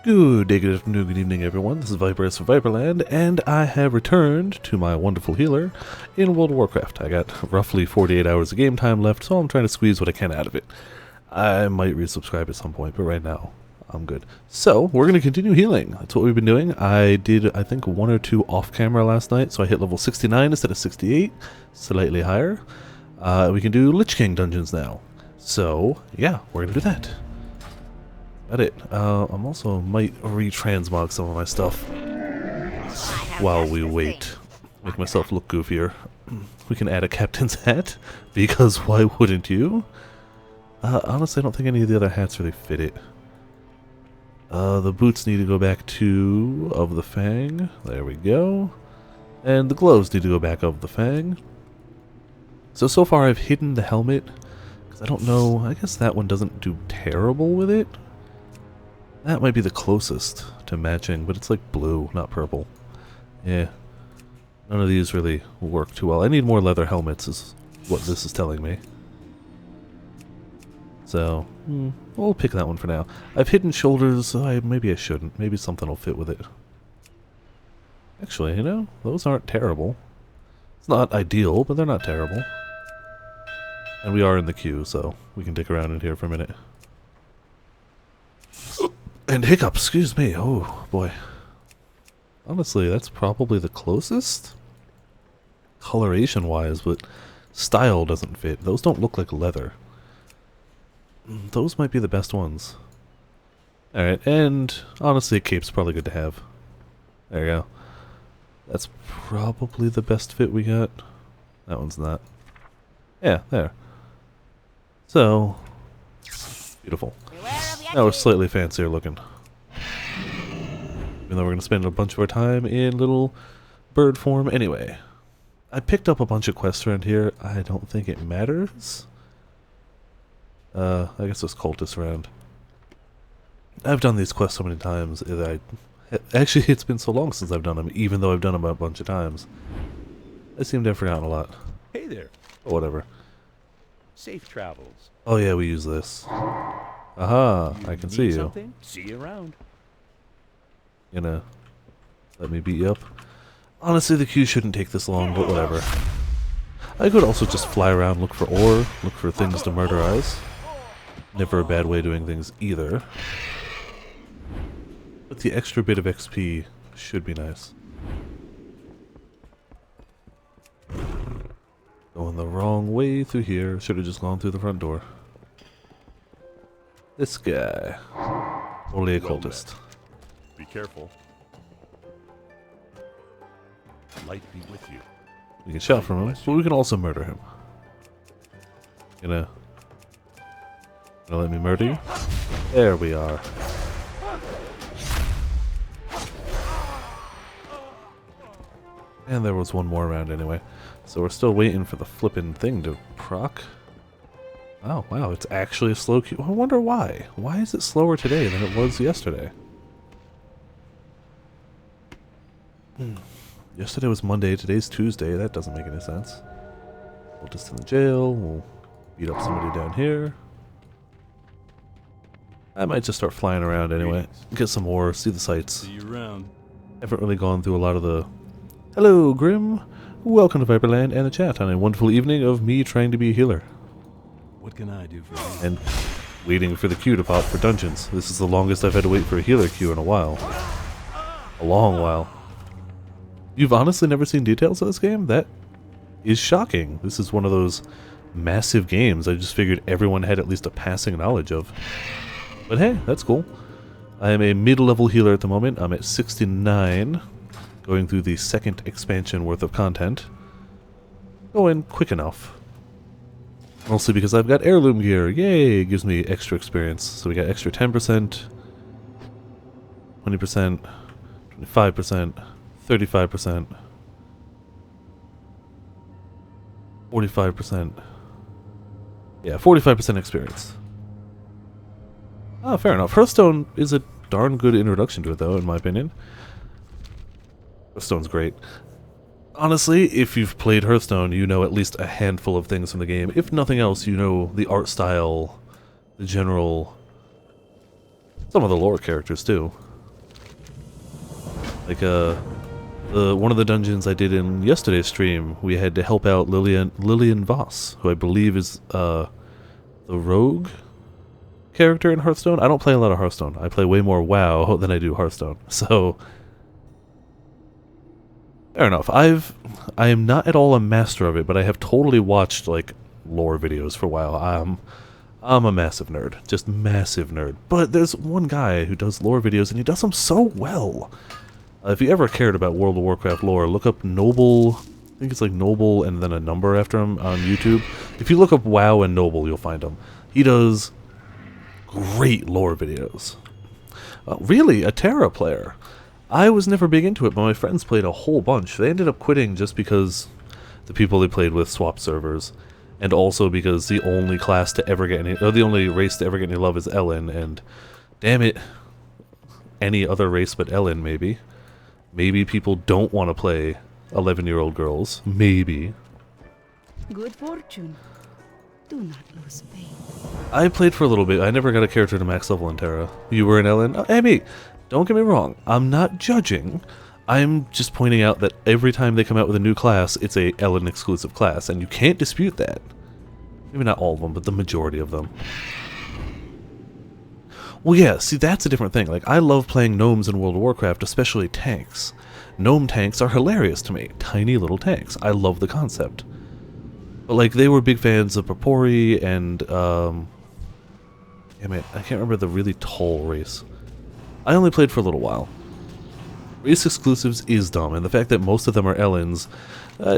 Good day, good afternoon, good evening, everyone. This is Viper from Viperland, and I have returned to my wonderful healer in World of Warcraft. I got roughly 48 hours of game time left, so I'm trying to squeeze what I can out of it. I might resubscribe at some point, but right now, I'm good. So, we're going to continue healing. That's what we've been doing. I did, I think, 1 or 2 off-camera last night, so I hit level 69 instead of 68, slightly higher. We can do Lich King dungeons now. So, yeah, we're going to do that. About it. I'm also might retransmog some of my stuff while we wait. Make myself look goofier. We can add a captain's hat, because why wouldn't you? Honestly, I don't think any of the other hats really fit it. The boots need to go back to of the Fang. There we go. And the gloves need to go back of the Fang. So far I've hidden the helmet, because I don't know, I guess that one doesn't do terrible with it. That might be the closest to matching, but it's like blue, not purple. Yeah. None of these really work too well. I need more leather helmets is what this is telling me. So, we'll pick that one for now. I've hidden shoulders, maybe I shouldn't. Maybe something will fit with it. Actually, you know, those aren't terrible. It's not ideal, but they're not terrible. And we are in the queue, so we can dick around in here for a minute. And hiccup, excuse me. Oh, boy. Honestly, that's probably the closest? Coloration-wise, but style doesn't fit. Those don't look like leather. Those might be the best ones. Alright, and honestly, a cape's probably good to have. There you go. That's probably the best fit we got. That one's not. Yeah, there. So, beautiful. Now we're slightly fancier looking. Even though we're going to spend a bunch of our time in little bird form anyway. I picked up a bunch of quests around here. I don't think it matters. I guess there's cultists around. I've done these quests so many times that actually, it's been so long since I've done them, even though I've done them a bunch of times. I seem to have forgotten a lot. Hey there. But whatever. Safe travels. Oh yeah, we use this. Aha, I can see you. Something? See you around. Gonna let me beat you up. Honestly, the queue shouldn't take this long, but whatever. I could also just fly around, look for ore, look for things to murderize. Never a bad way of doing things either. But the extra bit of XP should be nice. Going the wrong way through here. Should have just gone through the front door. This guy. Only a cultist. Be careful. Light be with you. We can shout from him, but we can also murder him. Gonna let me murder you? There we are. And there was one more around anyway. So we're still waiting for the flippin' thing to proc. Oh, wow, it's actually a slow queue. I wonder why. Why is it slower today than it was yesterday? Yesterday was Monday, today's Tuesday. That doesn't make any sense. We'll just in the jail. We'll beat up somebody down here. I might just start flying around anyway. Get some more, see the sights. See you around. Haven't really gone through a lot of the... Hello, Grim. Welcome to Viperland and the chat on a wonderful evening of me trying to be a healer. What can I do for you? And waiting for the queue to pop for dungeons. This is the longest I've had to wait for a healer queue in a while. A long while. You've honestly never seen details of this game? That is shocking. This is one of those massive games I just figured everyone had at least a passing knowledge of. But hey, that's cool. I am a mid-level healer at the moment. I'm at 69. Going through the second expansion worth of content. Going quick enough. Mostly because I've got heirloom gear. Yay! It gives me extra experience. So we got extra 10%, 20%, 25%, 35%, 45%. Yeah, 45% experience. Oh, fair enough. Hearthstone is a darn good introduction to it, though, in my opinion. Hearthstone's great. Honestly, if you've played Hearthstone, you know at least a handful of things from the game. If nothing else, you know the art style, the general... some of the lore characters, too. Like one of the dungeons I did in yesterday's stream, we had to help out Lillian Voss, who I believe is the rogue character in Hearthstone. I don't play a lot of Hearthstone. I play way more WoW than I do Hearthstone. So fair enough. I am not at all a master of it, but I have totally watched like lore videos for a while. I'm a massive nerd, just massive nerd. But there's one guy who does lore videos, and he does them so well. If you ever cared about World of Warcraft lore, look up Noble. I think it's like Noble and then a number after him on YouTube. If you look up WoW and Noble, you'll find him. He does great lore videos. Really, a Terra player. I was never big into it, but my friends played a whole bunch. They ended up quitting just because the people they played with swapped servers, and also because the only class to ever get any, or the only race to ever get any love is Ellen, and damn it, any other race but Ellen, maybe. Maybe people don't want to play 11-year-old girls. Maybe. Good fortune. Do not lose faith. I played for a little bit. I never got a character to max level in Terra. You were in Ellen? Oh, Amy, don't get me wrong. I'm not judging. I'm just pointing out that every time they come out with a new class, it's a Ellen exclusive class, and you can't dispute that. Maybe not all of them, but the majority of them. Well, yeah, see, that's a different thing. Like, I love playing gnomes in World of Warcraft, especially tanks. Gnome tanks are hilarious to me. Tiny little tanks. I love the concept. But, like, they were big fans of Papori and, damn it, I can't remember the really tall race. I only played for a little while. Race exclusives is dumb, and the fact that most of them are Ellens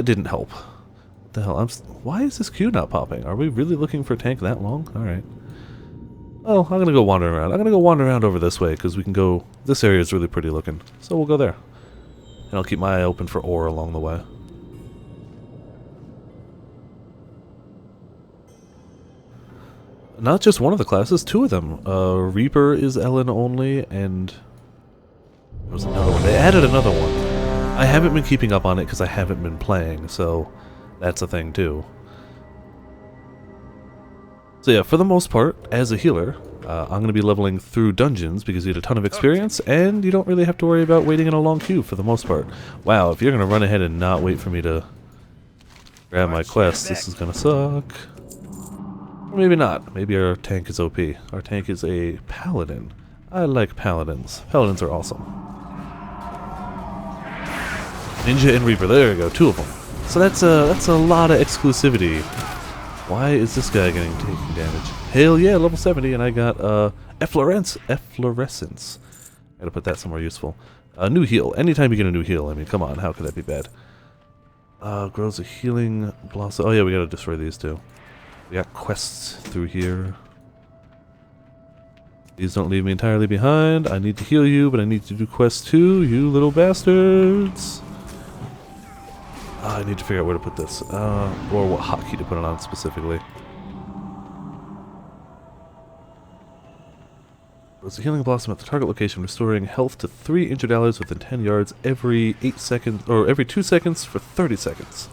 didn't help. What the hell? Why is this queue not popping? Are we really looking for a tank that long? Alright. Oh, I'm gonna go wander around. I'm gonna go wander around over this way, because we can go... This area is really pretty looking, so we'll go there. And I'll keep my eye open for ore along the way. Not just one of the classes, two of them. Reaper is Ellen only, and... There was another one. They added another one. I haven't been keeping up on it, because I haven't been playing, so... That's a thing, too. So yeah, for the most part, as a healer, I'm going to be leveling through dungeons because you get a ton of experience, and you don't really have to worry about waiting in a long queue for the most part. Wow, if you're going to run ahead and not wait for me to grab my quest, this is going to suck. Or maybe not. Maybe our tank is OP. Our tank is a paladin. I like paladins. Paladins are awesome. Ninja and Reaper, there we go, two of them. So that's a lot of exclusivity. Why is this guy taking damage? Hell yeah, level 70, and I got efflorescence. Gotta put that somewhere useful. A new heal. Anytime you get a new heal, I mean, come on, how could that be bad? Grows a healing blossom. Oh yeah, we gotta destroy these two. We got quests through here. Please don't leave me entirely behind. I need to heal you, but I need to do quests too, you little bastards. I need to figure out where to put this, or what hotkey to put it on specifically. It's a healing blossom at the target location, restoring health to 3 injured allies within 10 yards every 8 seconds, or every 2 seconds for 30 seconds.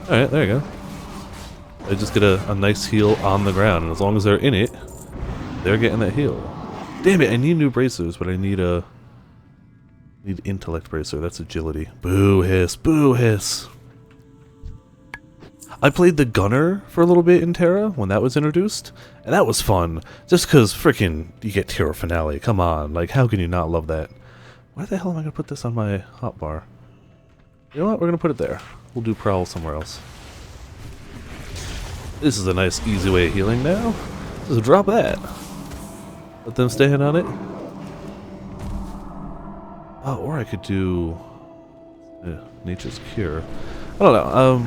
Alright, there you go. I just get a nice heal on the ground, and as long as they're in it, they're getting that heal. Damn it, I need new bracers, but I need a... Need intellect bracer, that's agility. Boo hiss, boo hiss. I played the gunner for a little bit in Terra when that was introduced, and that was fun. Just cause frickin' you get Terra Finale, come on, like how can you not love that? Where the hell am I gonna put this on my hotbar? You know what, we're gonna put it there. We'll do Prowl somewhere else. This is a nice easy way of healing now. Just drop that. Let them stand on it. Oh, or I could do Nature's Cure. I don't know.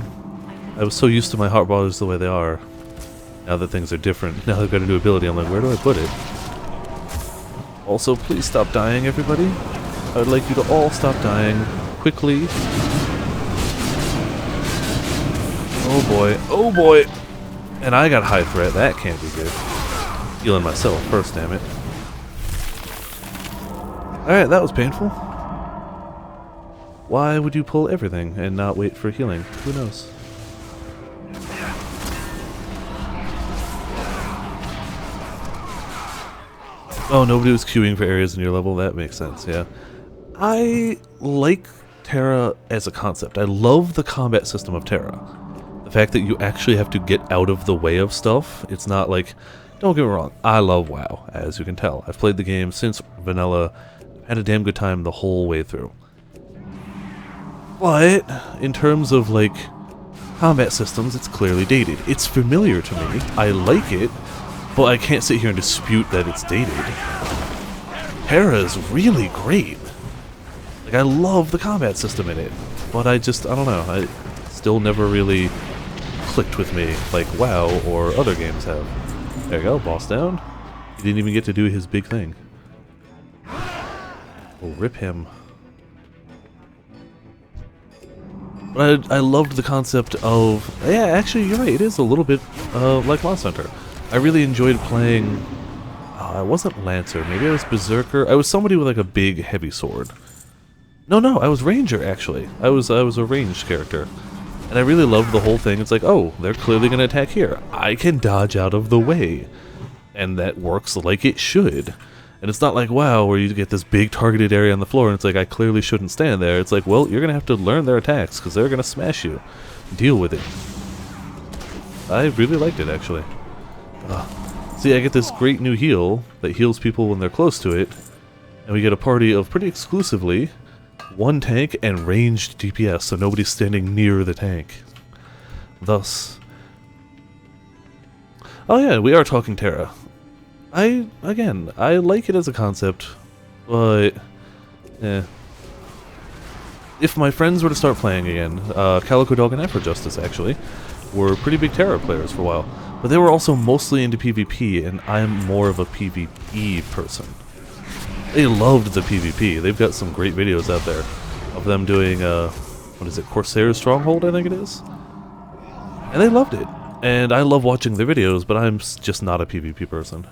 I was so used to my heart bars the way they are. Now that things are different, now they've got a new ability, I'm like, where do I put it? Also, please stop dying, everybody. I would like you to all stop dying quickly. Oh boy, oh boy! And I got high threat, that can't be good. Healing myself first, damn it. Alright, that was painful. Why would you pull everything and not wait for healing? Who knows? Oh, nobody was queuing for areas in your level? That makes sense, yeah. I like Terra as a concept. I love the combat system of Terra. The fact that you actually have to get out of the way of stuff. It's not like, don't get me wrong, I love WoW, as you can tell. I've played the game since vanilla, had a damn good time the whole way through. But, in terms of, like, combat systems, it's clearly dated. It's familiar to me, I like it, but I can't sit here and dispute that it's dated. Terra is really great. Like, I love the combat system in it, but I don't know, I still never really clicked with me like WoW or other games have. There you go, boss down. He didn't even get to do his big thing. We'll rip him. But I loved the concept of... Yeah, actually, you're right, it is a little bit like Monster Hunter. I really enjoyed playing... I wasn't Lancer, maybe I was Berserker. I was somebody with like a big, heavy sword. No, I was Ranger, actually. I was a ranged character. And I really loved the whole thing. It's like, oh, they're clearly going to attack here. I can dodge out of the way. And that works like it should. And it's not like WoW, where you get this big targeted area on the floor, and it's like, I clearly shouldn't stand there. It's like, well, you're going to have to learn their attacks, because they're going to smash you. Deal with it. I really liked it, actually. See, I get this great new heal that heals people when they're close to it. And we get a party of pretty exclusively... one tank and ranged DPS, so nobody's standing near the tank. Thus... Oh yeah, we are talking Terra. I like it as a concept, but... If my friends were to start playing again, Calico Dog and Afro Justice, actually, were pretty big Terra players for a while. But they were also mostly into PvP, and I'm more of a PvE person. They loved the PvP. They've got some great videos out there of them doing, what is it, Corsair's Stronghold, I think it is? And they loved it. And I love watching their videos, but I'm just not a PvP person.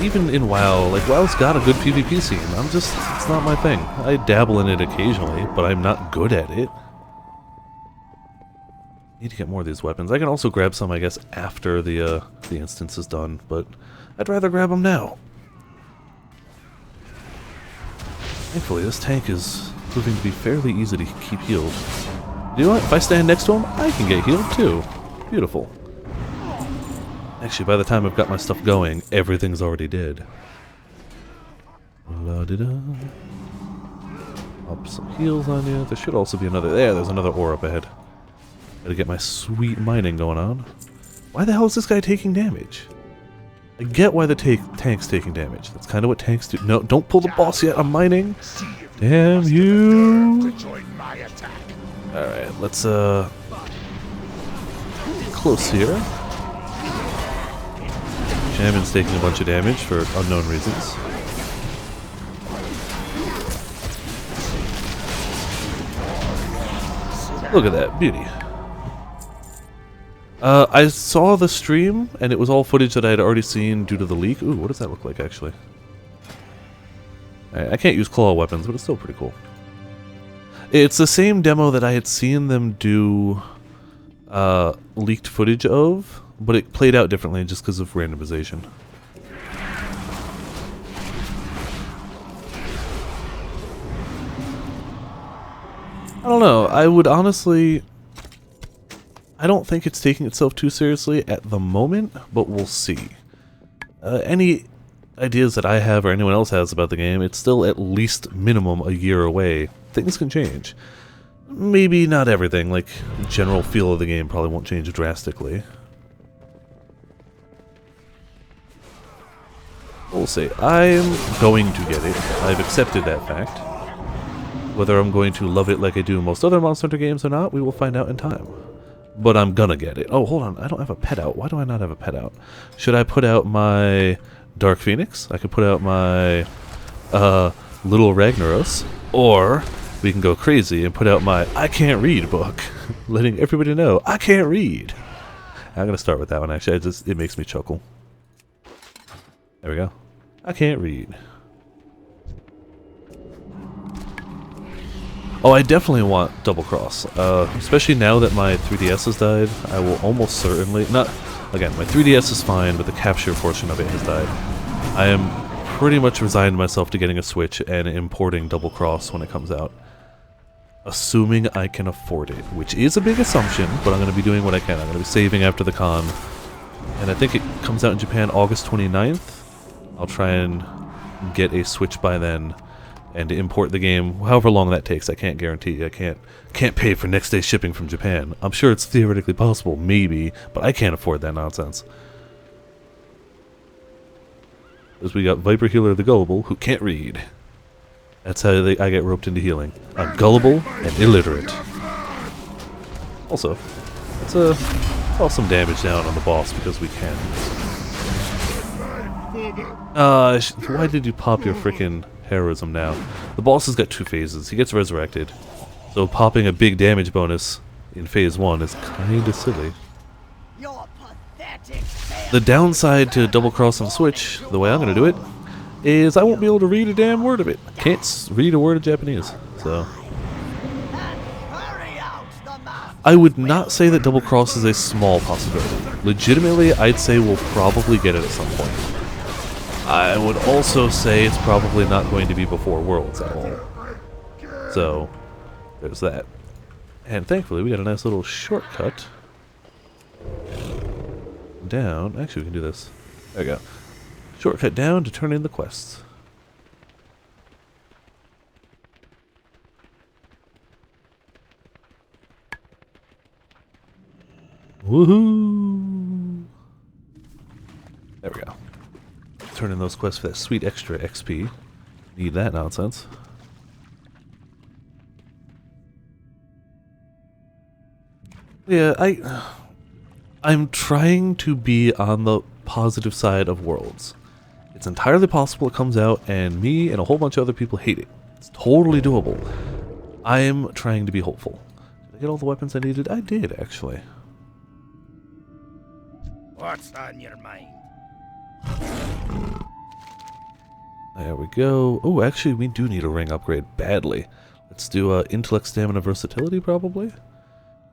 Even in WoW, like, WoW's got a good PvP scene. It's not my thing. I dabble in it occasionally, but I'm not good at it. Need to get more of these weapons. I can also grab some, I guess, after the instance is done, but I'd rather grab them now. Thankfully, this tank is proving to be fairly easy to keep healed. You know what? If I stand next to him, I can get healed too. Beautiful. Actually, by the time I've got my stuff going, everything's already dead. La-di-da. Up some heals on you. There should also be another... There's another ore up ahead. Gotta get my sweet mining going on. Why the hell is this guy taking damage? I get why the tank's taking damage. That's kind of what tanks do. No, don't pull the boss yet. I'm mining. Damn you. Alright, let's, get close here. Shaman's taking a bunch of damage for unknown reasons. Look at that. Beauty. I saw the stream, and it was all footage that I had already seen due to the leak. Ooh, what does that look like, actually? I can't use claw weapons, but it's still pretty cool. It's the same demo that I had seen them do leaked footage of, but it played out differently just because of randomization. I don't know, I would honestly... I don't think it's taking itself too seriously at the moment, but we'll see. Any ideas that I have or anyone else has about the game, it's still at least minimum a year away. Things can change. Maybe not everything, like the general feel of the game probably won't change drastically. We'll see. I'm going to get it. I've accepted that fact. Whether I'm going to love it like I do most other Monster Hunter games or not, we will find out in time. But I'm gonna get it. Oh, hold on. I don't have a pet out. Why do I not have a pet out? Should I put out my Dark Phoenix? I could put out my Little Ragnaros. Or we can go crazy and put out my I Can't Read book. Letting everybody know I can't read. I'm gonna start with that one, actually. It makes me chuckle. There we go. I can't read. Oh, I definitely want Double Cross, especially now that my 3DS has died. I will almost certainly... Not... Again, my 3DS is fine, but the capture portion of it has died. I am pretty much resigned myself to getting a Switch and importing Double Cross when it comes out. Assuming I can afford it, which is a big assumption, but I'm going to be doing what I can. I'm going to be saving after the con. And I think it comes out in Japan August 29th. I'll try and get a Switch by then and import the game, however long that takes. I can't guarantee. I can't pay for next day shipping from Japan. I'm sure it's theoretically possible, maybe, but I can't afford that nonsense. Because we got Viper Healer the Gullible, who can't read. That's how I get roped into healing. I'm gullible and illiterate. Also, let's call some damage down on the boss because we can. Why did you pop your frickin' heroism now? The boss has got 2 phases. He gets resurrected. So popping a big damage bonus in phase 1 is kinda silly. The downside to double cross on Switch, the way I'm gonna do it, is I won't be able to read a damn word of it. I can't read a word of Japanese, so... I would not say that double cross is a small possibility. Legitimately, I'd say we'll probably get it at some point. I would also say it's probably not going to be before Worlds at all. So, there's that. And thankfully, we got a nice little shortcut down. Actually, we can do this. There we go. Shortcut down to turn in the quests. Woohoo! There we go. Turn in those quests for that sweet extra XP. Need that nonsense. Yeah, I'm trying to be on the positive side of Worlds. It's entirely possible it comes out and me and a whole bunch of other people hate it. It's totally doable. I am trying to be hopeful. Did I get all the weapons I needed? I did, actually. What's on your mind? There we go. Oh, actually, we do need a ring upgrade badly. Let's do intellect, stamina, versatility, probably.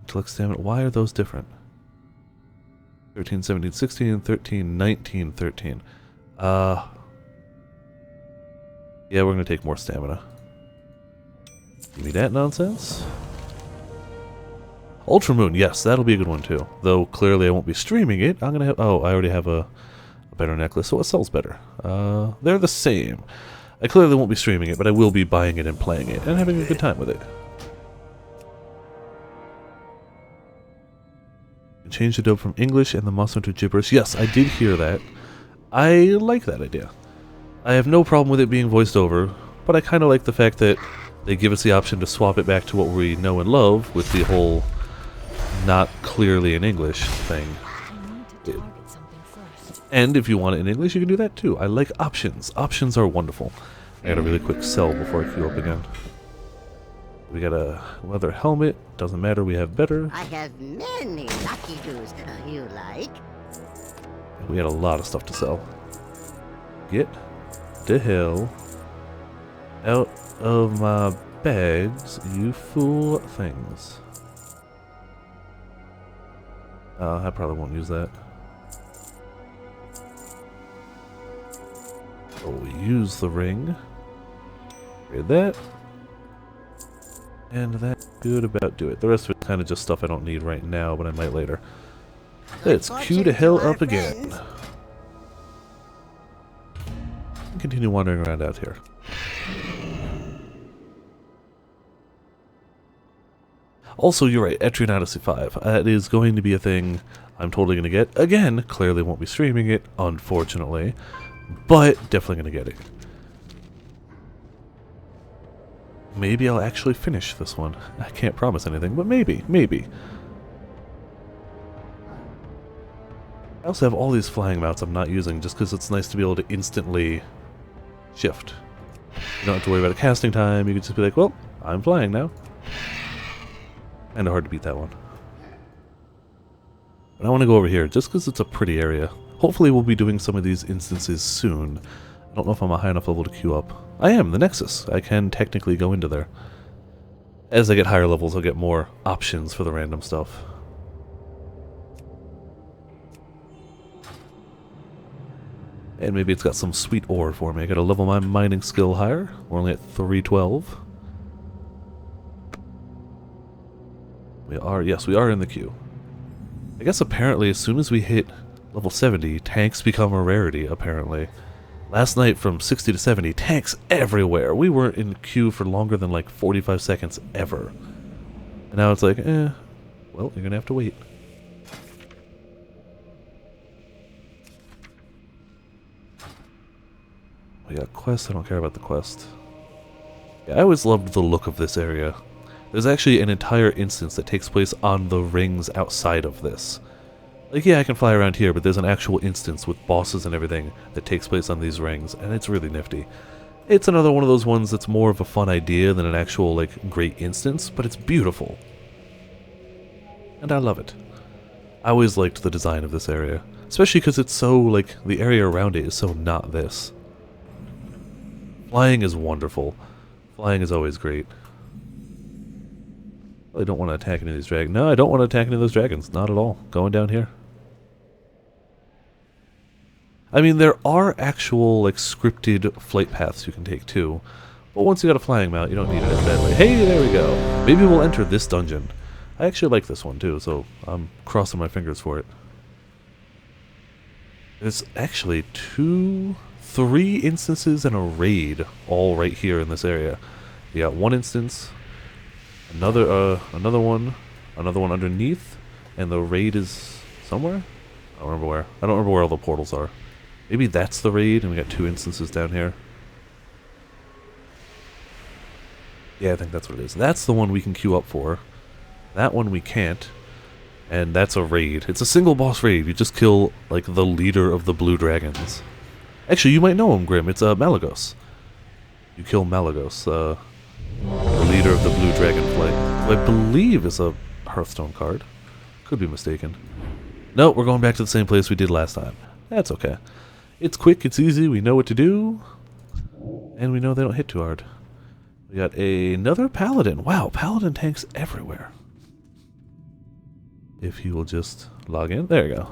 Intellect, stamina. Why are those different? 13, 17, 16, 13, 19, 13. Yeah, we're going to take more stamina. Give me that nonsense. Ultra Moon, yes, that'll be a good one too. Though clearly I won't be streaming it. I'm going to have... Oh, I already have a better necklace. So what sells better? They're the same. I clearly won't be streaming it, but I will be buying it and playing it and having a good time with it. Change the dub from English and the monster to gibberish. Yes, I did hear that. I like that idea. I have no problem with it being voiced over, but I kind of like the fact that they give us the option to swap it back to what we know and love with the whole not clearly in English thing. And if you want it in English, you can do that too. I like options. Options are wonderful. I got a really quick sell before I queue up again. We got a leather helmet. Doesn't matter, we have better. I have many lucky doos you like. We got a lot of stuff to sell. Get the hell out of my bags, you fool things. I probably won't use that. So we use the ring. Read that. And that could about do it. The rest of it's kind of just stuff I don't need right now, but I might later. Let's queue the hell up again. Continue wandering around out here. Also, you're right, Etrian Odyssey 5. That is going to be a thing I'm totally going to get. Again, clearly won't be streaming it, unfortunately. But definitely going to get it. Maybe I'll actually finish this one. I can't promise anything, but maybe, maybe. I also have all these flying mounts I'm not using just because it's nice to be able to instantly shift. You don't have to worry about a casting time, you can just be like, well, I'm flying now. Kinda hard to beat that one. But I want to go over here just because it's a pretty area. Hopefully we'll be doing some of these instances soon. I don't know if I'm a high enough level to queue up. I am, the Nexus. I can technically go into there. As I get higher levels, I'll get more options for the random stuff. And maybe it's got some sweet ore for me. I gotta level my mining skill higher. We're only at 312. Yes, we are in the queue. I guess apparently as soon as we hit level 70, tanks become a rarity, apparently. Last night from 60 to 70, tanks everywhere. We weren't in queue for longer than like 45 seconds ever. And now it's like, well, you're gonna have to wait. We got quests, I don't care about the quest. Yeah, I always loved the look of this area. There's actually an entire instance that takes place on the rings outside of this. Like, yeah, I can fly around here, but there's an actual instance with bosses and everything that takes place on these rings, and it's really nifty. It's another one of those ones that's more of a fun idea than an actual, like, great instance, but it's beautiful. And I love it. I always liked the design of this area, especially because it's so, like, the area around it is so not this. Flying is wonderful. Flying is always great. I don't want to attack any of these dragons. No, I don't want to attack any of those dragons. Not at all. Going down here. I mean, there are actual, like, scripted flight paths you can take, too. But once you got a flying mount, you don't need it as badly. Hey, there we go. Maybe we'll enter this dungeon. I actually like this one, too, so I'm crossing my fingers for it. There's actually 3 instances and a raid all right here in this area. You got one instance, another one underneath, and the raid is somewhere? I don't remember where. I don't remember where all the portals are. Maybe that's the raid, and we got 2 instances down here. Yeah, I think that's what it is. That's the one we can queue up for. That one we can't. And that's a raid. It's a single boss raid. You just kill, like, the leader of the blue dragons. Actually, you might know him, Grim. It's Malagos. You kill Malagos, the leader of the blue dragon flight. Who I believe is a Hearthstone card. Could be mistaken. No, we're going back to the same place we did last time. That's okay. It's quick, it's easy, we know what to do. And we know they don't hit too hard. We got another paladin. Wow, paladin tanks everywhere. If you will just log in. There you go.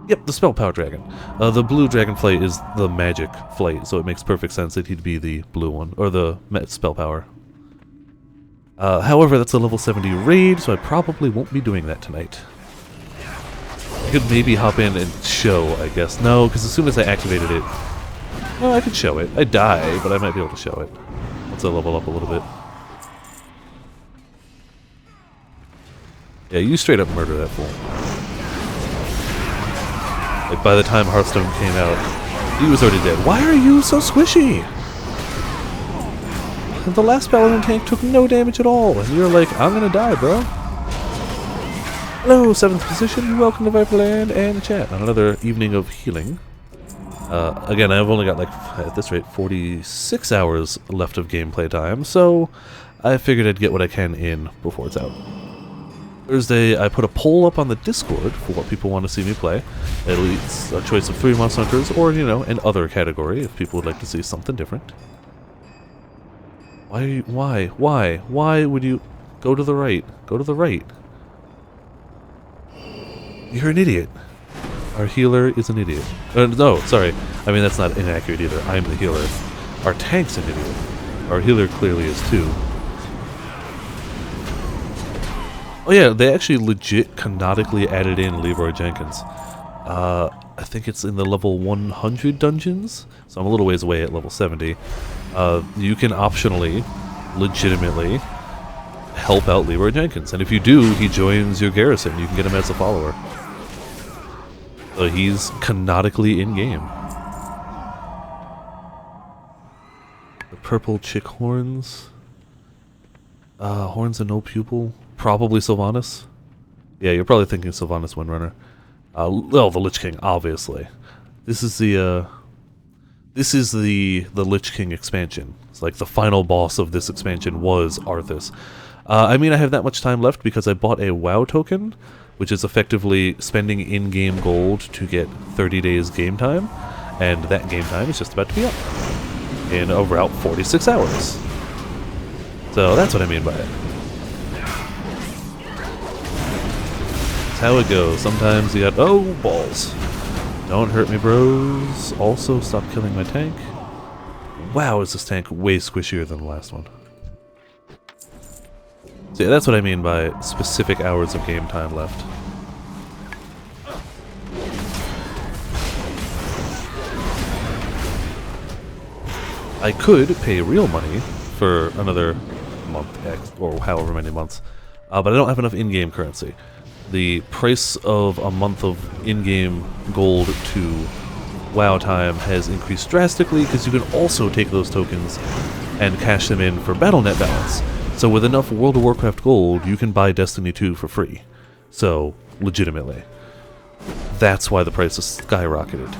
Yep, the spell power dragon. The blue dragonflight is the magic flight, so it makes perfect sense that he'd be the blue one, or the spell power. However, that's a level 70 raid, so I probably won't be doing that tonight. I could maybe hop in and show, I guess. No, because as soon as I activated it... Well, I could show it. I die, but I might be able to show it. Once I level up a little bit. Yeah, you straight up murder that fool. Like, by the time Hearthstone came out, he was already dead. Why are you so squishy? The last paladin tank took no damage at all, and you're like, I'm gonna die, bro. Hello, 7th position, welcome to Viperland and chat on another evening of healing. Again, I've only got, like, at this rate, 46 hours left of gameplay time, so I figured I'd get what I can in before it's out. Thursday, I put a poll up on the Discord for what people want to see me play. At least a choice of 3 Monster Hunters, or, you know, an other category if people would like to see something different. Why would you go to the right? Go to the right. You're an idiot. Our healer is an idiot. No, sorry. I mean, that's not inaccurate either. I'm the healer. Our tank's an idiot. Our healer clearly is too. Oh yeah, they actually legit canonically added in Leroy Jenkins. I think it's in the level 100 dungeons, so I'm a little ways away at level 70. You can optionally, legitimately, help out Leroy Jenkins, and if you do, he joins your garrison. You can get him as a follower. So he's canonically in-game. The purple chick horns. Horns and no pupil. Probably Sylvanas. Yeah, you're probably thinking Sylvanas Windrunner. Well, the Lich King, obviously. This is the Lich King expansion. It's like the final boss of this expansion was Arthas. I mean, I have that much time left because I bought a WoW token, which is effectively spending in-game gold to get 30 days game time, and that game time is just about to be up in about 46 hours. So that's what I mean by it. That's how it goes. Sometimes you got, oh, balls. Don't hurt me, bros. Also, stop killing my tank. Wow, is this tank way squishier than the last one. So yeah, that's what I mean by specific hours of game time left. I could pay real money for another month, or however many months, but I don't have enough in-game currency. The price of a month of in-game gold to WoW time has increased drastically because you can also take those tokens and cash them in for Battle.net balance. So with enough World of Warcraft gold, you can buy Destiny 2 for free. So, legitimately. That's why the price has skyrocketed.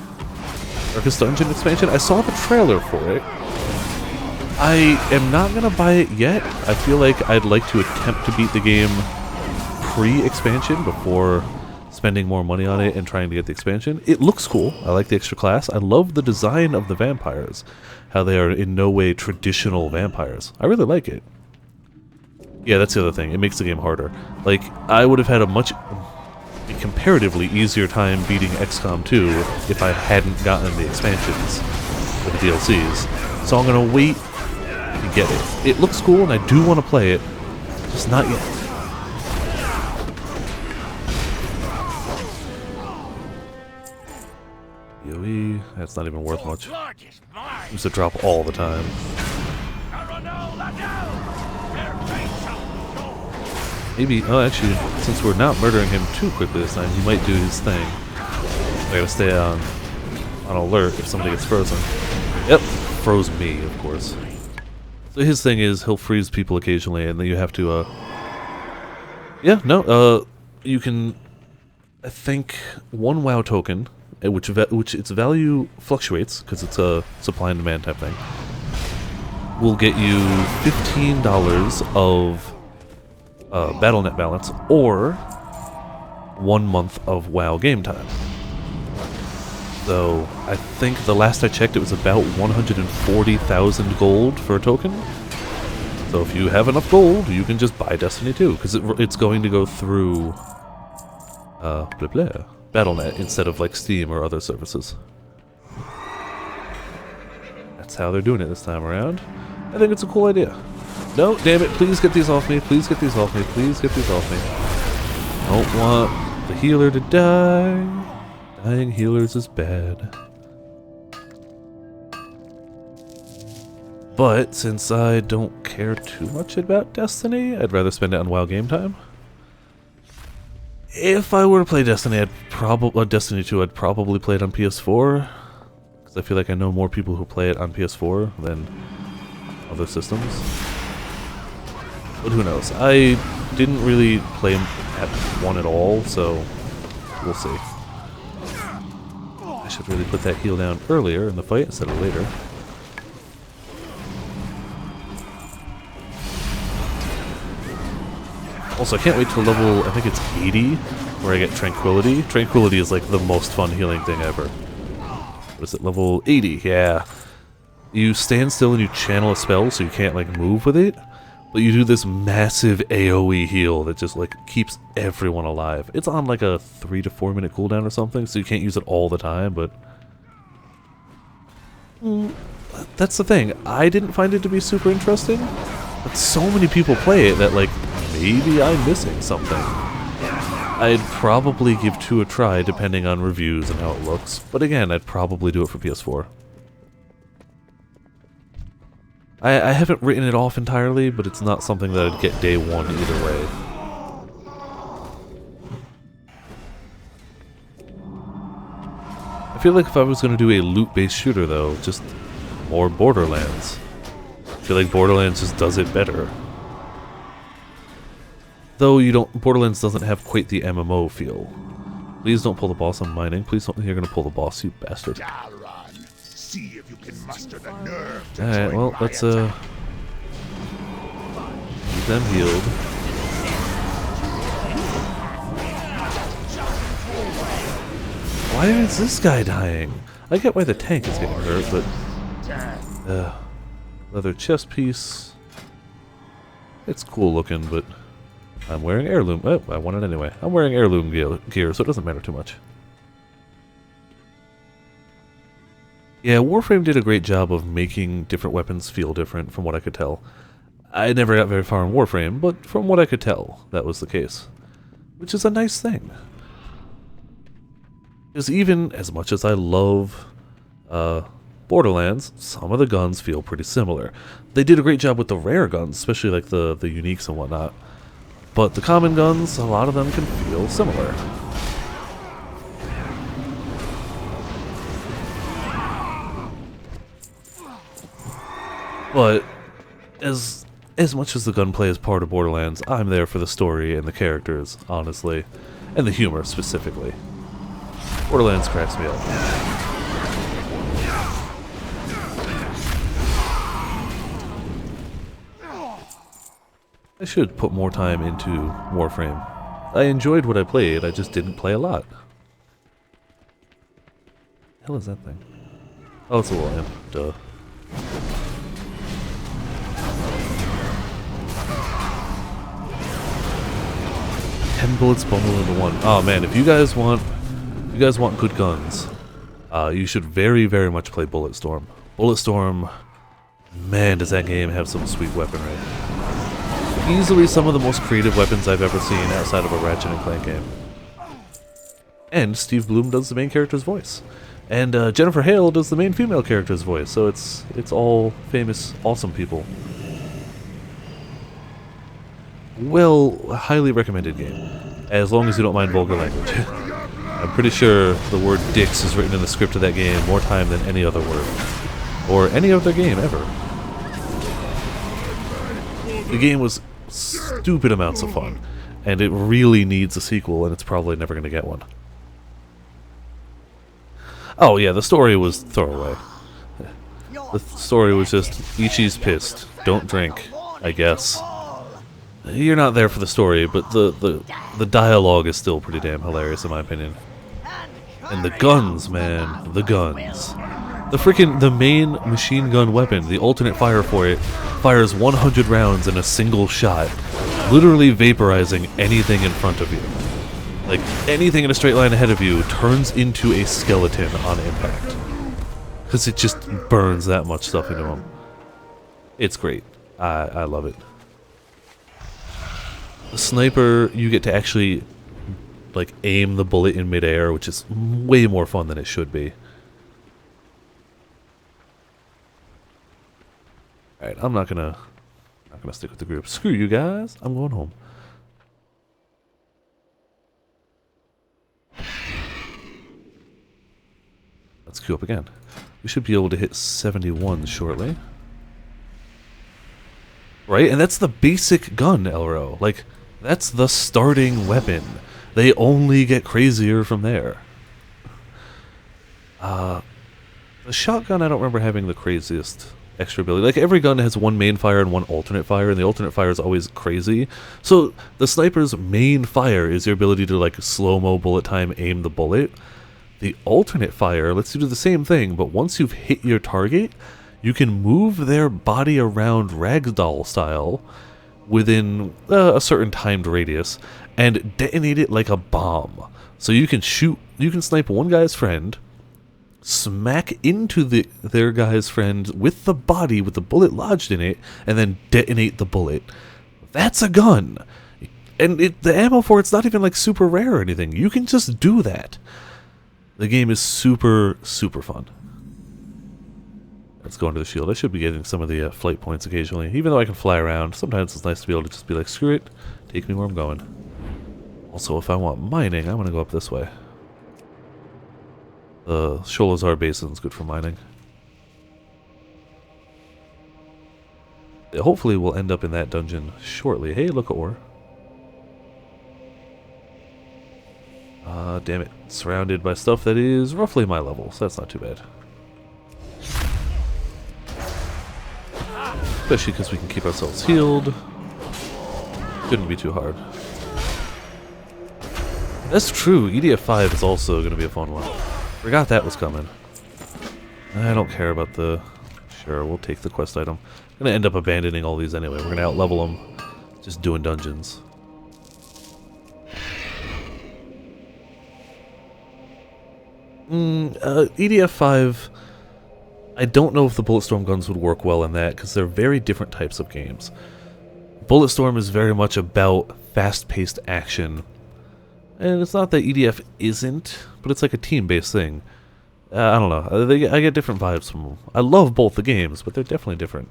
Darkest Dungeon expansion? I saw the trailer for it. I am not going to buy it yet. I feel like I'd like to attempt to beat the game pre-expansion before spending more money on it and trying to get the expansion. It looks cool. I like the extra class. I love the design of the vampires. How they are in no way traditional vampires. I really like it. Yeah, that's the other thing. It makes the game harder. Like, I would have had a comparatively easier time beating XCOM 2 if I hadn't gotten the expansions or the DLCs. So I'm going to wait to get it. It looks cool and I do want to play it, just not yet. PoE, that's not even worth much. Used to drop all the time. Maybe, oh actually, since we're not murdering him too quickly this time, he might do his thing. I gotta stay on alert if somebody gets frozen. Yep, froze me, of course. So his thing is, he'll freeze people occasionally, and then you have to, yeah, no, you can, I think, one WoW token, which its value fluctuates, because it's a supply and demand type thing, will get you $15 of Battle.net balance, or 1 month of WoW game time. So, I think the last I checked it was about 140,000 gold for a token. So if you have enough gold, you can just buy Destiny 2, because it's going to go through Battle.net instead of like Steam or other services. That's how they're doing it this time around. I think it's a cool idea. No, damn it, please get these off me, please get these off me, please get these off me. Don't want the healer to die. Dying healers is bad. But since I don't care too much about Destiny, I'd rather spend it on WoW game time. If I were to play Destiny, Destiny 2, I'd probably play it on PS4. Because I feel like I know more people who play it on PS4 than other systems. But who knows? I didn't really play at 1 at all, so we'll see. I should really put that heal down earlier in the fight instead of later. Also, I can't wait till level, I think it's 80, where I get Tranquility. Tranquility is like the most fun healing thing ever. What is it, level 80? Yeah. You stand still and you channel a spell so you can't like move with it, but you do this massive AoE heal that just like keeps everyone alive. It's on like a 3 to 4 minute cooldown or something, so you can't use it all the time, but that's the thing. I didn't find it to be super interesting, but so many people play it that like maybe I'm missing something. I'd probably give 2 a try depending on reviews and how it looks, but again, I'd probably do it for PS4. I haven't written it off entirely, but it's not something that I'd get day 1 either way. I feel like if I was going to do a loot-based shooter though, just more Borderlands. I feel like Borderlands just does it better. Though Borderlands doesn't have quite the MMO feel. Please don't pull the boss on mining. Please don't think you're going to pull the boss, you bastard. See if you can muster the nerve to Alright, join well, my let's, attack. keep them healed. Why is this guy dying? I get why the tank is getting hurt, but... leather chest piece. It's cool looking, but... I'm wearing heirloom... Oh, I want it anyway. I'm wearing heirloom gear, so it doesn't matter too much. Yeah, Warframe did a great job of making different weapons feel different from what I could tell. I never got very far in Warframe, but from what I could tell, that was the case. Which is a nice thing. Because even as much as I love Borderlands, some of the guns feel pretty similar. They did a great job with the rare guns, especially like the uniques and whatnot. But the common guns, a lot of them can feel similar. But as much as the gunplay is part of Borderlands, I'm there for the story and the characters, honestly. And the humor, specifically. Borderlands cracks me up. I should put more time into Warframe. I enjoyed what I played, I just didn't play a lot. The hell is that thing? Oh, it's a little imp. Duh. Bullets bundled into one. Oh man, if you guys want good guns, you should very, very much play Bulletstorm. Bulletstorm, man, does that game have some sweet weaponry. Easily some of the most creative weapons I've ever seen outside of a Ratchet and Clank game. And Steve Bloom does the main character's voice. And Jennifer Hale does the main female character's voice, so it's all famous, awesome people. Well, highly recommended game, as long as you don't mind vulgar language. I'm pretty sure the word dicks is written in the script of that game more time than any other word. Or any other game ever. The game was stupid amounts of fun, and it really needs a sequel, and it's probably never going to get one. Oh yeah, the story was throwaway. The story was just, Ichi's pissed, don't drink, I guess. You're not there for the story, but the dialogue is still pretty damn hilarious in my opinion. And the guns, man, the guns. The main machine gun weapon, the alternate fire for it, fires 100 rounds in a single shot, literally vaporizing anything in front of you. Like, anything in a straight line ahead of you turns into a skeleton on impact. Because it just burns that much stuff into them. It's great. I love it. The sniper, you get to actually, like, aim the bullet in midair, which is way more fun than it should be. Alright, I'm not gonna stick with the group. Screw you guys, I'm going home. Let's queue up again. We should be able to hit 71 shortly. Right? And that's the basic gun, Elro. Like, that's the starting weapon. They only get crazier from there. The shotgun, I don't remember having the craziest extra ability. Like, every gun has one main fire and one alternate fire, and the alternate fire is always crazy. So, the sniper's main fire is your ability to, like, slow-mo bullet time aim the bullet. The alternate fire lets you do the same thing, but once you've hit your target, you can move their body around ragdoll style within a certain timed radius and detonate it like a bomb. So you can snipe one guy's friend, smack into their guy's friend with the body with the bullet lodged in it, and then detonate the bullet. That's a gun. And the ammo for it's not even like super rare or anything. You can just do that. The game is super, super fun. Let's go into the shield. I should be getting some of the flight points occasionally. Even though I can fly around, sometimes it's nice to be able to just be like, screw it, take me where I'm going. Also, if I want mining, I'm going to go up this way. The Sholazar Basin is good for mining. Hopefully we'll end up in that dungeon shortly. Hey, look, ore. Damn it. Surrounded by stuff that is roughly my level, so that's not too bad. Especially because we can keep ourselves healed. Shouldn't be too hard. That's true, EDF 5 is also going to be a fun one. Forgot that was coming. I don't care about the... Sure, we'll take the quest item. I'm going to end up abandoning all these anyway. We're going to out-level them. Just doing dungeons. EDF 5 I don't know if the Bulletstorm guns would work well in that, because they're very different types of games. Bulletstorm is very much about fast-paced action. And it's not that EDF isn't, but it's like a team-based thing. I don't know. I get different vibes from them. I love both the games, but they're definitely different.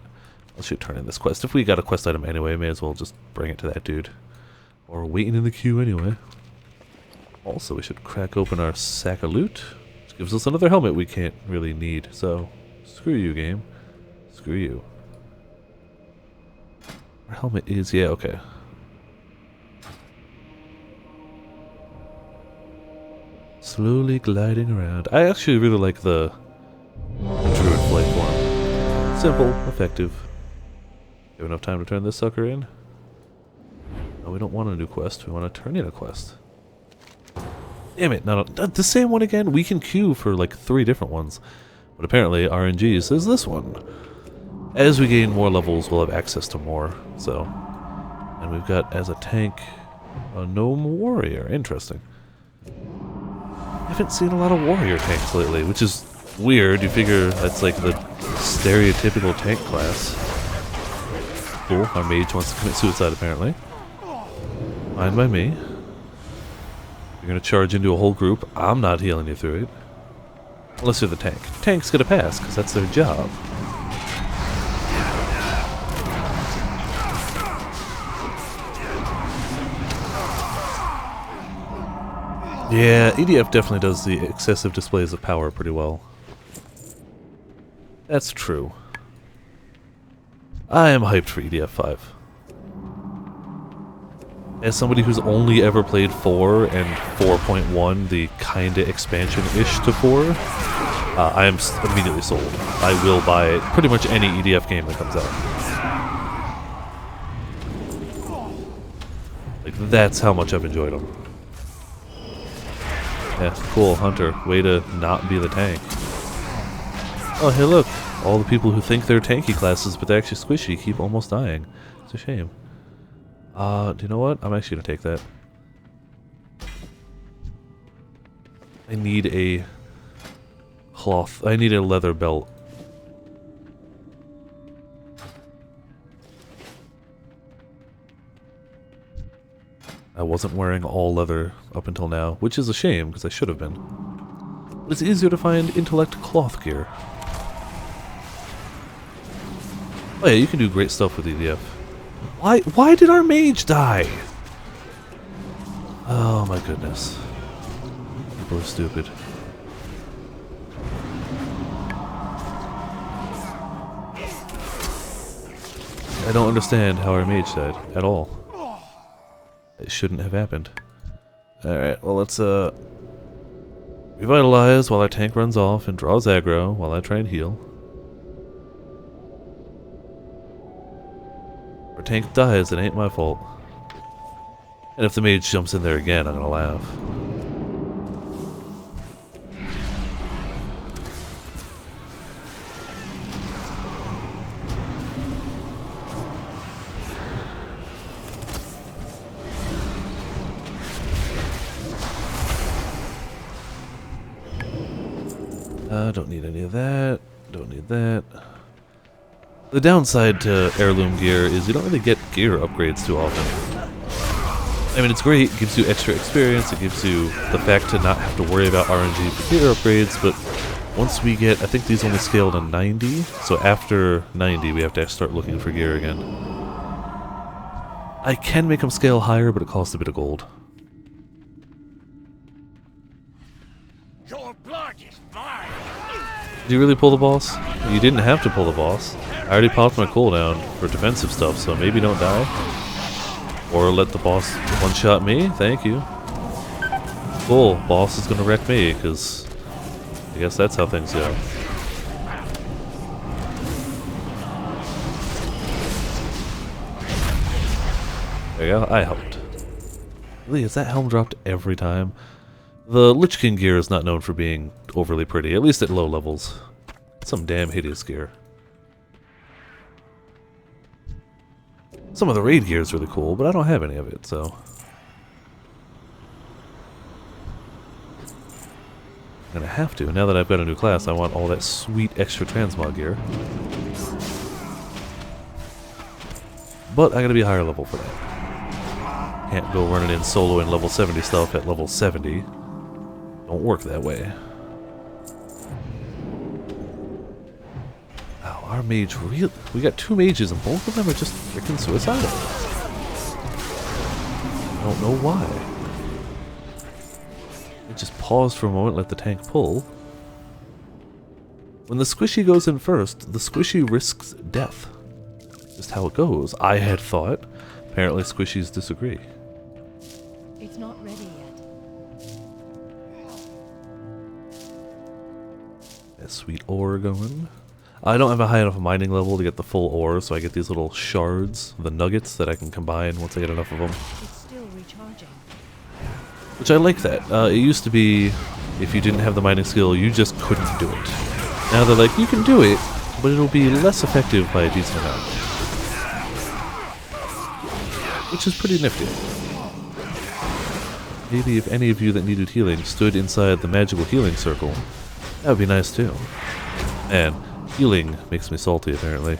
I should turn in this quest. If we got a quest item anyway, may as well just bring it to that dude. Or waiting in the queue anyway. Also, we should crack open our sack of loot. Which gives us another helmet we can't really need. So, screw you, game. Screw you. Our helmet is... yeah, okay. Slowly gliding around. I actually really like the druid flight form. Simple, effective. Have enough time to turn this sucker in? No, we don't want a new quest. We want to turn in a quest. Damn it! No, the same one again? We can queue for like 3 different ones. But apparently RNG says this one. As we gain more levels, we'll have access to more. So, and we've got as a tank a gnome warrior. Interesting. I haven't seen a lot of warrior tanks lately, which is weird. You figure that's like the stereotypical tank class. Cool. Our mage wants to commit suicide apparently. Fine by me. You're gonna charge into a whole group. I'm not healing you through it. Unless you're the tank. Tanks get a pass, because that's their job. Yeah, EDF definitely does the excessive displays of power pretty well. That's true. I am hyped for EDF 5. As somebody who's only ever played 4 and 4.1, the kinda expansion-ish to 4, I am immediately sold. I will buy pretty much any EDF game that comes out. Like, that's how much I've enjoyed them. Yeah, cool, Hunter. Way to not be the tank. Oh, hey look! All the people who think they're tanky classes, but they're actually squishy, keep almost dying. It's a shame. Do you know what? I'm actually gonna take that. I need a cloth. I need a leather belt. I wasn't wearing all leather up until now, which is a shame, because I should have been. But it's easier to find intellect cloth gear. Oh yeah, you can do great stuff with EDF. Why did our mage die? Oh my goodness. People are stupid. I don't understand how our mage died, at all. It shouldn't have happened. Alright, well let's revitalize while our tank runs off and draws aggro while I try and heal. If our tank dies, it ain't my fault. And if the mage jumps in there again, I'm gonna laugh. Don't need any of that. Don't need that. The downside to heirloom gear is you don't really get gear upgrades too often. I mean, it's great. It gives you extra experience. It gives you the fact to not have to worry about RNG for gear upgrades. But once we get... I think these only scale to 90. So after 90, we have to start looking for gear again. I can make them scale higher, but it costs a bit of gold. Your blood is mine. Did you really pull the boss? You didn't have to pull the boss. I already popped my cooldown for defensive stuff, so maybe don't die. Or let the boss one-shot me? Thank you. Cool, boss is gonna wreck me, because I guess that's how things go. There you go, I helped. Really, is that helm dropped every time? The Lich King gear is not known for being overly pretty, at least at low levels. Some damn hideous gear. Some of the raid gear is really cool, but I don't have any of it, so... gonna have to. Now that I've got a new class, I want all that sweet extra transmog gear. But I gotta be higher level for that. Can't go running in solo in level 70 stuff at level 70. Don't work that way. Wow, our mage really... We got 2 mages and both of them are just freaking suicidal. I don't know why. Just pause for a moment, let the tank pull. When the squishy goes in first, the squishy risks death. Just how it goes. I had thought. Apparently squishies disagree. It's not ready yet. That sweet ore going. I don't have a high enough mining level to get the full ore, so I get these little shards, the nuggets, that I can combine once I get enough of them. It's still recharging. Which I like that. It used to be, if you didn't have the mining skill, you just couldn't do it. Now they're like, you can do it, but it'll be less effective by a decent amount. Which is pretty nifty. Maybe if any of you that needed healing stood inside the magical healing circle, that would be nice too. And healing makes me salty, apparently.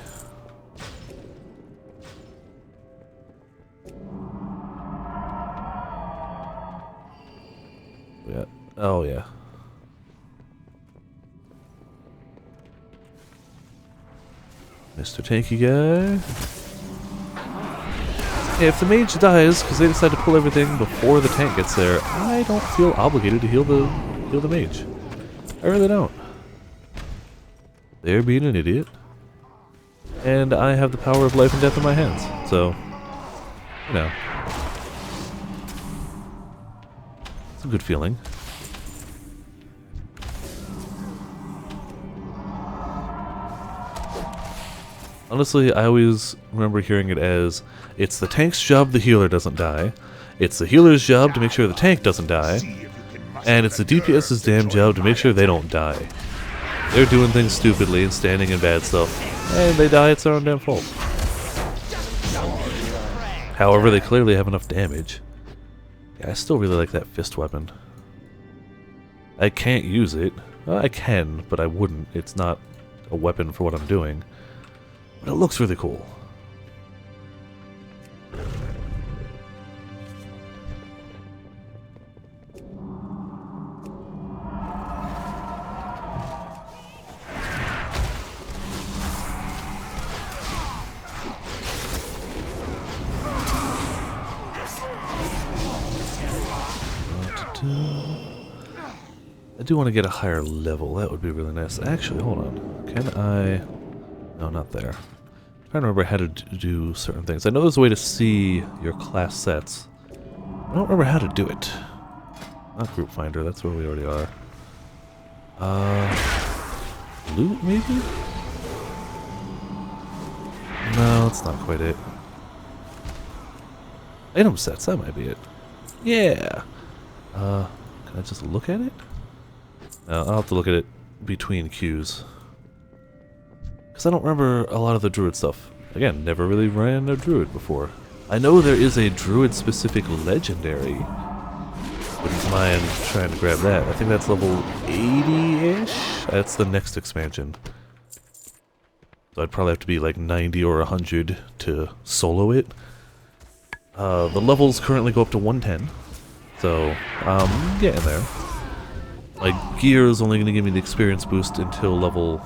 Yeah. Oh, yeah. Mr. Tanky Guy. Yeah, if the mage dies because they decide to pull everything before the tank gets there, I don't feel obligated to heal the mage. I really don't. They're being an idiot. And I have the power of life and death in my hands, so, you know. It's a good feeling. Honestly, I always remember hearing it as, it's the tank's job the healer doesn't die, it's the healer's job to make sure the tank doesn't die, and it's the DPS's damn job to make sure they don't die. They're doing things stupidly and standing in bad stuff, and they die, it's their own damn fault. However, they clearly have enough damage. Yeah, I still really like that fist weapon. I can't use it. Well, I can, but I wouldn't. It's not a weapon for what I'm doing. But it looks really cool. I do want to get a higher level. That would be really nice. Actually, hold on. Can I... No, not there. I'm trying to remember how to do certain things. I know there's a way to see your class sets. I don't remember how to do it. Not group finder, that's where we already are. Loot, maybe? No, that's not quite it. Item sets, that might be it. Yeah! Can I just look at it? No, I'll have to look at it between queues. Because I don't remember a lot of the druid stuff. Again, never really ran a druid before. I know there is a druid-specific legendary. Wouldn't mind trying to grab that. I think that's level 80-ish? That's the next expansion. So I'd probably have to be like 90 or 100 to solo it. The levels currently go up to 110. So, I'm getting there. My gear is only going to give me the experience boost until level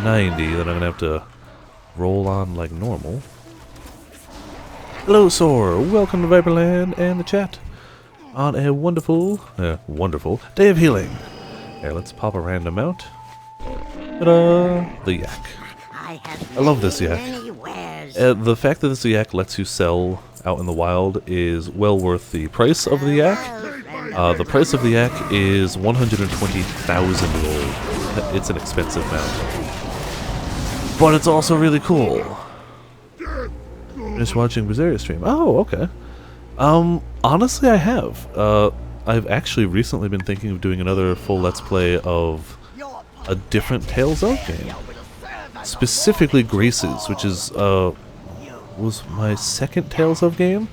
90, then I'm going to have to roll on like normal. Hello, Sor! Welcome to Viperland and the chat on a wonderful day of healing. Here, let's pop a random out. Ta-da! The yak. I love this yak. The fact that this yak lets you sell out in the wild is well worth the price of the yak. The price of the yak is 120,000 gold. It's an expensive mount. But it's also really cool. Just watching Berseria stream. Oh, okay. Honestly, I have. I've actually recently been thinking of doing another full Let's Play of a different Tales of game. Specifically Graces, which is, was my second Tales of game.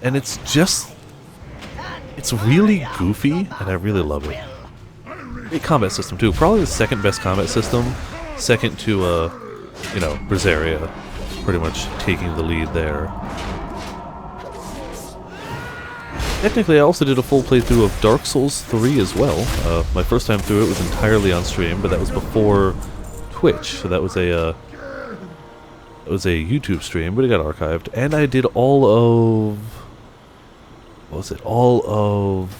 And it's just... It's really goofy, and I really love it. Great combat system too. Probably the second best combat system. Second to, you know, Berseria. Pretty much taking the lead there. Technically, I also did a full playthrough of Dark Souls 3 as well. My first time through it was entirely on stream, but that was before Twitch, so that was a YouTube stream, but it got archived. And I did all of... what was it? All of...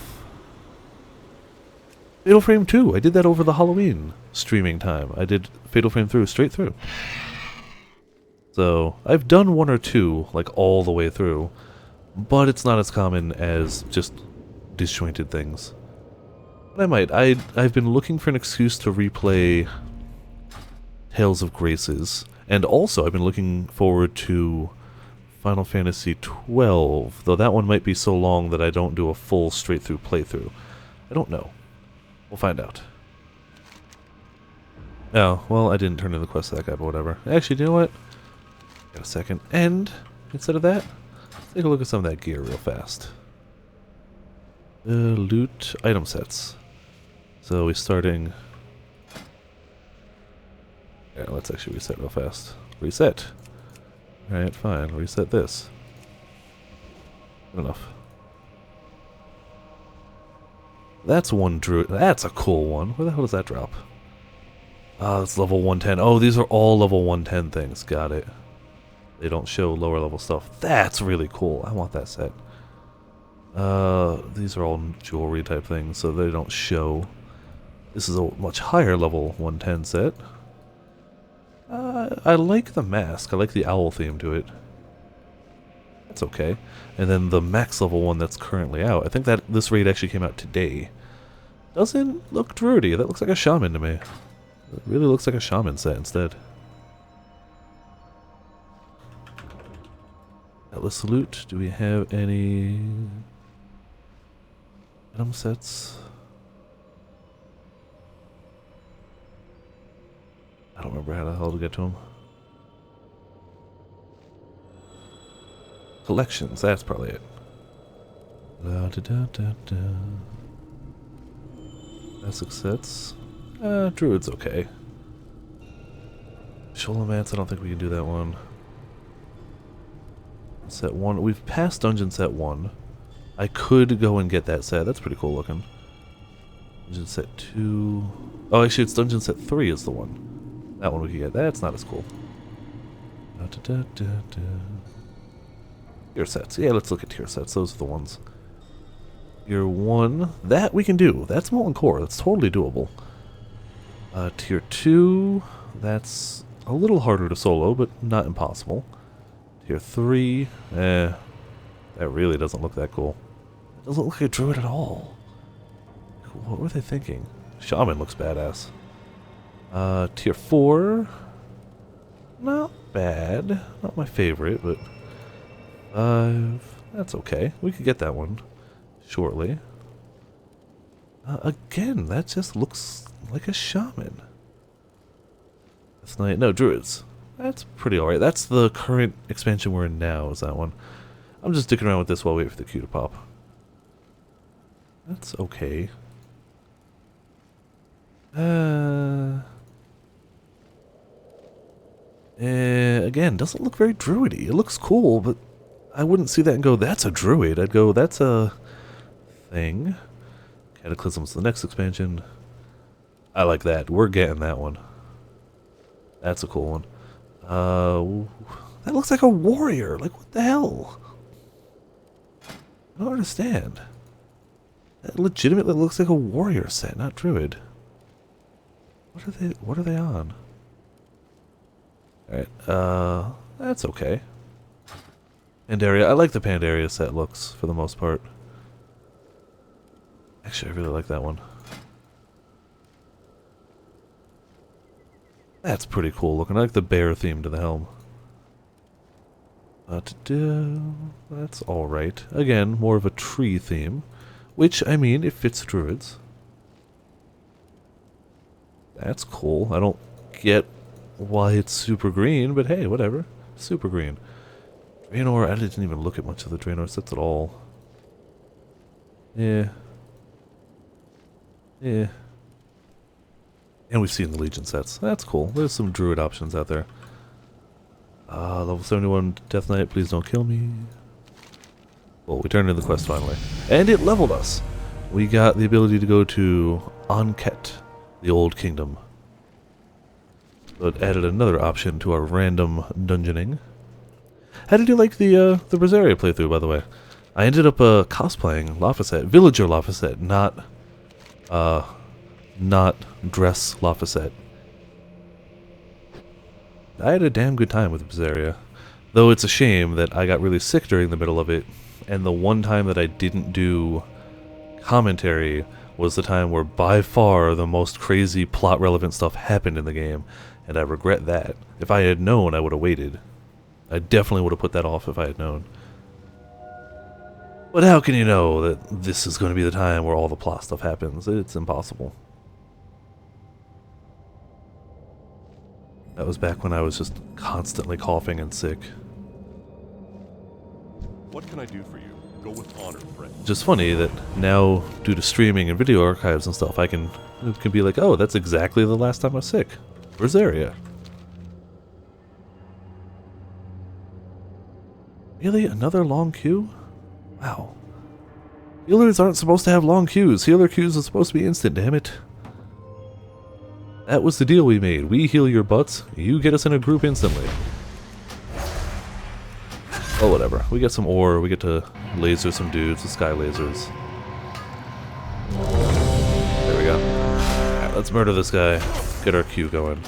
Fatal Frame 2. I did that over the Halloween streaming time. I did Fatal Frame 3 straight through. So, I've done one or two, like, all the way through. But it's not as common as just disjointed things. But I might. I've been looking for an excuse to replay Tales of Graces. And also, I've been looking forward to Final Fantasy XII. Though that one might be so long that I don't do a full straight-through playthrough. I don't know. We'll find out. Oh, well, I didn't turn in the quest to that guy, but whatever. Actually, do you know what? Got a second. And, instead of that, let's take a look at some of that gear real fast. Loot item sets. So we're starting... yeah, let's actually reset real fast. Reset! Alright, fine. Reset this. Good enough. That's one druid. That's a cool one. Where the hell does that drop? Ah, that's level 110. Oh, these are all level 110 things. Got it. They don't show lower level stuff. That's really cool. I want that set. These are all jewelry type things, so they don't show. This is a much higher level 110 set. I like the mask. I like the owl theme to it. That's okay. And then the max level one that's currently out. I think that this raid actually came out today. Doesn't look druidy. That looks like a shaman to me. It really looks like a shaman set instead. Atlas loot. Do we have any item sets? I don't remember how the hell to get to them. Collections, that's probably it. Da, da, da, da, da. Classic sets. Druid's okay. Sholomance, I don't think we can do that one. Set 1. We've passed Dungeon Set 1. I could go and get that set. That's pretty cool looking. Dungeon Set 2. Oh, actually, it's Dungeon Set 3 is the one. That one we can get. That's not as cool. Da, da, da, da, da. Tier sets. Yeah, let's look at tier sets. Those are the ones. Tier 1. That we can do. That's Molten Core. That's totally doable. Tier 2. That's a little harder to solo, but not impossible. Tier 3. That really doesn't look that cool. It doesn't look like a druid at all. What were they thinking? Shaman looks badass. Tier 4. Not bad. Not my favorite, but... 5. That's okay. We could get that one shortly. Again, that just looks like a shaman. That's not... no, druids. That's pretty alright. That's the current expansion we're in now, is that one. I'm just sticking around with this while I wait for the queue to pop. That's okay. Again, doesn't look very druidy. It looks cool, but I wouldn't see that and go, that's a druid. I'd go, that's a thing. Cataclysm's the next expansion. I like that. We're getting that one. That's a cool one. That looks like a warrior. Like, what the hell? I don't understand. That legitimately looks like a warrior set, not druid. What are they on? Alright, that's okay. Pandaria, I like the Pandaria set looks, for the most part. Actually, I really like that one. That's pretty cool looking. I like the bear theme to the helm. That's alright. Again, more of a tree theme. Which, I mean, it fits druids. That's cool. I don't get why it's super green, but hey, whatever. Super green. Draenor, I didn't even look at much of the Draenor sets at all. Yeah. Yeah. And we've seen the Legion sets. That's cool. There's some druid options out there. Level 71 Death Knight, please don't kill me. Well, we turned in the quest finally. And it leveled us! We got the ability to go to Anket, the Old Kingdom. So it added another option to our random dungeoning. How did you like the Brazaria playthrough, by the way? I ended up cosplaying Laphicet, Villager Laphicet, not dress Laphicet. I had a damn good time with Brazaria. Though it's a shame that I got really sick during the middle of it, and the one time that I didn't do commentary was the time where by far the most crazy plot relevant stuff happened in the game, and I regret that. If I had known, I would have waited. I definitely would have put that off if I had known. But how can you know that this is going to be the time where all the plot stuff happens? It's impossible. That was back when I was just constantly coughing and sick. What can I do for you? Go with honor, friend. Just funny that now, due to streaming and video archives and stuff, it can be like, oh, that's exactly the last time I was sick. Brazaria. Really? Another long queue? Wow. Healers aren't supposed to have long queues. Healer queues are supposed to be instant, damn it. That was the deal we made. We heal your butts, you get us in a group instantly. Oh, whatever. We get some ore, we get to laser some dudes with sky lasers. There we go. Alright, let's murder this guy. Get our queue going.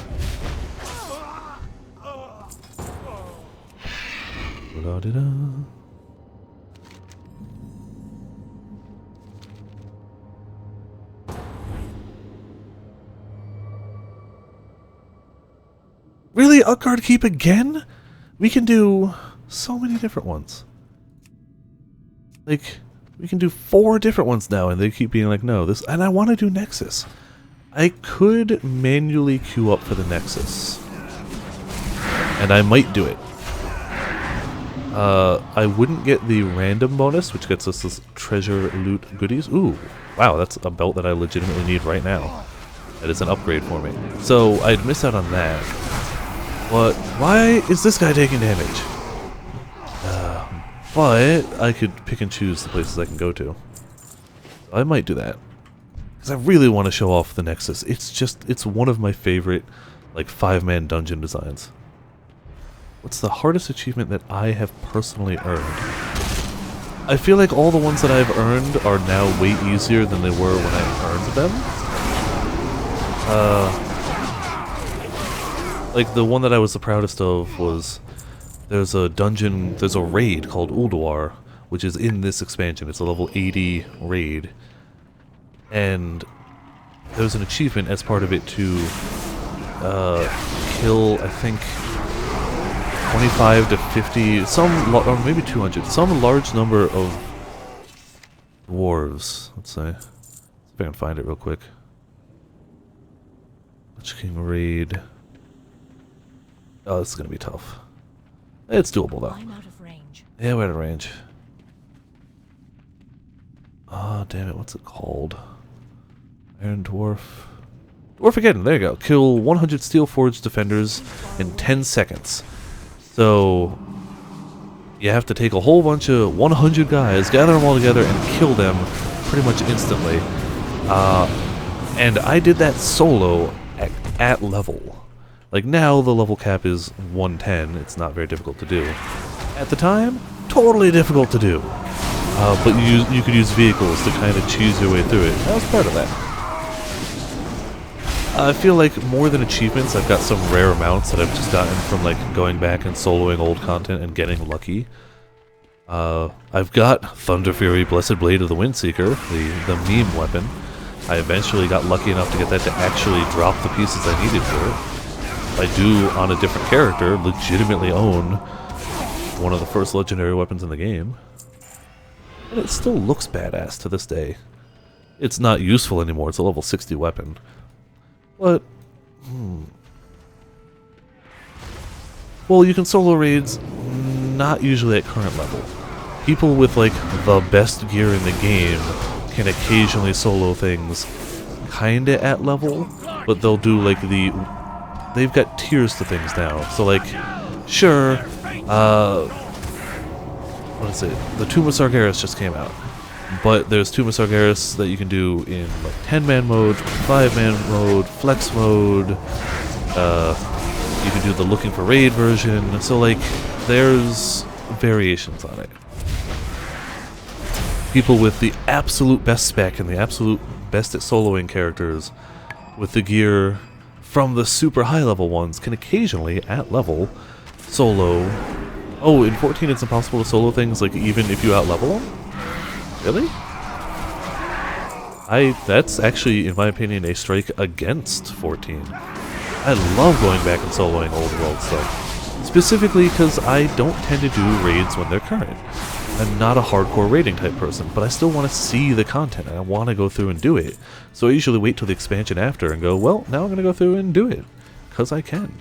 La-di-da. Really? Utgard Keep again? We can do so many different ones. Like, we can do 4 different ones now, and they keep being like, no, this... And I want to do Nexus. I could manually queue up for the Nexus. And I might do it. I wouldn't get the random bonus, which gets us this treasure loot goodies. Ooh, wow, that's a belt that I legitimately need right now. That is an upgrade for me. So, I'd miss out on that. But why is this guy taking damage? But I could pick and choose the places I can go to. I might do that. Because I really want to show off the Nexus. It's one of my favorite, like, 5-man dungeon designs. What's the hardest achievement that I have personally earned? I feel like all the ones that I've earned are now way easier than they were when I earned them. Like, the one that I was the proudest of was, there's a raid called Ulduar, which is in this expansion. It's a level 80 raid. And there's an achievement as part of it to kill, I think, 25 to 50, or maybe 200, some large number of dwarves, let's say. See if I can find it real quick. Lich King raid. Oh, this is going to be tough. It's doable, though. I'm out of range. Yeah, we're out of range. Oh, damn it. What's it called? Iron Dwarf. Dwarf again. There you go. Kill 100 Steel Forged defenders in 10 seconds. So, you have to take a whole bunch of 100 guys, gather them all together, and kill them pretty much instantly. And I did that solo at level. Like, now the level cap is 110. It's not very difficult to do. At the time, totally difficult to do. But you could use vehicles to kind of cheese your way through it. I was proud of that. I feel like more than achievements, I've got some rare amounts that I've just gotten from, like, going back and soloing old content and getting lucky. I've got Thunder Fury, Blessed Blade of the Windseeker, the meme weapon. I eventually got lucky enough to get that to actually drop the pieces I needed for it. I do, on a different character, legitimately own one of the first legendary weapons in the game. And it still looks badass to this day. It's not useful anymore, it's a level 60 weapon. But, well, you can solo raids, not usually at current level. People with, like, the best gear in the game can occasionally solo things kinda at level, but they'll do like they've got tiers to things now. So like, sure, what is it? The Tomb of Sargeras just came out, but there's Tomb of Sargeras that you can do in like 10-man mode, 5-man mode, flex mode. You can do the looking for raid version. So like, there's variations on it. People with the absolute best spec and the absolute best at soloing characters with the gear from the super high level ones can occasionally, at level, solo. Oh, in 14 it's impossible to solo things, like, even if you out-level them? Really? That's actually, in my opinion, a strike against 14. I love going back and soloing old world stuff. Specifically because I don't tend to do raids when they're current. I'm not a hardcore raiding type person, but I still want to see the content, and I want to go through and do it. So I usually wait till the expansion after and go, well, now I'm going to go through and do it. Because I can.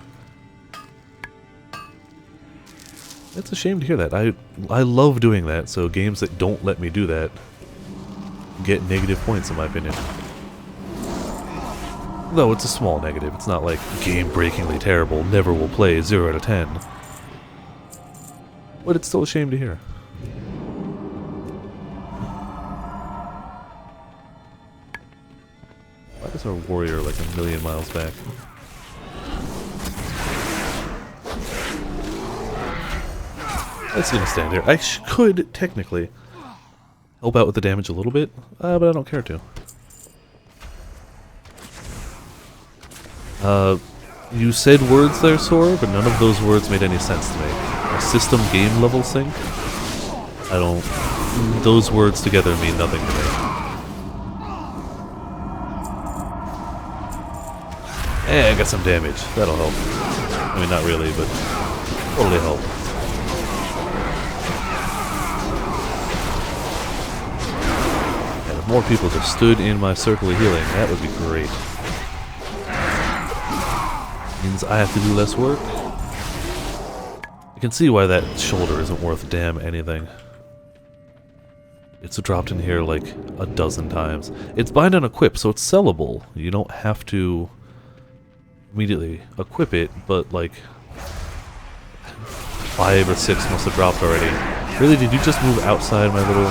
It's a shame to hear that. I love doing that, so games that don't let me do that get negative points, in my opinion. Though it's a small negative. It's not like game-breakingly terrible, never will play, 0 out of 10. But it's still a shame to hear. Why is our warrior like a million miles back? It's gonna stand here. I could, technically, help out with the damage a little bit, but I don't care to. You said words there, Sora, but none of those words made any sense to me. A system game level sync? I don't... Those words together mean nothing to me. I got some damage. That'll help. I mean, not really, but totally help. And if more people just stood in my circle of healing, that would be great. Means I have to do less work. You can see why that shoulder isn't worth damn anything. It's dropped in here like a dozen times. It's bind and equip, so it's sellable. You don't have to immediately equip it, but like 5 or 6 must have dropped already. Really, did you just move outside, my little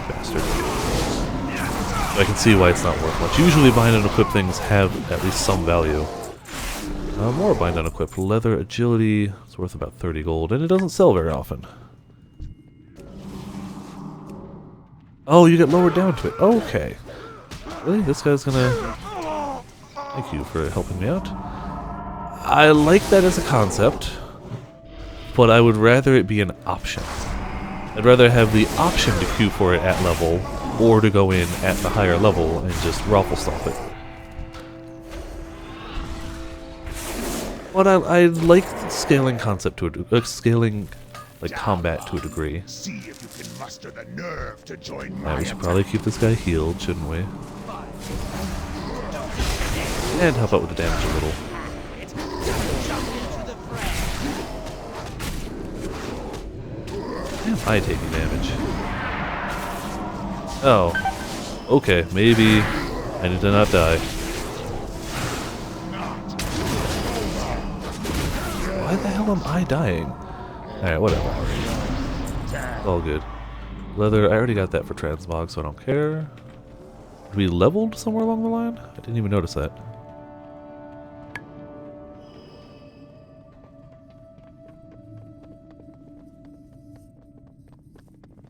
bastard? I can see why it's not worth much. Usually bind and equip things have at least some value. More bind and equip. Leather agility is worth about 30 gold, and it doesn't sell very often. Oh, you get lowered down to it. Okay. Really? This guy's gonna... Thank you for helping me out. I like that as a concept, but I would rather it be an option. I'd rather have the option to queue for it at level, or to go in at the higher level and just raffle stomp it. But I like the scaling concept to a scaling like combat to a degree. See if you can muster the nerve to join Now my we should probably keep this guy healed, shouldn't we? And help out with the damage a little. Am I taking damage? Oh. Okay, maybe I need to not die. Why the hell am I dying? Alright, whatever. It's all good. Leather, I already got that for transmog, so I don't care. Did we leveled somewhere along the line? I didn't even notice that.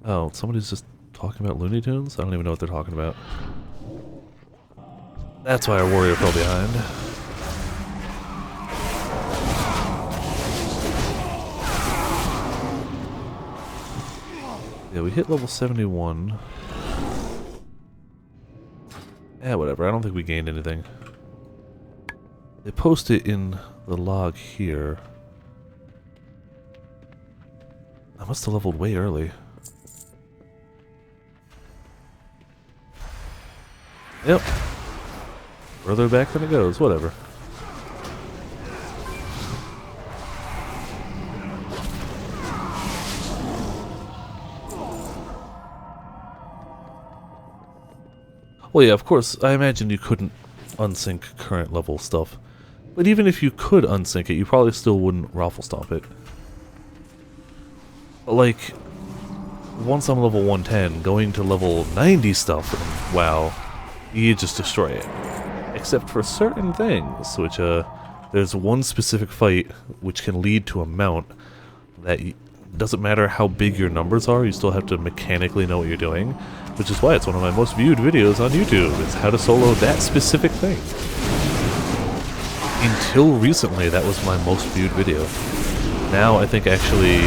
Oh, somebody's just talking about Looney Tunes? I don't even know what they're talking about. That's why our warrior fell behind. Yeah, we hit level 71. Yeah, whatever. I don't think we gained anything. They post it in the log here. I must have leveled way early. Yep. Further back than it goes. Whatever. Well, yeah, of course, I imagine you couldn't unsync current level stuff. But even if you could unsync it, you probably still wouldn't raffle stomp it. But like, once I'm level 110, going to level 90 stuff in WoW, you just destroy it. Except for certain things, which there's one specific fight which can lead to a mount that doesn't matter how big your numbers are, you still have to mechanically know what you're doing, which is why it's one of my most viewed videos on YouTube, is how to solo that specific thing. Until recently, that was my most viewed video. Now I think actually,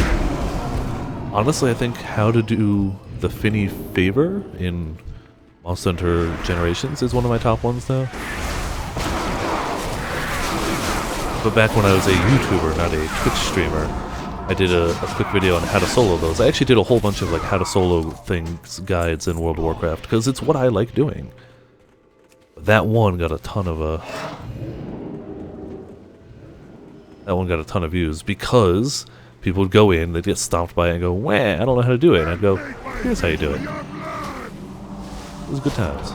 honestly I think how to do the Finny favor in Monster Hunter Generations is one of my top ones now. But back when I was a YouTuber, not a Twitch streamer, I did a quick video on how to solo those. I actually did a whole bunch of like how to solo things, guides in World of Warcraft, because it's what I like doing. That one got a ton of views because people would go in, they'd get stomped by it and go, "Wah, I don't know how to do it." And I'd go, "Here's how you do it." It was good times.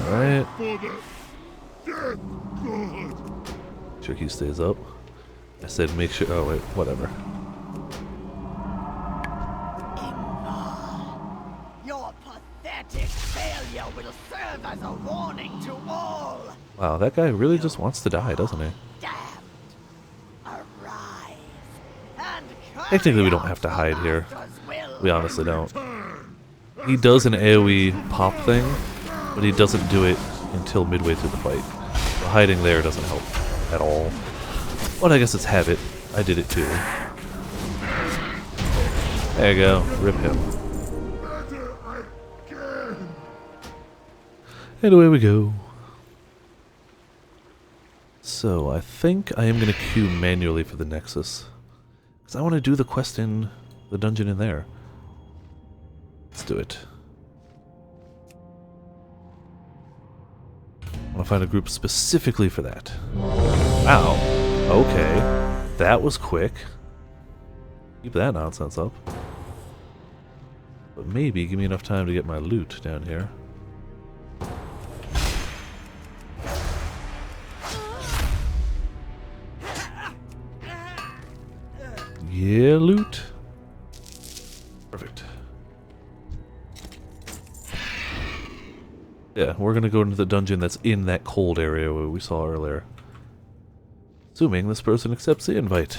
Alright. Sure he stays up. I said make sure. Oh wait, whatever. Your pathetic failure will serve as a warning to all. Wow, that guy really just wants to die, doesn't he? Damned. Arise and Technically we don't have to hide here. We honestly don't. He does an AoE pop thing, but he doesn't do it until midway through the fight. So hiding there doesn't help at all. But I guess it's habit. I did it too. There you go. Rip him. And away we go. So I think I am going to queue manually for the Nexus. Because I want to do the quest in the dungeon in there. Let's do it. I want to find a group specifically for that. Wow. Okay. That was quick. Keep that nonsense up. But maybe give me enough time to get my loot down here. Yeah, loot. Perfect. Yeah, we're gonna go into the dungeon that's in that cold area where we saw earlier. Assuming this person accepts the invite.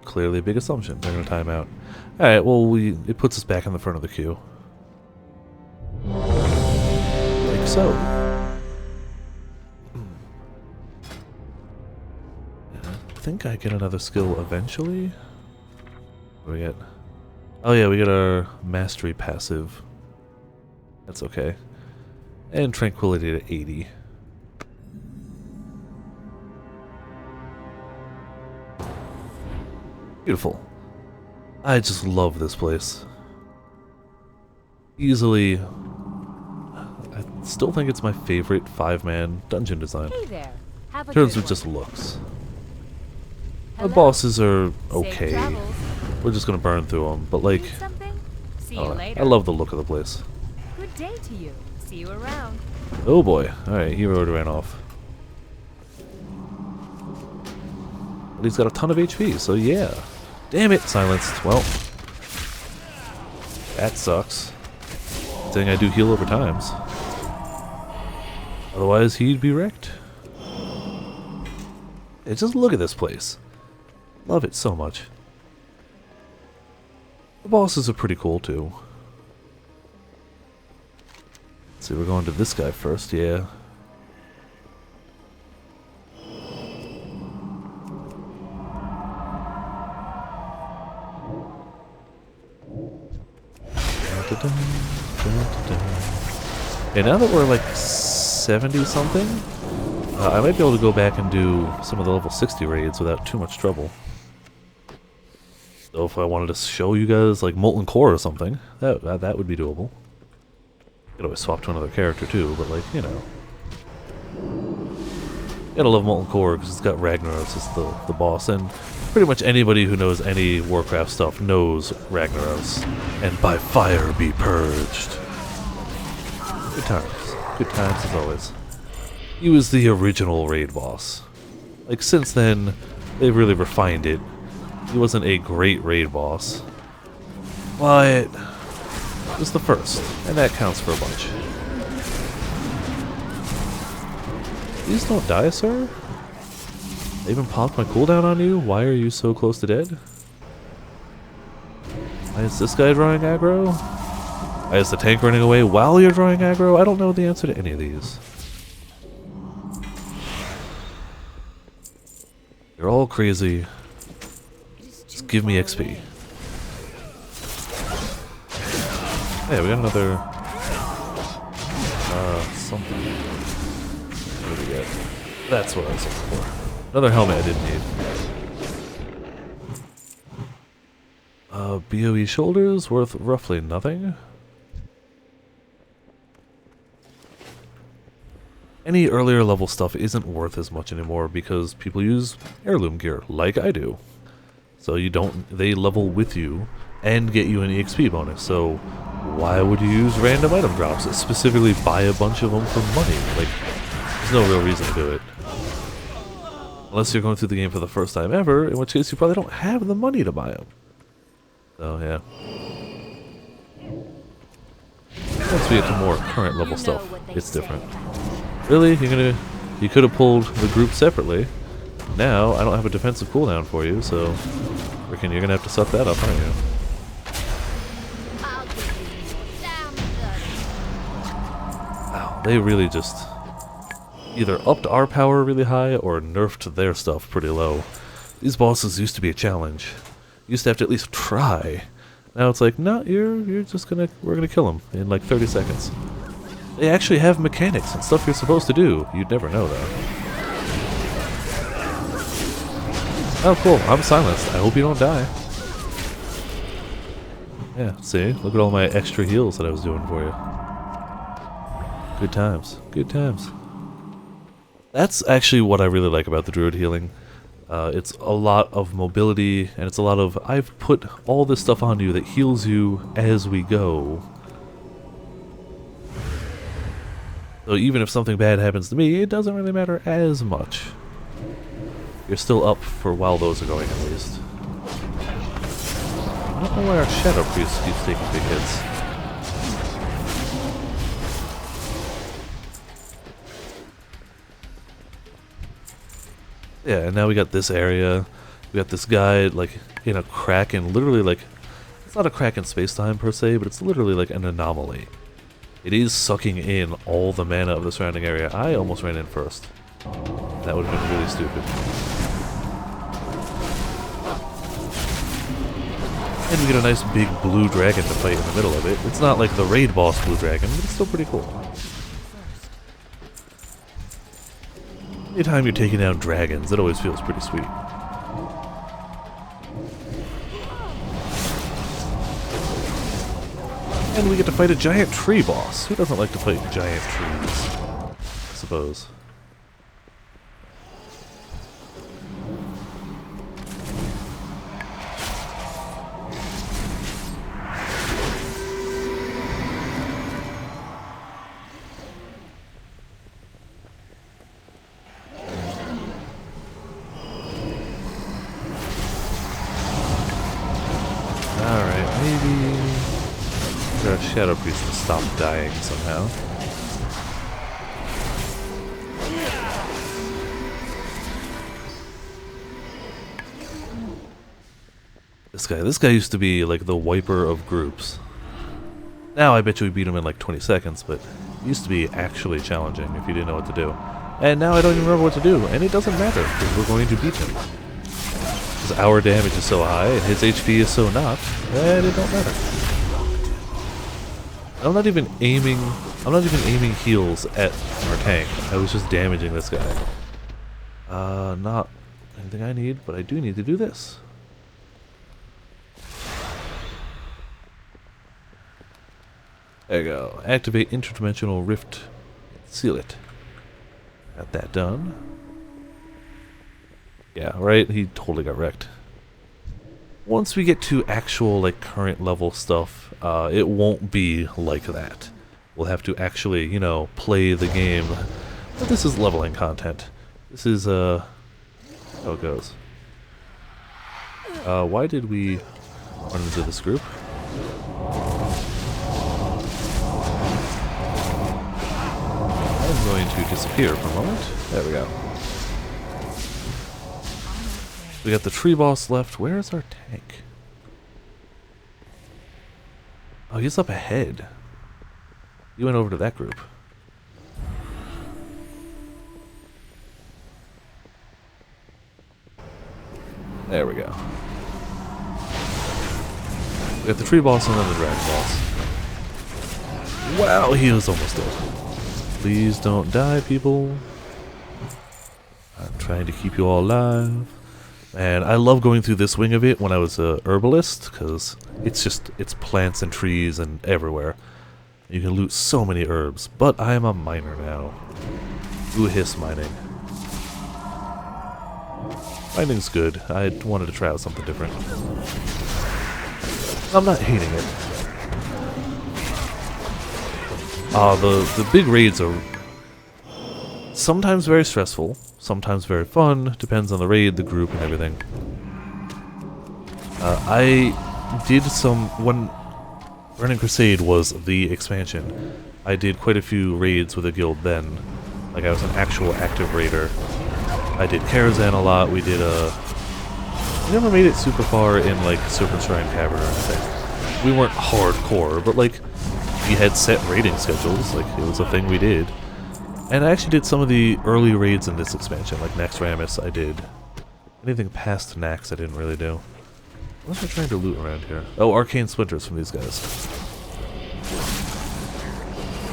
Clearly a big assumption. They're gonna time out. Alright, well it puts us back in the front of the queue. Like so. I think I get another skill eventually. What do we get? Oh yeah, we get our mastery passive. That's okay. And tranquility to 80. Beautiful. I just love this place. Easily, I still think it's my favorite 5-man dungeon design. Hey there. Have a In terms good of just one. looks. The Hello. bosses are Safe okay. travels. We're just gonna burn through them, but like, Need something? See I you don't know. later. I love the look of the place. Good day to you. See you around. Oh boy. Alright, he already ran off. But he's got a ton of HP, so yeah. Damn it, silenced. Well, that sucks. Good thing I do heal over times. Otherwise, he'd be wrecked. Yeah, just look at this place. Love it so much. The bosses are pretty cool too. Let's see, we're going to this guy first, yeah. And now that we're like 70 something, I might be able to go back and do some of the level 60 raids without too much trouble. So if I wanted to show you guys like Molten Core or something, that would be doable. Could always swap to another character too, but like, you know. Gotta love Molten Core because it's got Ragnaros as the boss, and pretty much anybody who knows any Warcraft stuff knows Ragnaros. And by fire be purged. Good times. Good times as always. He was the original raid boss. Like, since then, they've really refined it. He wasn't a great raid boss, but it was the first, and that counts for a bunch. Please don't die, sir? I even popped my cooldown on you? Why are you so close to dead? Why is this guy drawing aggro? Why is the tank running away while you're drawing aggro? I don't know the answer to any of these. You're all crazy. Just give me XP. Hey, we got another... something. What do we get? That's what I was looking for. Another helmet I didn't need. BOE shoulders worth roughly nothing. Any earlier level stuff isn't worth as much anymore because people use heirloom gear, like I do. So they level with you and get you an EXP bonus, so why would you use random item drops? Specifically buy a bunch of them for money, like, there's no real reason to do it. Unless you're going through the game for the first time ever, in which case you probably don't have the money to buy them. So, yeah. Once we get to more current level stuff, it's different. Really? You could have pulled the group separately. Now, I don't have a defensive cooldown for you, so reckon you're gonna have to suck that up, aren't you? Wow, they really just either upped our power really high or nerfed their stuff pretty low. These bosses used to be a challenge. You used to have to at least try. Now it's like, no, we're gonna kill them in like 30 seconds. They actually have mechanics and stuff you're supposed to do. You'd never know though. Oh cool, I'm silenced. I hope you don't die. Yeah, see? Look at all my extra heals that I was doing for you. Good times. Good times. That's actually what I really like about the druid healing. It's a lot of mobility, and it's a lot of, I've put all this stuff on you that heals you as we go. So even if something bad happens to me, it doesn't really matter as much. You're still up for while those are going, at least. I don't know why our Shadow Priest keeps taking big hits. Yeah, and now we got this area. We got this guy, like, in a crack, and literally, like, it's not a crack in space-time per se, but it's literally like an anomaly. It is sucking in all the mana of the surrounding area. I almost ran in first. That would have been really stupid. And we get a nice big blue dragon to fight in the middle of it. It's not like the raid boss blue dragon, but it's still pretty cool. Anytime you're taking down dragons, it always feels pretty sweet. And we get to fight a giant tree boss. Who doesn't like to fight giant trees? I suppose. Alright, maybe get our Shadow Priest to stop dying somehow. This guy used to be like the wiper of groups. Now I bet you we beat him in like 20 seconds, but it used to be actually challenging if you didn't know what to do. And now I don't even remember what to do, and it doesn't matter, because we're going to beat him. Because our damage is so high, and his HP is so not, that it don't matter. I'm not even aiming heals at our tank. I was just damaging this guy. Not anything I need, but I do need to do this. There you go. Activate interdimensional rift. Seal it. Got that done. Yeah, right? He totally got wrecked. Once we get to actual, like, current level stuff, it won't be like that. We'll have to actually, you know, play the game. But this is leveling content. This is, how it goes. Why did we run into this group? I'm going to disappear for a moment. There we go. We got the tree boss left. Where is our tank? Oh, he's up ahead. He went over to that group. There we go. We got the tree boss and then the dragon boss. Wow, he was almost dead. Please don't die, people. I'm trying to keep you all alive. And I love going through this wing of it when I was a herbalist, because it's plants and trees and everywhere. You can loot so many herbs, but I am a miner now. Ooh, hiss mining. Mining's good. I wanted to try out something different. I'm not hating it. The big raids are sometimes very stressful, sometimes very fun, depends on the raid, the group, and everything. I did when Burning Crusade was the expansion, I did quite a few raids with a guild then. Like, I was an actual active raider. I did Karazhan a lot, we never made it super far in, like, Serpent Shrine Cavern or anything. We weren't hardcore, but, like, we had set raiding schedules, like, it was a thing we did. And I actually did some of the early raids in this expansion, like Naxxramas I did. Anything past Nax I didn't really do. What was I trying to loot around here? Oh, arcane splinters from these guys.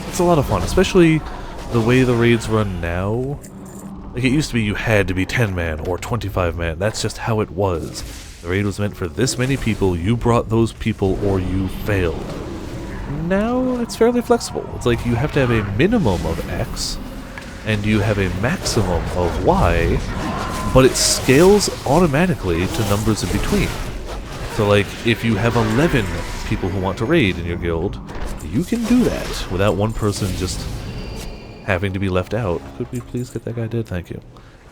It's a lot of fun, especially the way the raids run now. Like, it used to be you had to be 10-man or 25-man. That's just how it was. The raid was meant for this many people, you brought those people, or you failed. Now, it's fairly flexible. It's like you have to have a minimum of X, and you have a maximum of Y, but it scales automatically to numbers in between. So, like, if you have 11 people who want to raid in your guild, you can do that without one person just having to be left out. Could we please get that guy dead? Thank you.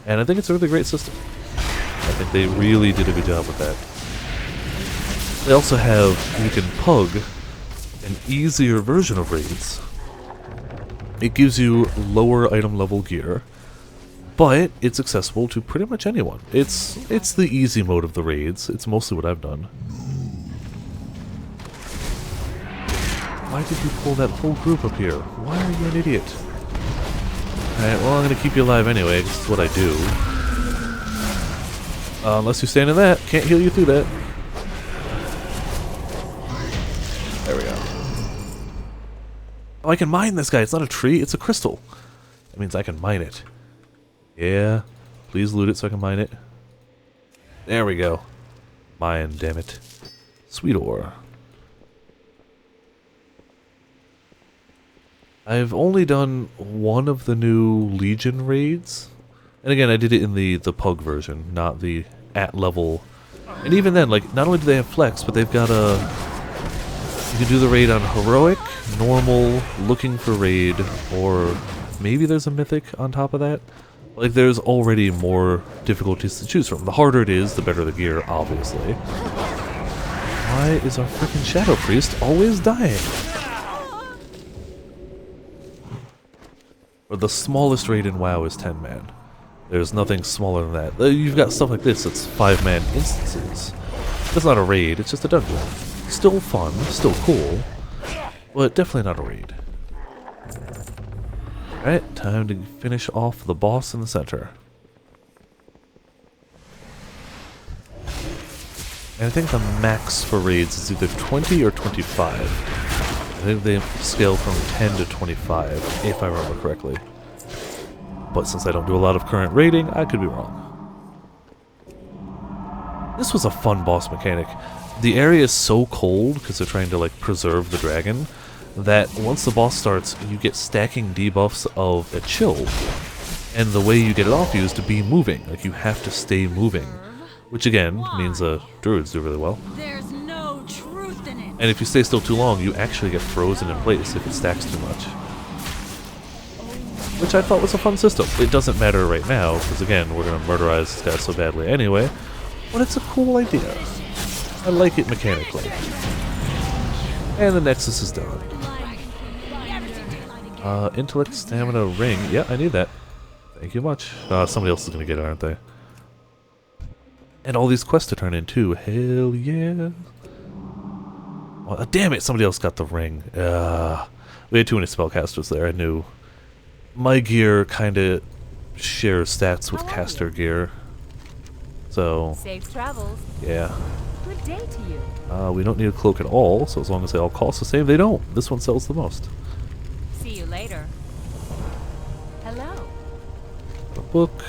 And I think it's a really great system. I think they really did a good job with that. They also have, you can pug an easier version of raids. It gives you lower item level gear, but it's accessible to pretty much anyone. It's the easy mode of the raids. It's mostly what I've done. Why did you pull that whole group up here? Why are you an idiot? Alright, well, I'm gonna keep you alive anyway, 'cause it's what I do. Unless you stand in that, can't heal you through that. There we go. Oh, I can mine this guy. It's not a tree, it's a crystal. That means I can mine it. Yeah, please loot it so I can mine it. There we go. Mine, damn it. Sweet ore. I've only done one of the new Legion raids. And again, I did it in the Pug version, not the at-level. And even then, like, not only do they have flex, but they've got a... You can do the raid on Heroic, Normal, Looking for Raid, or maybe there's a Mythic on top of that. Like, there's already more difficulties to choose from. The harder it is, the better the gear, obviously. Why is our freaking Shadow Priest always dying? Or the smallest raid in WoW is 10-man. There's nothing smaller than that. You've got stuff like this that's 5-man instances. That's not a raid, it's just a dungeon. Still fun, still cool, but definitely not a raid. Alright, time to finish off the boss in the center. And I think the max for raids is either 20 or 25. I think they scale from 10 to 25, if I remember correctly. But since I don't do a lot of current raiding, I could be wrong. This was a fun boss mechanic. The area is so cold, because they're trying to, like, preserve the dragon, that once the boss starts, you get stacking debuffs of a chill, and the way you get it off you is to be moving. Like, you have to stay moving, which again means druids do really well. There's no truth in it. And if you stay still too long, you actually get frozen in place if it stacks too much, which I thought was a fun system. It doesn't matter right now, because again, we're going to murderize this guy so badly anyway, but it's a cool idea. I like it mechanically. And the Nexus is done. Intellect, stamina, ring. Yeah, I need that. Thank you much. Somebody else is going to get it, aren't they? And all these quests to turn in too. Hell yeah. Oh, damn it, somebody else got the ring. We had too many spellcasters there, I knew. My gear kind of shares stats with caster gear. So, Safe travels. yeah. Good day to you. We don't need a cloak at all, so as long as they all cost the same, they don't. This one sells the most. See you later. Hello. A book,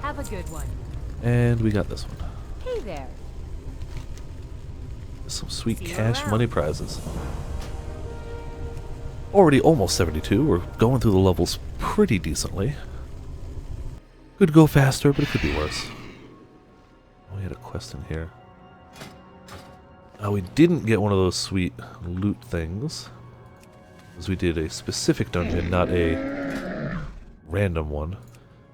Have a good one. and we got this one. Hey there. Some sweet See you cash around. money prizes. Already almost 72. We're going through the levels pretty decently. Could go faster, but it could be worse. Oh, we had a quest in here. We didn't get one of those sweet loot things, because we did a specific dungeon, not a random one.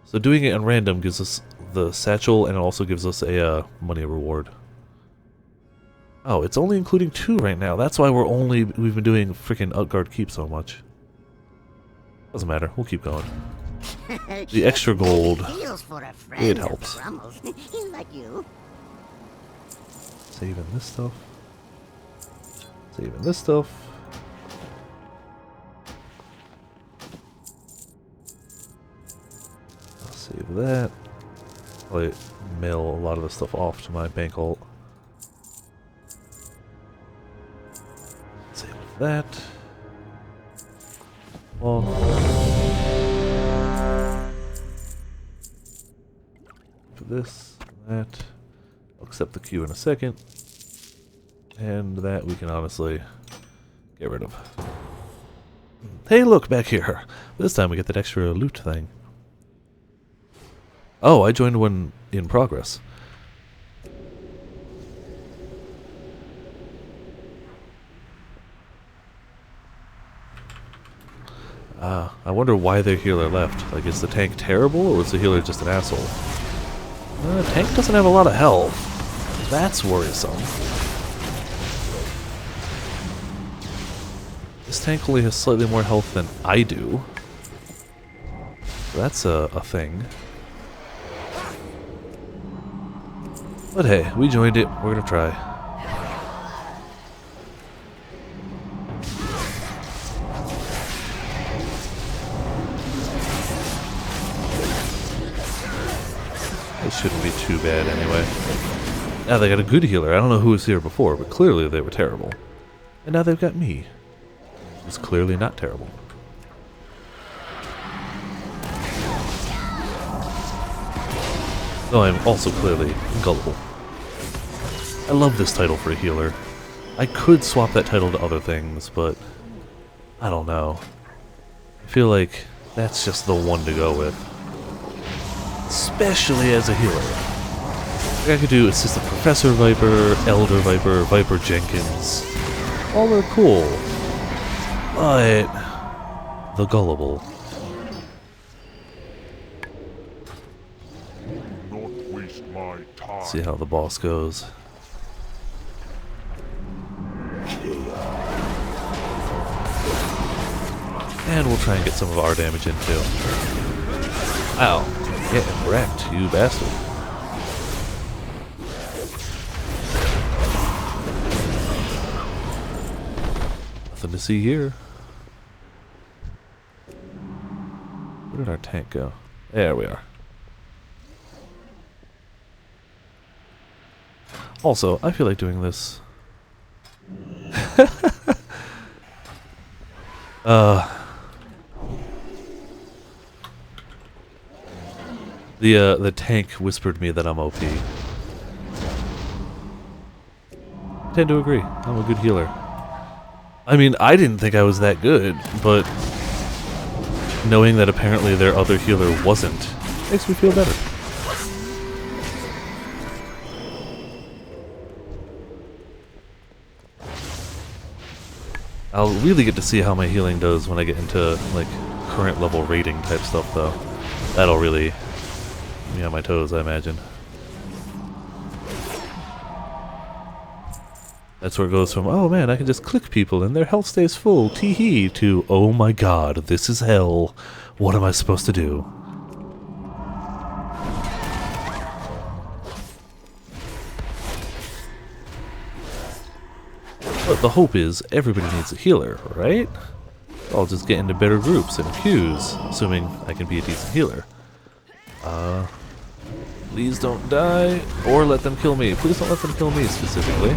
So doing it on random gives us the satchel, and it also gives us a money reward. Oh, it's only including 2 right now. That's why we've been doing freaking Utgard Keep so much. Doesn't matter. We'll keep going. The extra gold, Feels for a friend it of helps. Grumbles. Like you. Saving this stuff. Saving this stuff. I'll save that. Probably mail a lot of this stuff off to my bank alt. Save that. Well, for this, that. I'll accept the queue in a second. And that we can honestly get rid of. Hey, look, back here. This time we get that extra loot thing. Oh, I joined one in progress. I wonder why their healer left. Like, is the tank terrible, or is the healer just an asshole? The tank doesn't have a lot of health. That's worrisome. This tank only has slightly more health than I do. So that's a thing. But hey, we joined it. We're gonna try. It shouldn't be too bad anyway. Now they got a good healer. I don't know who was here before, but clearly they were terrible. And now they've got me. Who's clearly not terrible. Though I'm also clearly gullible. I love this title for a healer. I could swap that title to other things, but I don't know. I feel like that's just the one to go with. Especially as a healer. Like I could do Assistant Professor Viper, Elder Viper, Viper Jenkins. All are cool. But the gullible. Not waste my time. See how the boss goes. And we'll try and get some of our damage in too. Ow. Get wrecked, you bastard. Nothing to see here. Where did our tank go? There we are. Also, I feel like doing this. The tank whispered me that I'm OP. I tend to agree. I'm a good healer. I mean, I didn't think I was that good, but knowing that apparently their other healer wasn't makes me feel better. I'll really get to see how my healing does when I get into, like, current level rating type stuff, though. That'll really get me on my toes, I imagine. That's where it goes from, oh man, I can just click people and their health stays full, tee-hee, to, oh my god, this is hell. What am I supposed to do? But the hope is everybody needs a healer, right? I'll just get into better groups and queues, assuming I can be a decent healer. Please don't die, or let them kill me. Please don't let them kill me, specifically.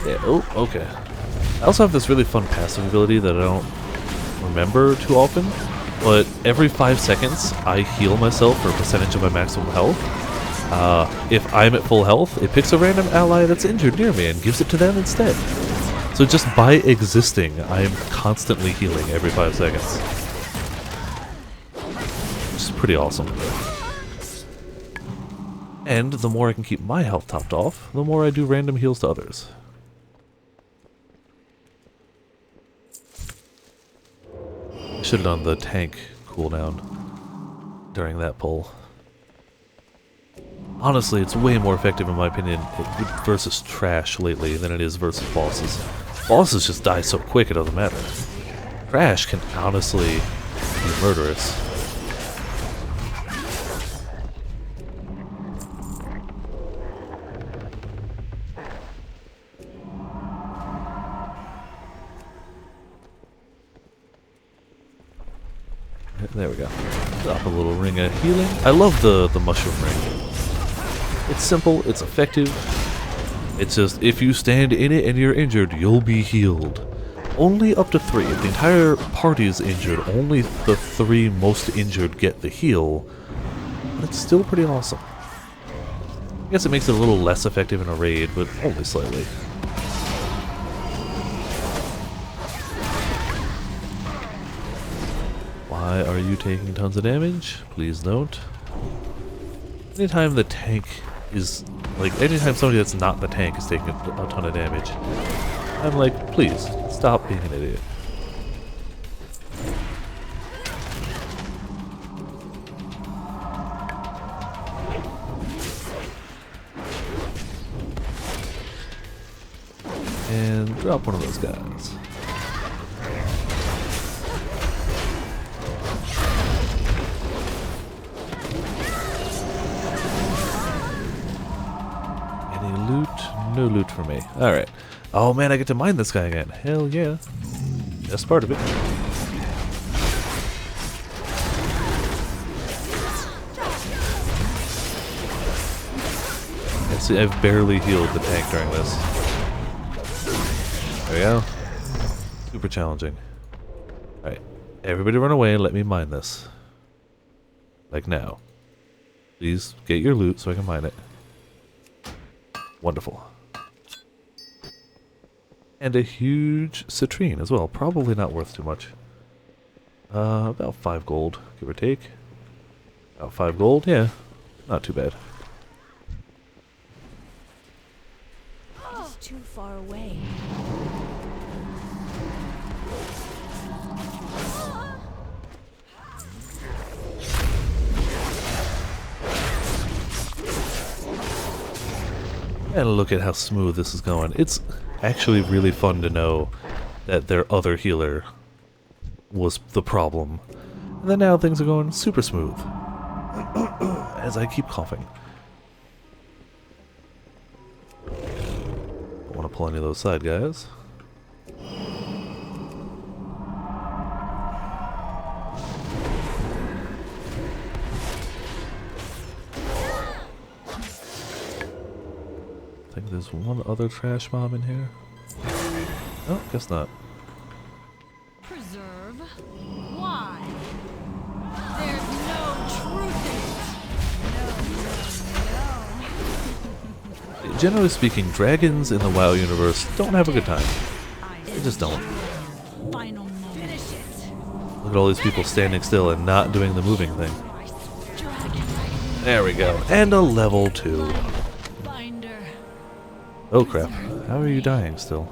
Yeah, oh, okay. I also have this really fun passive ability that I don't remember too often, but every 5 seconds I heal myself for a percentage of my maximum health. If I'm at full health, it picks a random ally that's injured near me and gives it to them instead. So just by existing, I am constantly healing every 5 seconds. Which is pretty awesome. And the more I can keep my health topped off, the more I do random heals to others. I should have done the tank cooldown during that pull. Honestly, it's way more effective in my opinion versus trash lately than it is versus bosses. Bosses just die so quick it doesn't matter. Trash can honestly be murderous. There we go. Drop a little ring of healing. I love the mushroom ring. It's simple, it's effective. It's just, if you stand in it and you're injured, you'll be healed. Only up to 3. If the entire party is injured, only the 3 most injured get the heal. But it's still pretty awesome. I guess it makes it a little less effective in a raid, but only slightly. Why are you taking tons of damage? Please don't. Anytime the tank is, like, anytime somebody that's not the tank is taking a ton of damage, I'm like, please, stop being an idiot. And drop one of those guys. No loot for me. Alright. Oh man, I get to mine this guy again. Hell yeah. That's part of it. And see, I've barely healed the tank during this. There we go. Super challenging. Alright. Everybody run away and let me mine this. Like now. Please get your loot so I can mine it. Wonderful. And a huge citrine as well. Probably not worth too much. About 5 gold, give or take. About 5 gold, yeah. Not too bad. He's too far away. And look at how smooth this is going. It's actually really fun to know that their other healer was the problem. And then now things are going super smooth. As I keep coughing. Don't want to pull any of those side guys. I think there's one other trash mob in here. Oh, guess not. Preserve? Why? There's no truth in it. No, no, generally speaking, dragons in the WoW universe don't have a good time. They just don't. Final moment. Look at all these people standing still and not doing the moving thing. There we go. And a level 2. Binder. Oh crap. How are you dying still?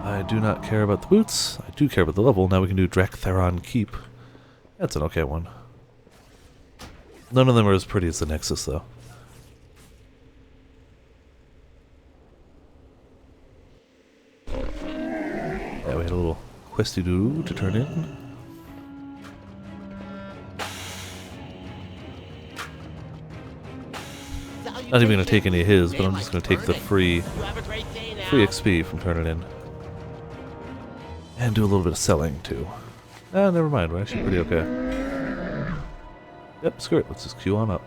I do not care about the boots. I do care about the level. Now we can do Draktheron Keep. That's an okay one. None of them are as pretty as the Nexus, though. Yeah, we had a little questy-doo to turn in. Not even going to take any of his, but I'm just going to take the free XP from turning in. And do a little bit of selling, too. Ah, never mind. We're actually pretty okay. Yep, screw it. Let's just queue on up.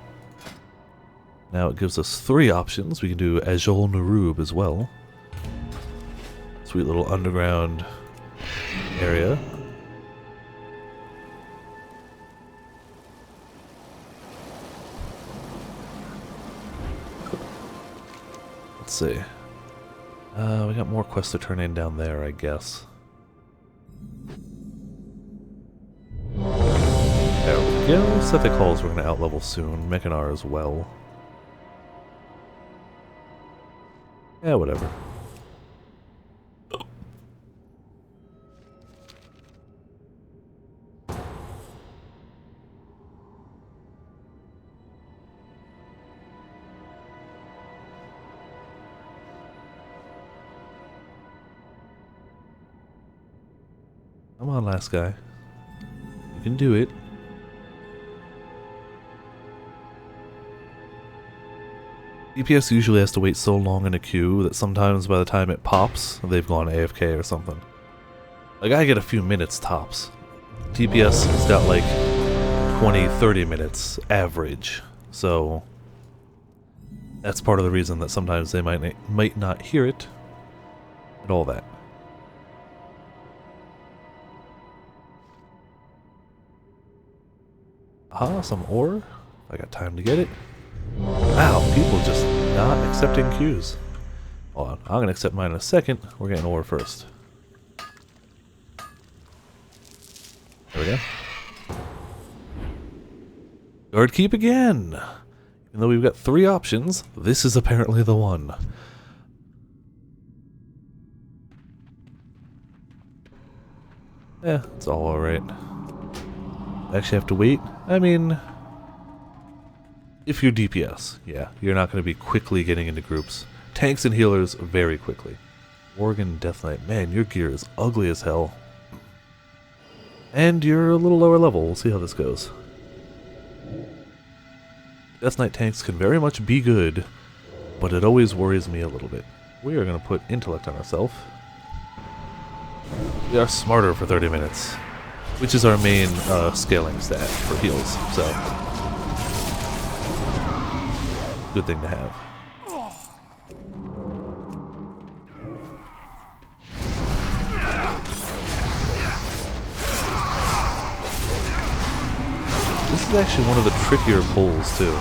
Now it gives us 3 options. We can do Ajol Narub as well. Sweet little underground area. Let's see. We got more quests to turn in down there, I guess. There we go. Sethic Halls we're going to outlevel soon. Mechanar as well. Yeah, whatever. Come on, last guy. You can do it. DPS usually has to wait so long in a queue that sometimes by the time it pops, they've gone AFK or something. Like, I get a few minutes tops. DPS has got like 20-30 minutes average, so that's part of the reason that sometimes they might not hear it and all that. Aha, some ore. I got time to get it. Wow, people just not accepting queues. Hold on, I'm gonna accept mine in a second. We're getting ore first. There we go. Guard keep again! Even though we've got 3 options, this is apparently the one. It's all alright. I actually have to wait. I mean, if you're DPS, yeah, you're not going to be quickly getting into groups. Tanks and healers, very quickly. Worgen Death Knight, man, your gear is ugly as hell. And you're a little lower level, we'll see how this goes. Death Knight tanks can very much be good, but it always worries me a little bit. We are going to put Intellect on ourselves. We are smarter for 30 minutes, which is our main scaling stat for heals, so good thing to have. This is actually one of the trickier pulls too.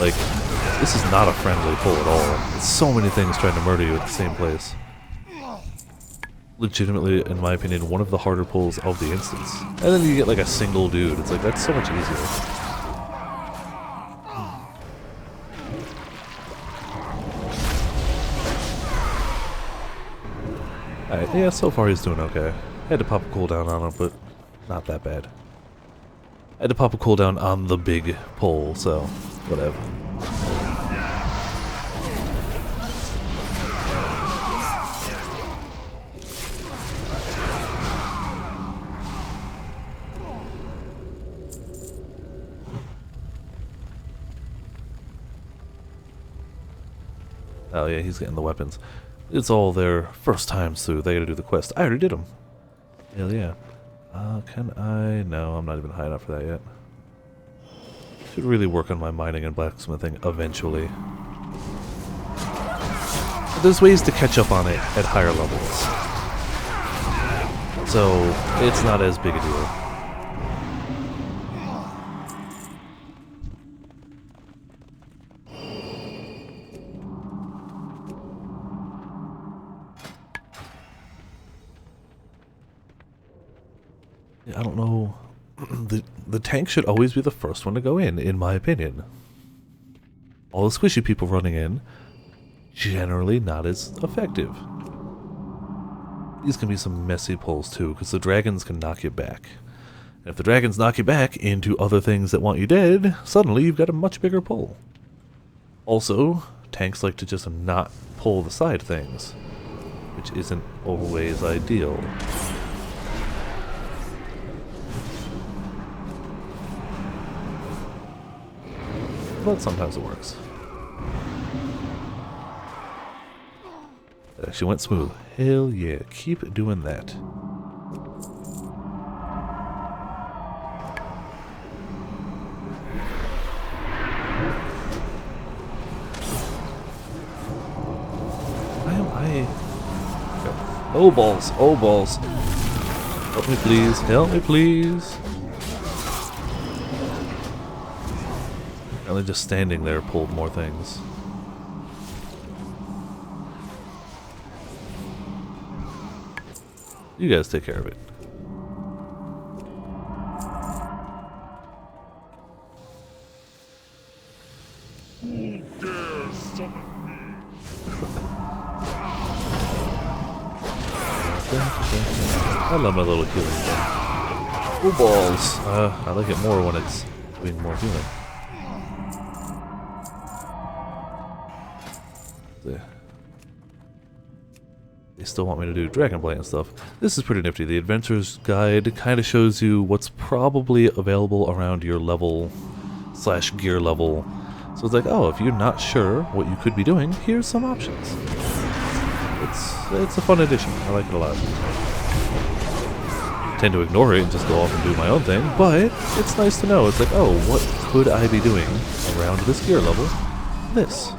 Like, this is not a friendly pull at all. It's so many things trying to murder you at the same place. Legitimately, in my opinion, one of the harder pulls of the instance. And then you get like a single dude. It's like, that's so much easier. Alright, yeah, so far he's doing okay. Had to pop a cooldown on him, but not that bad. Had to pop a cooldown on the big pull, so whatever. Oh yeah, he's getting the weapons. It's all their first times through. They gotta do the quest. I already did them. Hell yeah. Can I? No, I'm not even high enough for that yet. Should really work on my mining and blacksmithing eventually. But there's ways to catch up on it at higher levels. So it's not as big a deal. Yeah, I don't know. The tank should always be the first one to go in my opinion. All the squishy people running in, generally not as effective. These can be some messy pulls too, because the dragons can knock you back. And if the dragons knock you back into other things that want you dead, suddenly you've got a much bigger pull. Also, tanks like to just not pull the side things, which isn't always ideal. But sometimes it works. It actually went smooth. Hell yeah, keep doing that. Why am I... Oh balls, oh balls. Help me please, help me please. Apparently just standing there pulled more things. You guys take care of it. I love my little healing thing. Oh balls! I like it more when it's doing more healing. There. They still want me to do Dragonblight and stuff. This is pretty nifty. The Adventurer's Guide kind of shows you what's probably available around your level / gear level. So it's like, oh, if you're not sure what you could be doing, here's some options. It's a fun addition. I like it a lot. I tend to ignore it and just go off and do my own thing, but it's nice to know. It's like, oh, what could I be doing around this gear level? This.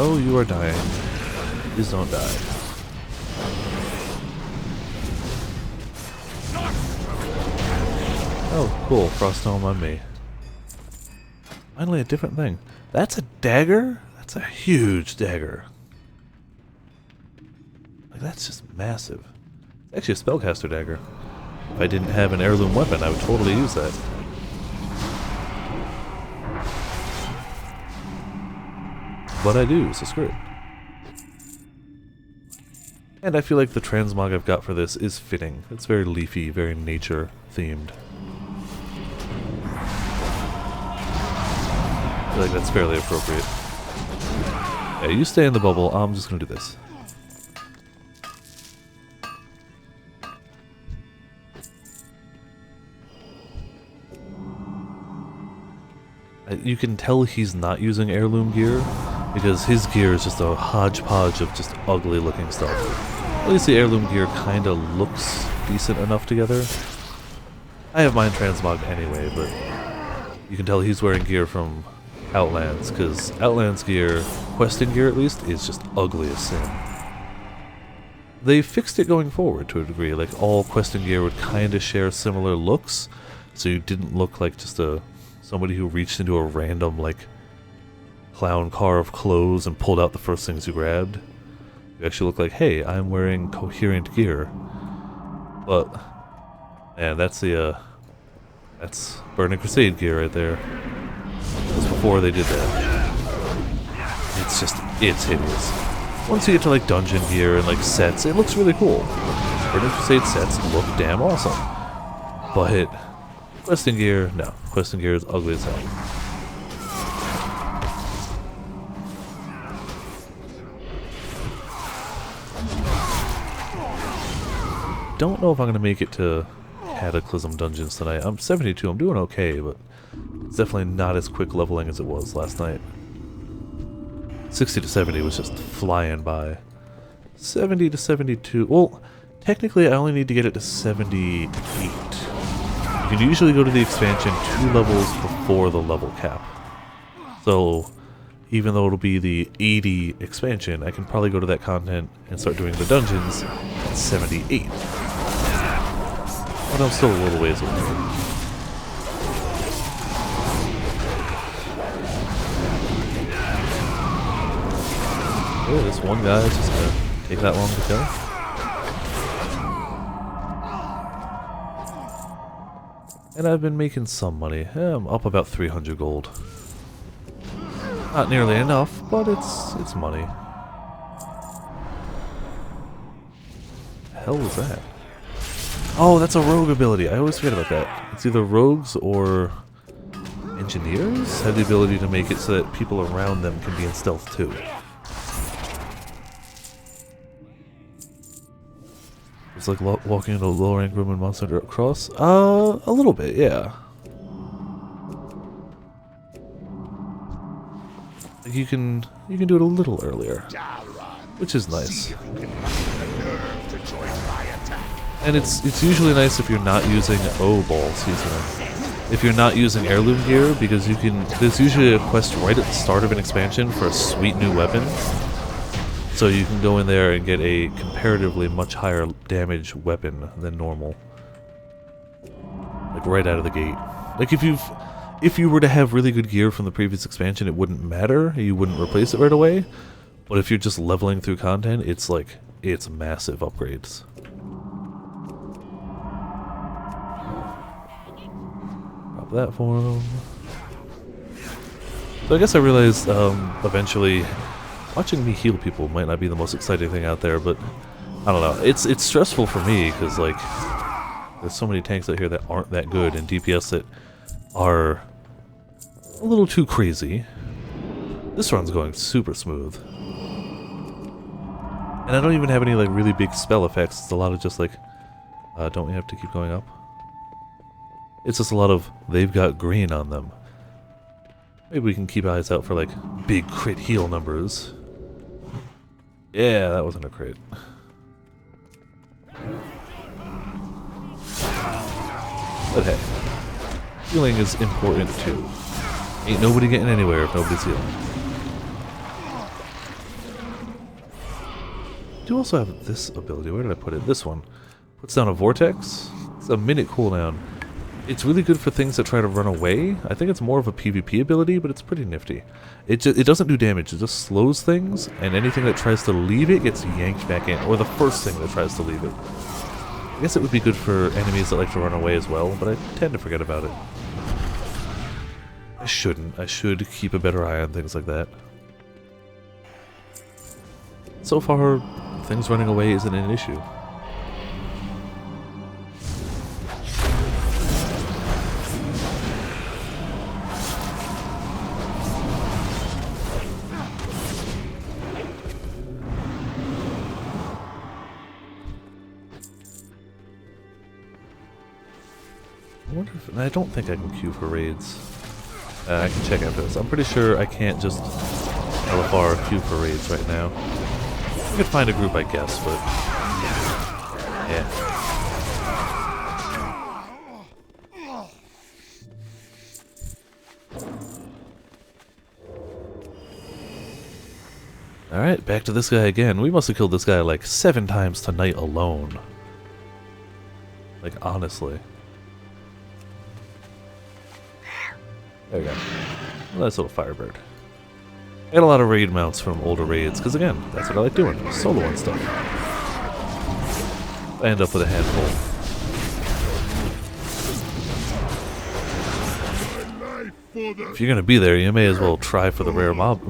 Oh, you are dying. Please don't die. Oh, cool. Frost Dome on me. Finally a different thing. That's a dagger? That's a huge dagger. Like, that's just massive. It's actually a spellcaster dagger. If I didn't have an heirloom weapon, I would totally use that. But I do, so screw it. And I feel like the transmog I've got for this is fitting. It's very leafy, very nature themed. I feel like that's fairly appropriate. Yeah, you stay in the bubble, I'm just gonna do this. You can tell he's not using heirloom gear, because his gear is just a hodgepodge of just ugly looking stuff. At least the heirloom gear kinda looks decent enough together. I have mine transmogged anyway, but you can tell he's wearing gear from Outlands, because Outlands gear, questing gear at least, is just ugly as sin. They fixed it going forward to a degree, like all questing gear would kinda share similar looks, so you didn't look like just somebody who reached into a random, like, clown car of clothes and pulled out the first things you grabbed. You actually look like, hey, I'm wearing coherent gear. But, man, that's Burning Crusade gear right there. It was before they did that. It's hideous. Once you get to, like, dungeon gear and, like, sets, it looks really cool. Burning Crusade sets look damn awesome. But questing gear, no. Questing gear is ugly as hell. Don't know if I'm going to make it to Cataclysm dungeons tonight. I'm 72, I'm doing okay, but it's definitely not as quick leveling as it was last night. 60 to 70 was just flying by. 70 to 72, well, technically I only need to get it to 78. You can usually go to the expansion 2 levels before the level cap. So, even though it'll be the 80 expansion, I can probably go to that content and start doing the dungeons at 78. But I'm still a little ways away. Oh, this one guy is just gonna take that long to kill. And I've been making some money. I'm up about 300 gold. Not nearly enough, but it's money. The hell was that? Oh, that's a rogue ability. I always forget about that. It's either rogues or engineers have the ability to make it so that people around them can be in stealth too. It's like walking into a low rank room in Monster Hunter Cross? A little bit, yeah. You can do it a little earlier, which is nice. And it's usually nice if you're not using if you're not using heirloom gear, because there's usually a quest right at the start of an expansion for a sweet new weapon. So you can go in there and get a comparatively much higher damage weapon than normal. Like right out of the gate. Like if you were to have really good gear from the previous expansion, it wouldn't matter. You wouldn't replace it right away. But if you're just leveling through content, it's massive upgrades. Drop that for him. So I guess I realized eventually watching me heal people might not be the most exciting thing out there, but I don't know. It's stressful for me because like there's so many tanks out here that aren't that good and DPS that are a little too crazy. This run's going super smooth. And I don't even have any like really big spell effects. It's a lot of just like, don't we have to keep going up? It's just a lot of, they've got green on them. Maybe we can keep eyes out for like big crit heal numbers. Yeah, that wasn't a crit. But hey, healing is important too. Ain't nobody getting anywhere if nobody's healing. I do also have this ability. Where did I put it? This one. Puts down a vortex. It's a minute cooldown. It's really good for things that try to run away. I think it's more of a PvP ability, but it's pretty nifty. It doesn't do damage, it just slows things, and anything that tries to leave it gets yanked back in, or the first thing that tries to leave it. I guess it would be good for enemies that like to run away as well, but I tend to forget about it. I shouldn't. I should keep a better eye on things like that. So far, things running away isn't an issue. I don't think I can queue for raids. I can check after this. I'm pretty sure I can't just LFR queue for raids right now. I could find a group, I guess, but yeah. Alright, back to this guy again. We must have killed this guy like 7 times tonight alone. Like, honestly. There we go. Nice little firebird. I got a lot of raid mounts from older raids, because again, that's what I like doing, solo and stuff. I end up with a handful. If you're gonna be there, you may as well try for the rare mount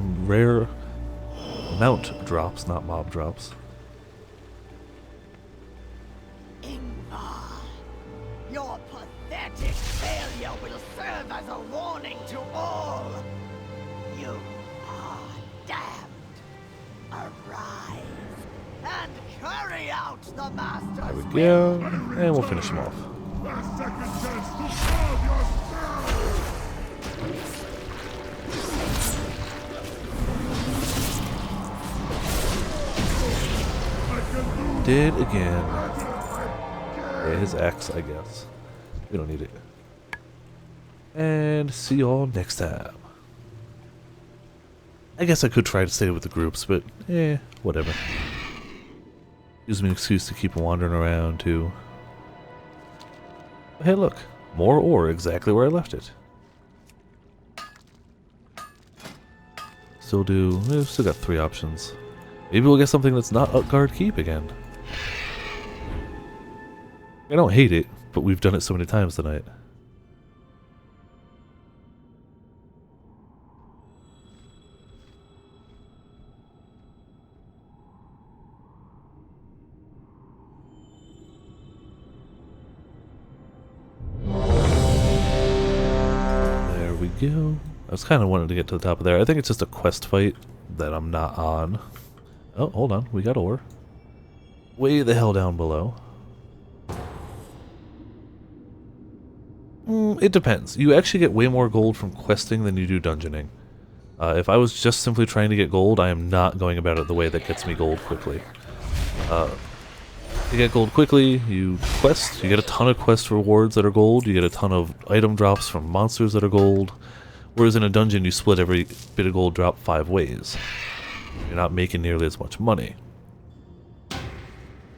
drops, not mob drops. Your pathetic failure will serve as a warning to all. You are damned. Arise and carry out the master's There we go, and we'll finish him off. Did again. Yeah, his axe, I guess. We don't need it. And see y'all next time. I guess I could try to stay with the groups, but whatever. Gives me an excuse to keep wandering around too. Hey look, more ore exactly where I left it. Still got 3 options. Maybe we'll get something that's not Utgard Keep again. I don't hate it, but we've done it so many times tonight. There we go. I was kind of wanting to get to the top of there. I think it's just a quest fight that I'm not on. Oh, hold on. We got ore. Way the hell down below. It depends. You actually get way more gold from questing than you do dungeoning. If I was just simply trying to get gold, I am not going about it the way that gets me gold quickly. To get gold quickly, you quest. You get a ton of quest rewards that are gold. You get a ton of item drops from monsters that are gold. Whereas in a dungeon, you split every bit of gold drop 5 ways. You're not making nearly as much money.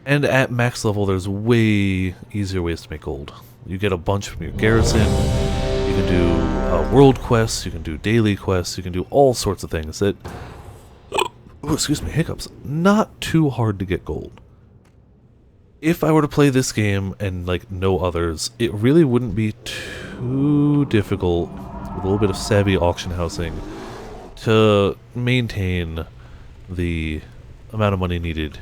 And at max level, there's way easier ways to make gold. You get a bunch from your garrison, you can do world quests, you can do daily quests, you can do all sorts of things that... Oh, excuse me, hiccups. Not too hard to get gold. If I were to play this game and like no others, it really wouldn't be too difficult with a little bit of savvy auction housing to maintain the amount of money needed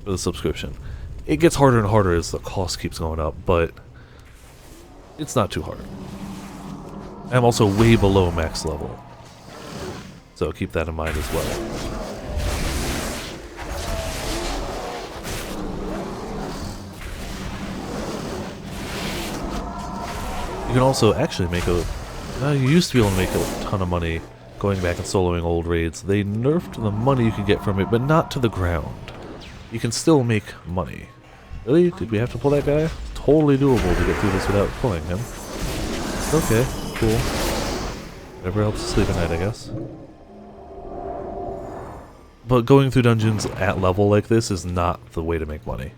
for the subscription. It gets harder and harder as the cost keeps going up, but it's not too hard. I'm also way below max level, so keep that in mind as well. You can also actually make a... you used to be able to make a ton of money going back and soloing old raids. They nerfed the money you could get from it, but not to the ground. You can still make money. Really? Did we have to pull that guy? Totally doable to get through this without pulling him. Okay, cool. Whatever helps you sleep at night, I guess. But going through dungeons at level like this is not the way to make money.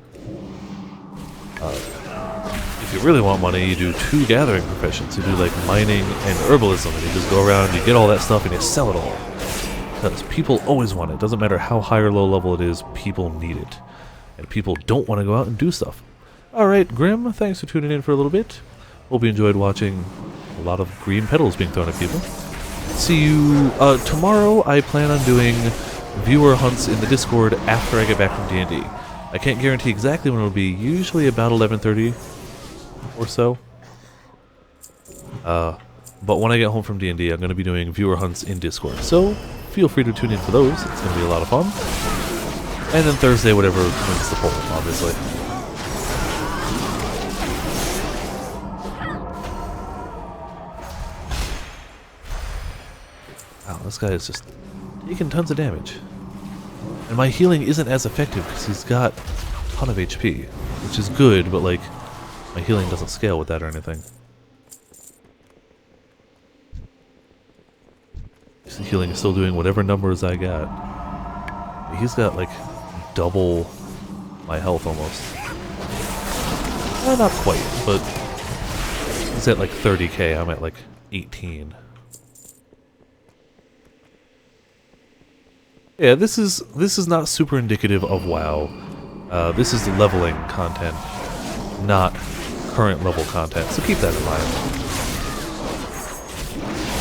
If you really want money, you do 2 gathering professions. You do like mining and herbalism, and you just go around, you get all that stuff, and you sell it all. Because people always want it. Doesn't matter how high or low level it is, people need it. And people don't want to go out and do stuff. Alright, Grim, thanks for tuning in for a little bit. Hope you enjoyed watching a lot of green petals being thrown at people. See you tomorrow. I plan on doing viewer hunts in the Discord after I get back from D&D. I can't guarantee exactly when it'll be, usually about 11:30 or so. But when I get home from D&D, I'm going to be doing viewer hunts in Discord. So feel free to tune in for those. It's going to be a lot of fun. And then Thursday, whatever wins the poll, obviously. Wow, this guy is just taking tons of damage. And my healing isn't as effective because he's got a ton of HP, which is good, but like, my healing doesn't scale with that or anything. The healing is still doing whatever numbers I got. He's got like double my health almost. Not quite, but he's at like 30k, I'm at like 18. Yeah, this is not super indicative of WoW. This is the leveling content, not current level content, so keep that in mind.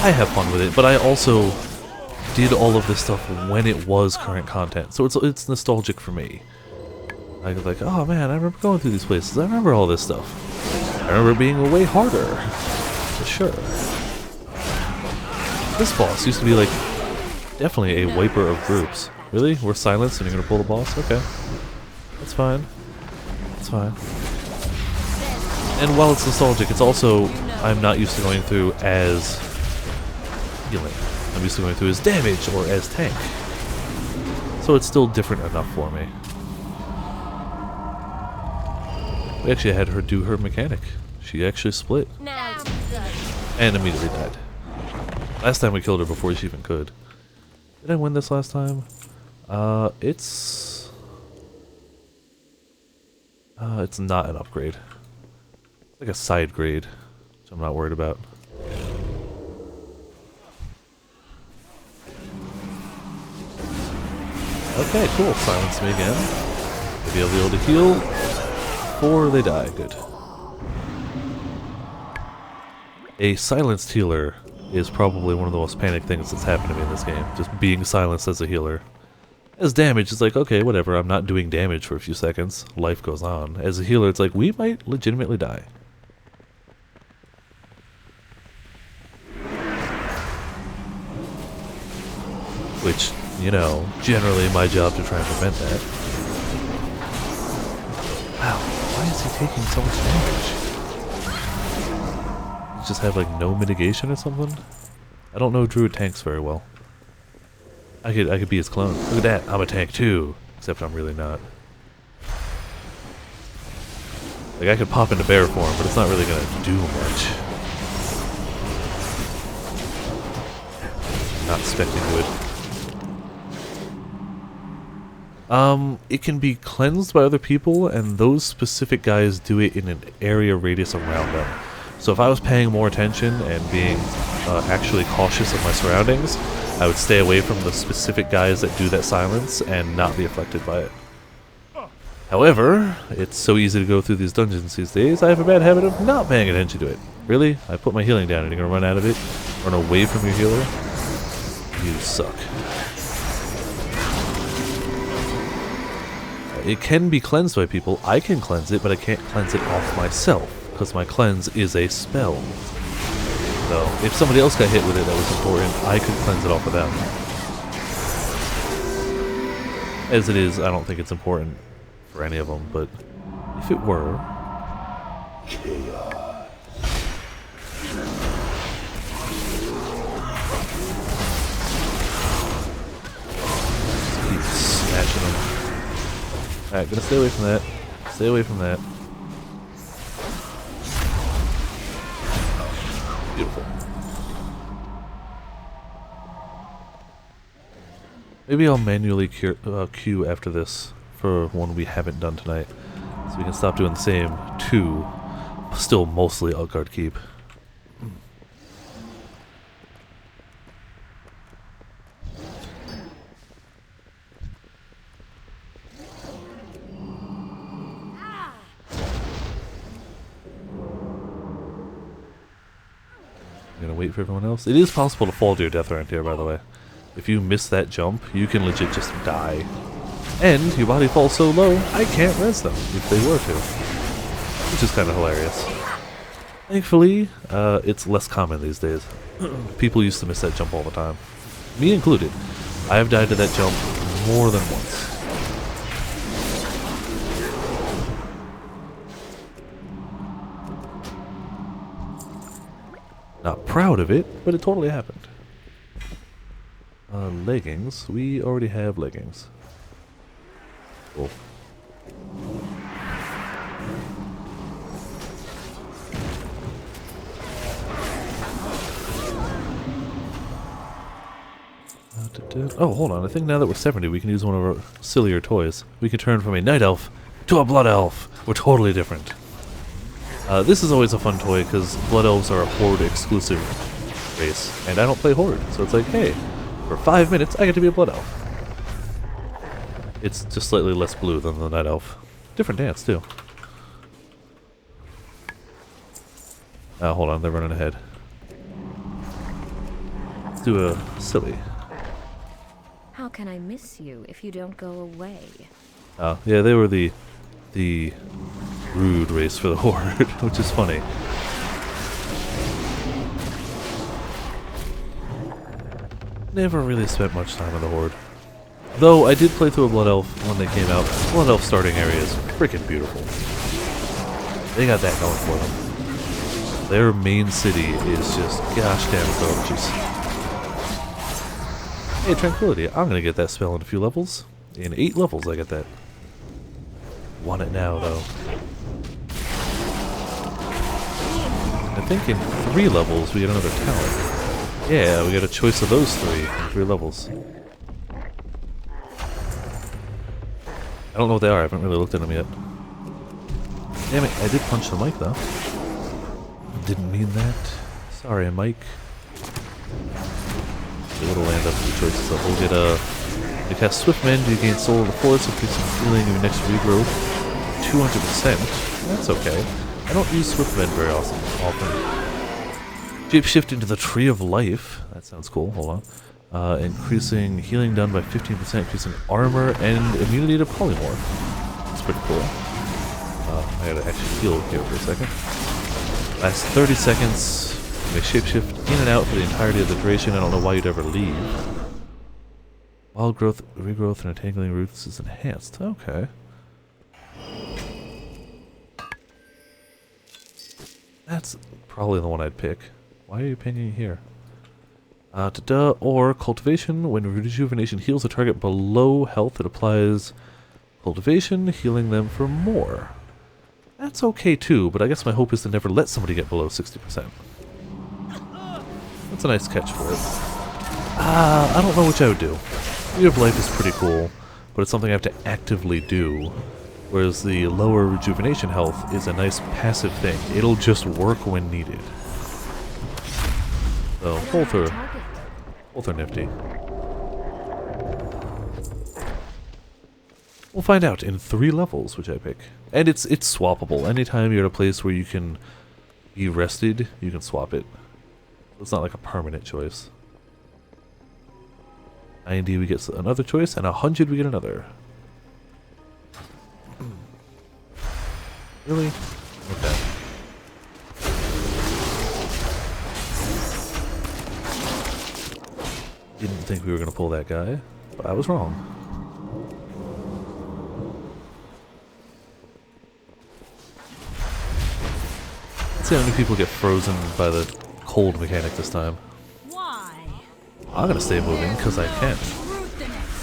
I have fun with it, but I also did all of this stuff when it was current content, so it's nostalgic for me. I was like, oh man, I remember going through these places, I remember all this stuff. I remember it being way harder, for sure. This boss used to be like, definitely a wiper of groups. Really? We're silenced and you're gonna pull the boss? Okay. That's fine. That's fine. And while it's nostalgic, it's also, I'm not used to going through as healing. I'm used to going through as damage or as tank. So it's still different enough for me. We actually had her do her mechanic. She actually split. Now, And immediately died. Last time we killed her before she even could. Did I win this last time? It's not an upgrade. It's like a side grade, which I'm not worried about. Okay, cool. Silence me again. Maybe I'll be able to heal before they die. Good. A silenced healer is probably one of the most panic things that's happened to me in this game. Just being silenced as a healer. As damage, it's like, okay, whatever, I'm not doing damage for a few seconds. Life goes on. As a healer, it's like, we might legitimately die. Which, you know, generally my job to try and prevent that. Wow, why is he taking so much damage? Just have like no mitigation or something? I don't know druid tanks very well. I could be his clone. Look at that, I'm a tank too. Except I'm really not. Like I could pop into bear form, but it's not really gonna do much. Not expecting to it. It can be cleansed by other people, and those specific guys do it in an area radius around them. So if I was paying more attention and being actually cautious of my surroundings, I would stay away from the specific guys that do that silence and not be affected by it. However, it's so easy to go through these dungeons these days, I have a bad habit of not paying attention to it. Really? I put my healing down and you're gonna run out of it? Run away from your healer? You suck. It can be cleansed by people. I can cleanse it, but I can't cleanse it off myself, because my cleanse is a spell. So, if somebody else got hit with it that was important, I could cleanse it off of them. As it is, I don't think it's important for any of them, but if it were... Just keep smashing them. Alright, gonna stay away from that. Stay away from that. Beautiful. Maybe I'll manually queue after this for one we haven't done tonight. So we can stop doing the same two, still mostly Utgard Keep. Wait for everyone else. It is possible to fall to your death around here, by the way. If you miss that jump, you can legit just die. And your body falls so low, I can't res them if they were to. Which is kind of hilarious. Thankfully, it's less common these days. People used to miss that jump all the time. Me included. I have died to that jump more than once. Not proud of it, but it totally happened. Leggings. We already have leggings. Cool. Oh, hold on. I think now that we're 70, we can use one of our sillier toys. We can turn from a night elf to a blood elf. We're totally different. This is always a fun toy because Blood Elves are a Horde exclusive race, and I don't play Horde, so it's like, hey, for 5 minutes I get to be a Blood Elf. It's just slightly less blue than the Night Elf. Different dance, too. Hold on, they're running ahead. Let's do a silly. How can I miss you if you don't go away? Oh, yeah, they were the rude race for the Horde, which is funny. Never really spent much time on the Horde. Though I did play through a Blood Elf when they came out. Blood Elf starting area is freaking beautiful. They got that going for them. Their main city is just gosh damn gorgeous. Hey, Tranquility, I'm gonna get that spell in a few levels. In 8 levels I get that. Want it now, though. think in 3 levels we get another talent. Yeah, we get a choice of those 3 in 3 levels. I don't know what they are, I haven't really looked at them yet. Damn it, I did punch the mic though. Didn't mean that. Sorry, Mike. It'll land up to the choices. So we'll get you cast Swift Mend, you gain Soul of the Forest, increasing healing of your next regrowth 200%. That's okay. I don't use Swift Mend very often. Shapeshift into the Tree of Life. That sounds cool. Hold on. Increasing healing done by 15%, increasing armor and immunity to polymorph. That's pretty cool. I gotta actually heal here for a second. Last 30 seconds. You may shapeshift in and out for the entirety of the duration. I don't know why you'd ever leave. Wild growth, regrowth, and entangling roots is enhanced. Okay. That's probably the one I'd pick. Why are you pinging here? Or cultivation. When rejuvenation heals a target below health, it applies cultivation, healing them for more. That's okay too, but I guess my hope is to never let somebody get below 60%. That's a nice catch for it. I don't know which I would do. Tree of Life is pretty cool, but it's something I have to actively do. Whereas the lower rejuvenation health is a nice passive thing. It'll just work when needed. So, both are nifty. We'll find out in 3 levels which I pick. And it's swappable. Anytime you're at a place where you can be rested, you can swap it. It's not like a permanent choice. 90 we get another choice, and 100 we get another. Really? Okay. Didn't think we were going to pull that guy, but I was wrong. Let's see how many people get frozen by the cold mechanic this time. Why? I'm going to stay moving because I can.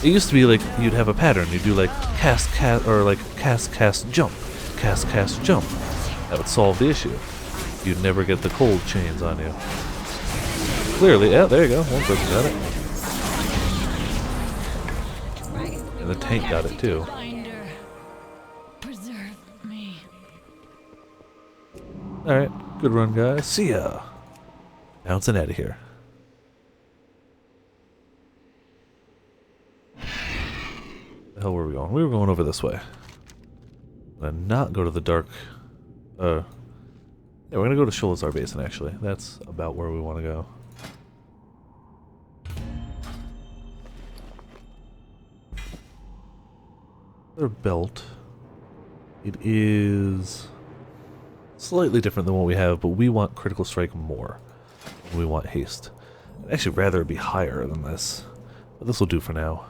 It used to be like you'd have a pattern. You'd do like cast, or like cast, jump. Cast, jump. That would solve the issue. You'd never get the cold chains on you. Clearly, yeah, there you go. One person got it. And the tank got it too. Finder, preserve me. Alright, good run, guys. See ya. Bouncing out of here. The hell were we going? We were going over this way. I'm gonna not go to the dark. Yeah, we're gonna go to Sholazar Basin actually. That's about where we want to go. Their belt. It is slightly different than what we have, but we want critical strike more. And we want haste. I'd actually rather it be higher than this, but this will do for now.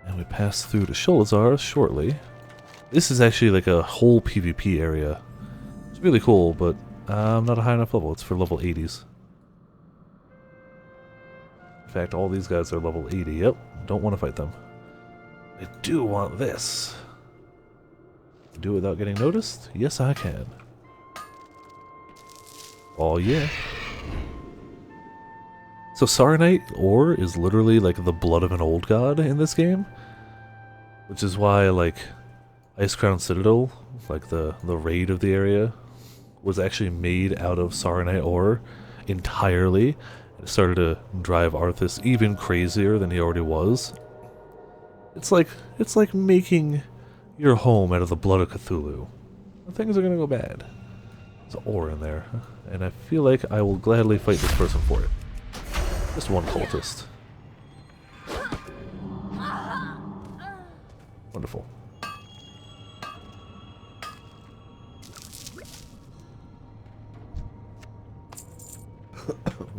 And we pass through to Sholazar shortly. This is actually like a whole PvP area. It's really cool, but I'm not a high enough level. It's for level 80s. In fact, all these guys are level 80. Yep, don't want to fight them. I do want this. Do it without getting noticed? Yes, I can. Oh, yeah. So Saronite ore is literally like the blood of an old god in this game. Which is why, like, Icecrown Citadel, like the raid of the area, was actually made out of Saronite ore entirely. It started to drive Arthas even crazier than he already was. It's like making your home out of the blood of Cthulhu. Things are gonna go bad. There's ore in there, and I feel like I will gladly fight this person for it. Just one cultist. Wonderful.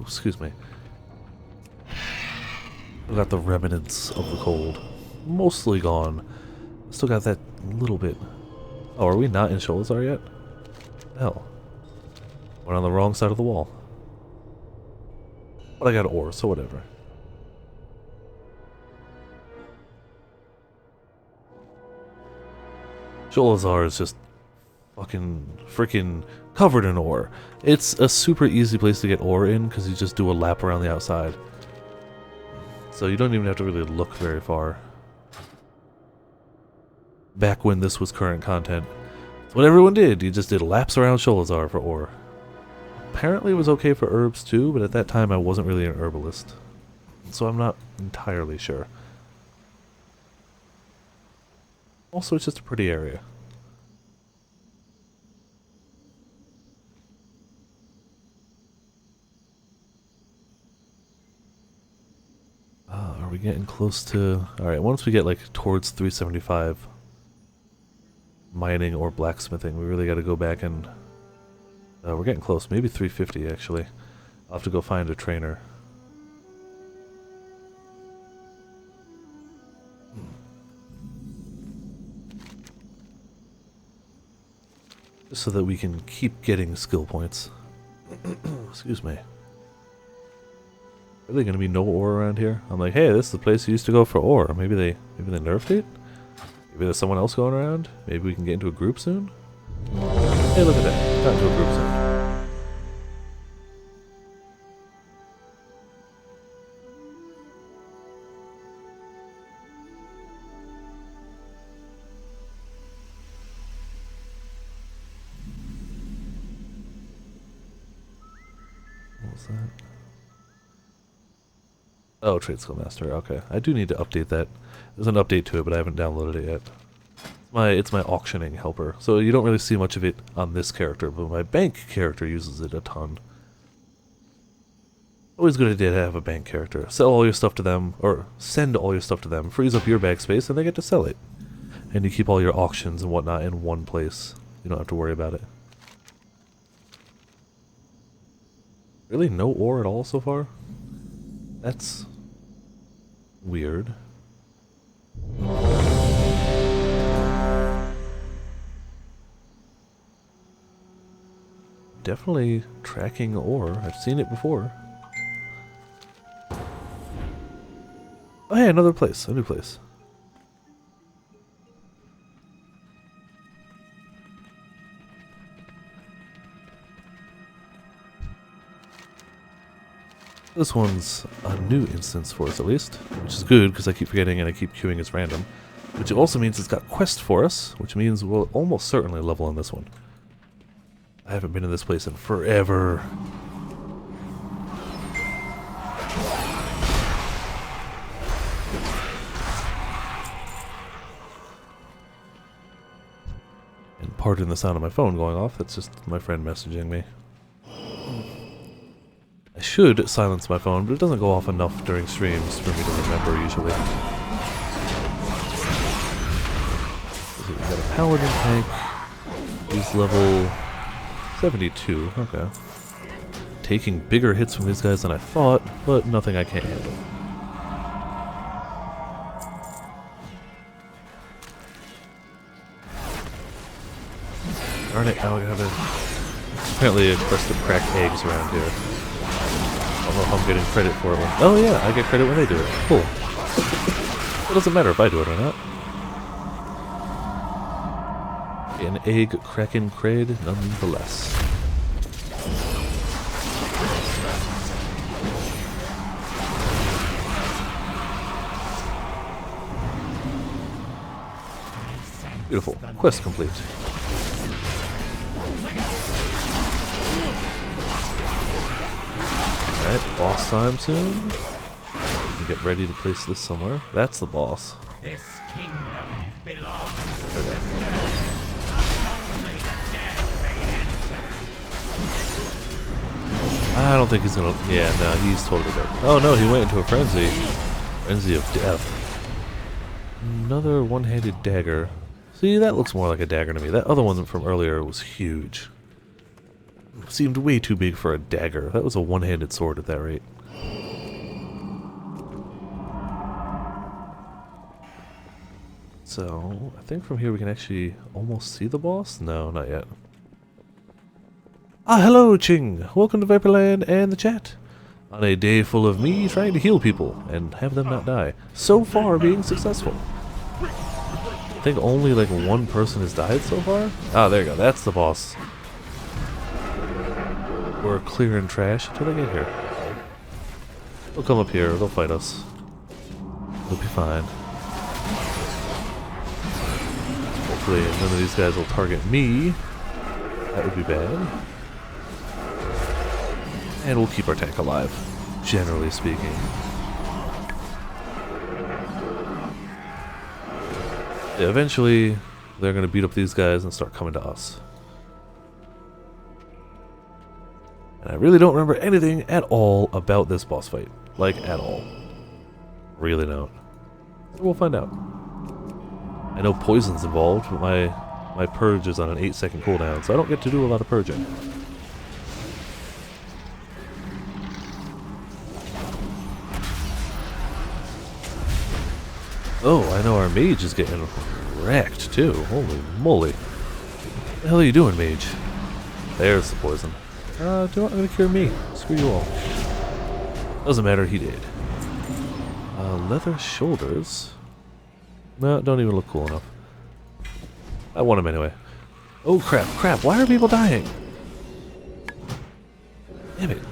Excuse me. We got the remnants of the cold. Mostly gone. Still got that little bit. Oh, are we not in Sholazar yet? Hell. We're on the wrong side of the wall. But I got ore, so whatever. Sholazar is just fucking freaking covered in ore. It's a super easy place to get ore in because you just do a lap around the outside. So you don't even have to really look very far. Back when this was current content, that's what everyone did. You just did laps around Sholazar for ore. Apparently it was okay for herbs too, but at that time I wasn't really an herbalist. So I'm not entirely sure. Also, it's just a pretty area. Are we getting close to... Alright, once we get like towards 375 mining or blacksmithing, we really got to go back and... we're getting close, maybe 350 actually. I'll have to go find a trainer. Just so that we can keep getting skill points. Excuse me. Are there gonna be no ore around here? I'm like, hey, this is the place you used to go for ore. Maybe they nerfed it? Maybe there's someone else going around? Maybe we can get into a group soon? Hey, look at that. Got into a group soon. What was that? Oh, Trade Skill Master. Okay, I do need to update that. There's an update to it, but I haven't downloaded it yet. It's my auctioning helper, so you don't really see much of it on this character, but my bank character uses it a ton. Always a good idea to have a bank character. Sell all your stuff to them, or send all your stuff to them, frees up your bag space, and they get to sell it. And you keep all your auctions and whatnot in one place. You don't have to worry about it. Really? No ore at all so far? That's weird. Definitely tracking ore. I've seen it before. Oh hey, another place. A new place. This one's a new instance for us, at least, which is good because I keep forgetting and I keep queuing as random. Which also means it's got quest for us, which means we'll almost certainly level on this one. I haven't been in this place in forever. And pardon the sound of my phone going off, that's just my friend messaging me. I should silence my phone, but it doesn't go off enough during streams for me to remember usually. We got a paladin tank. He's level 72, okay. Taking bigger hits from these guys than I thought, but nothing I can't handle. Darn it, now I gotta... Apparently a quest to crack eggs around here. I don't know if I'm getting credit for it. Oh yeah, I get credit when they do it. Cool. It doesn't matter if I do it or not. An egg cracking cred nonetheless. Beautiful. Quest complete. Alright, boss time soon. Get ready to place this somewhere. That's the boss. This kingdom belongs. Okay. I don't think he's gonna... Yeah, no, he's totally dead. Oh no, he went into a frenzy. Frenzy of death. Another one-handed dagger. See, that looks more like a dagger to me. That other one from earlier was huge. Seemed way too big for a dagger. That was a one-handed sword at that rate. So, I think from here we can actually almost see the boss? No, not yet. Ah, hello, Ching! Welcome to Viperland and the chat. On a day full of me trying to heal people and have them not die. So far, being successful. I think only like one person has died so far. Ah, there you go. That's the boss. We're clearing trash until they get here. They'll come up here. They'll fight us. We'll be fine. Hopefully none of these guys will target me. That would be bad. And we'll keep our tank alive, generally speaking. Yeah, eventually, they're going to beat up these guys and start coming to us. And I really don't remember anything at all about this boss fight. Like, at all. Really don't. We'll find out. I know poison's involved, but my purge is on an 8-second cooldown, so I don't get to do a lot of purging. Oh, I know our mage is getting wrecked too. Holy moly. What the hell are you doing, mage? There's the poison. Do you want to cure me? Screw you all. Doesn't matter, he did. Leather shoulders. No, don't even look cool enough. I want him anyway. Oh crap, crap, why are people dying? Damn it.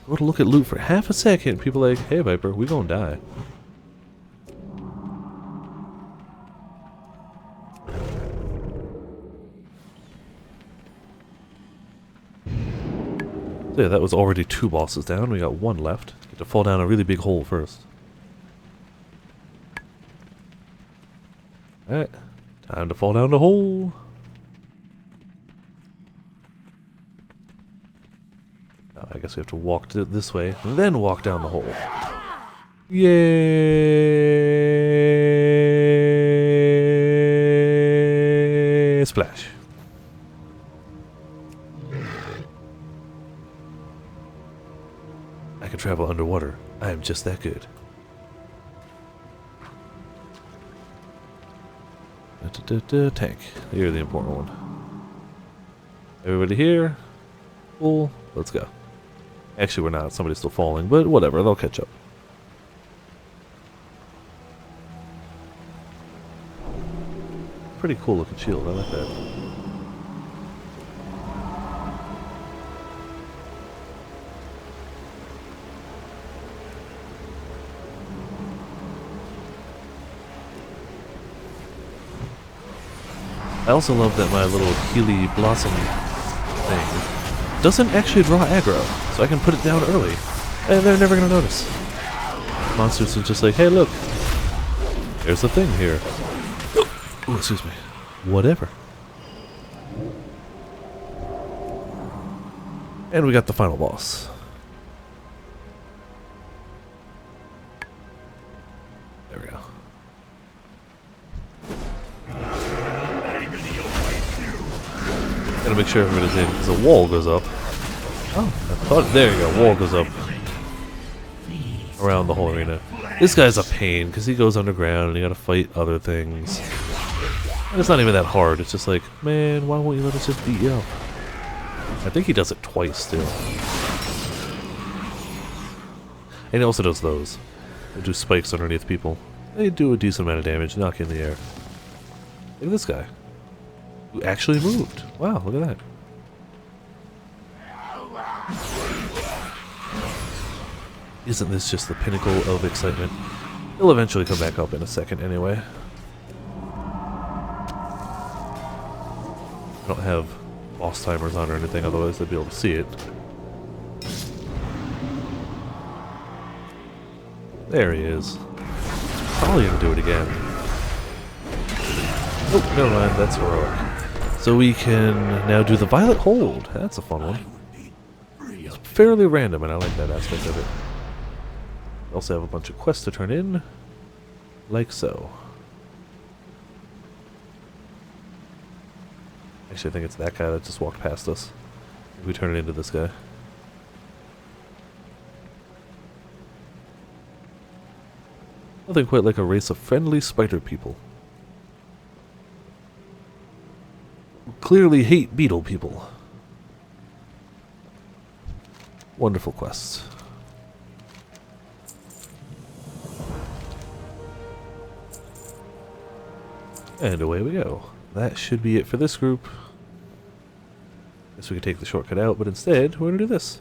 Go to look at loot for half a second, people like, hey Viper, we gonna die. So yeah, that was already 2 bosses down. We got 1 left. Get to fall down a really big hole first. Alright. Time to fall down the hole. Now I guess we have to walk this way, and then walk down the hole. Yay! Splash. I can travel underwater. I am just that good. Tank. You're the important one. Everybody here? Cool. Let's go. Actually, we're not. Somebody's still falling, but whatever. They'll catch up. Pretty cool looking shield. I like that. I also love that my little Healy Blossom thing doesn't actually draw aggro, so I can put it down early, and they're never going to notice. Monsters are just like, hey look, there's a thing here. Oh, excuse me. Whatever. And we got the final boss. There we go. Gotta make sure everybody's in, because a wall goes up. Oh, I thought, there you go, wall goes up. Around the whole arena. This guy's a pain, because he goes underground, and you gotta fight other things. And it's not even that hard, it's just like, man, why won't you let us just beat you up? I think he does it twice, too. And he also does those. They do spikes underneath people. They do a decent amount of damage, knock you in the air. Look at this guy. Who actually moved. Wow, look at that. Isn't this just the pinnacle of excitement? He'll eventually come back up in a second anyway. I don't have boss timers on or anything, otherwise they'd be able to see it. There he is. Probably gonna do it again. Oh, never mind, that's heroic. So we can now do the Violet Hold. That's a fun one. It's fairly random, and I like that aspect of it. We also have a bunch of quests to turn in, like so. Actually, I think it's that guy that just walked past us. We turn it into this guy. Nothing quite like a race of friendly spider people. Clearly hate beetle people. Wonderful quests. And away we go. That should be it for this group. Guess we could take the shortcut out, but instead, we're gonna do this.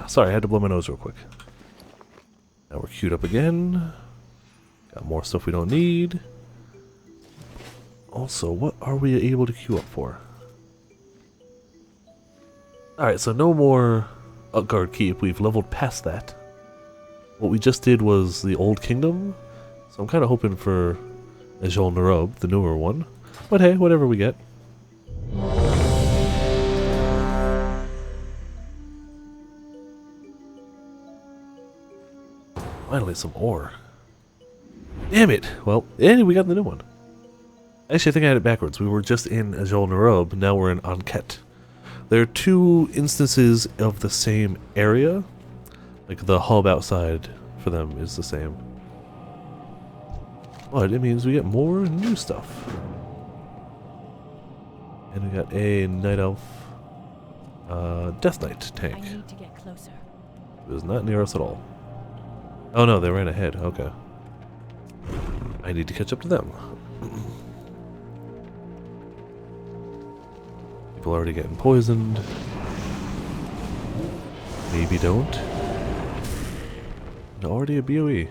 Sorry, I had to blow my nose real quick. Now we're queued up again. Got more stuff we don't need. Also, what are we able to queue up for? Alright, so no more Utgard Keep. We've leveled past that. What we just did was the Old Kingdom. So I'm kind of hoping for Ajol Narub, the newer one. But hey, whatever we get. Finally, some ore. Damn it! Well, and we got the new one. Actually, I think I had it backwards. We were just in Ajol Narub, now we're in Anket. There are two instances of the same area. Like, the hub outside for them is the same. But it means we get more new stuff. And we got a Night Elf Death Knight tank. I need to get closer. It was not near us at all. Oh no, they ran ahead. Okay. I need to catch up to them. People already getting poisoned. Maybe don't. And already a BOE.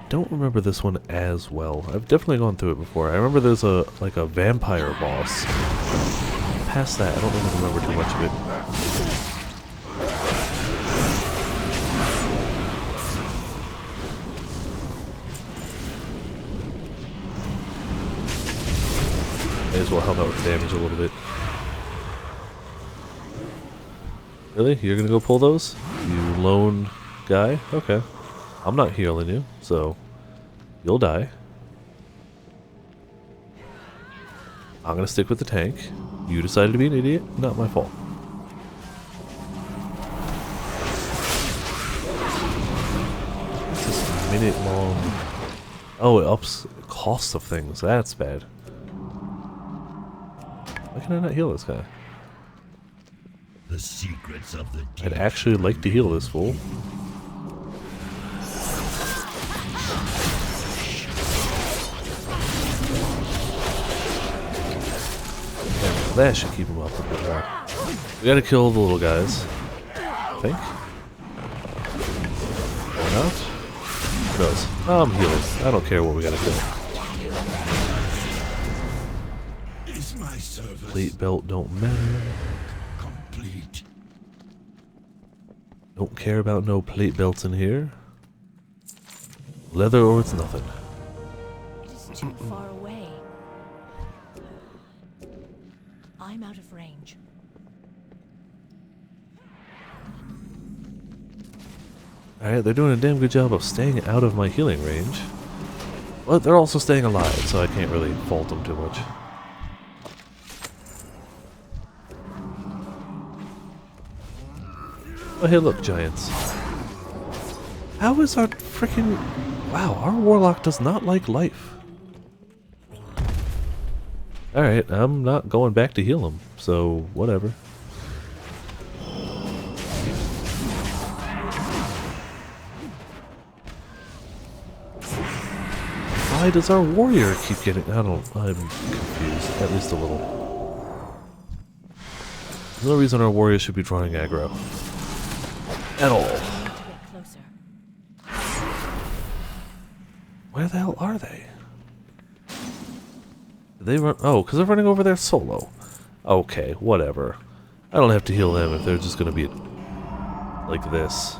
Don't remember this one as well. I've definitely gone through it before. I remember there's a vampire boss. Past that, I don't really remember too much of it. May as well help out with damage a little bit. Really? You're gonna go pull those? You lone guy? Okay. I'm not healing you, so you'll die. I'm gonna stick with the tank. You decided to be an idiot, not my fault. It's this minute long. Oh, it ups the cost of things. That's bad. Why can I not heal this guy? The secrets of the I'd actually like to heal this fool. That should keep him up a bit more. We gotta kill the little guys. I think. Or not? Who knows? I'm healing. I don't care what we gotta kill. Is my service Plate belt don't matter. complete? Don't care about no plate belts in here. Leather or it's nothing. It is too far away. I'm out of range. Alright, they're doing a damn good job of staying out of my healing range. But they're also staying alive, so I can't really fault them too much. Oh hey look, giants. How is our freaking... Wow, our warlock does not like life. Alright, I'm not going back to heal him, so whatever. Why does our warrior keep getting... I'm confused, at least a little. There's no reason our warrior should be drawing aggro. At all. I need to get closer. Where the hell are they? Did they run? Oh, because they're running over there solo. Okay, whatever. I don't have to heal them if they're just going to be like this.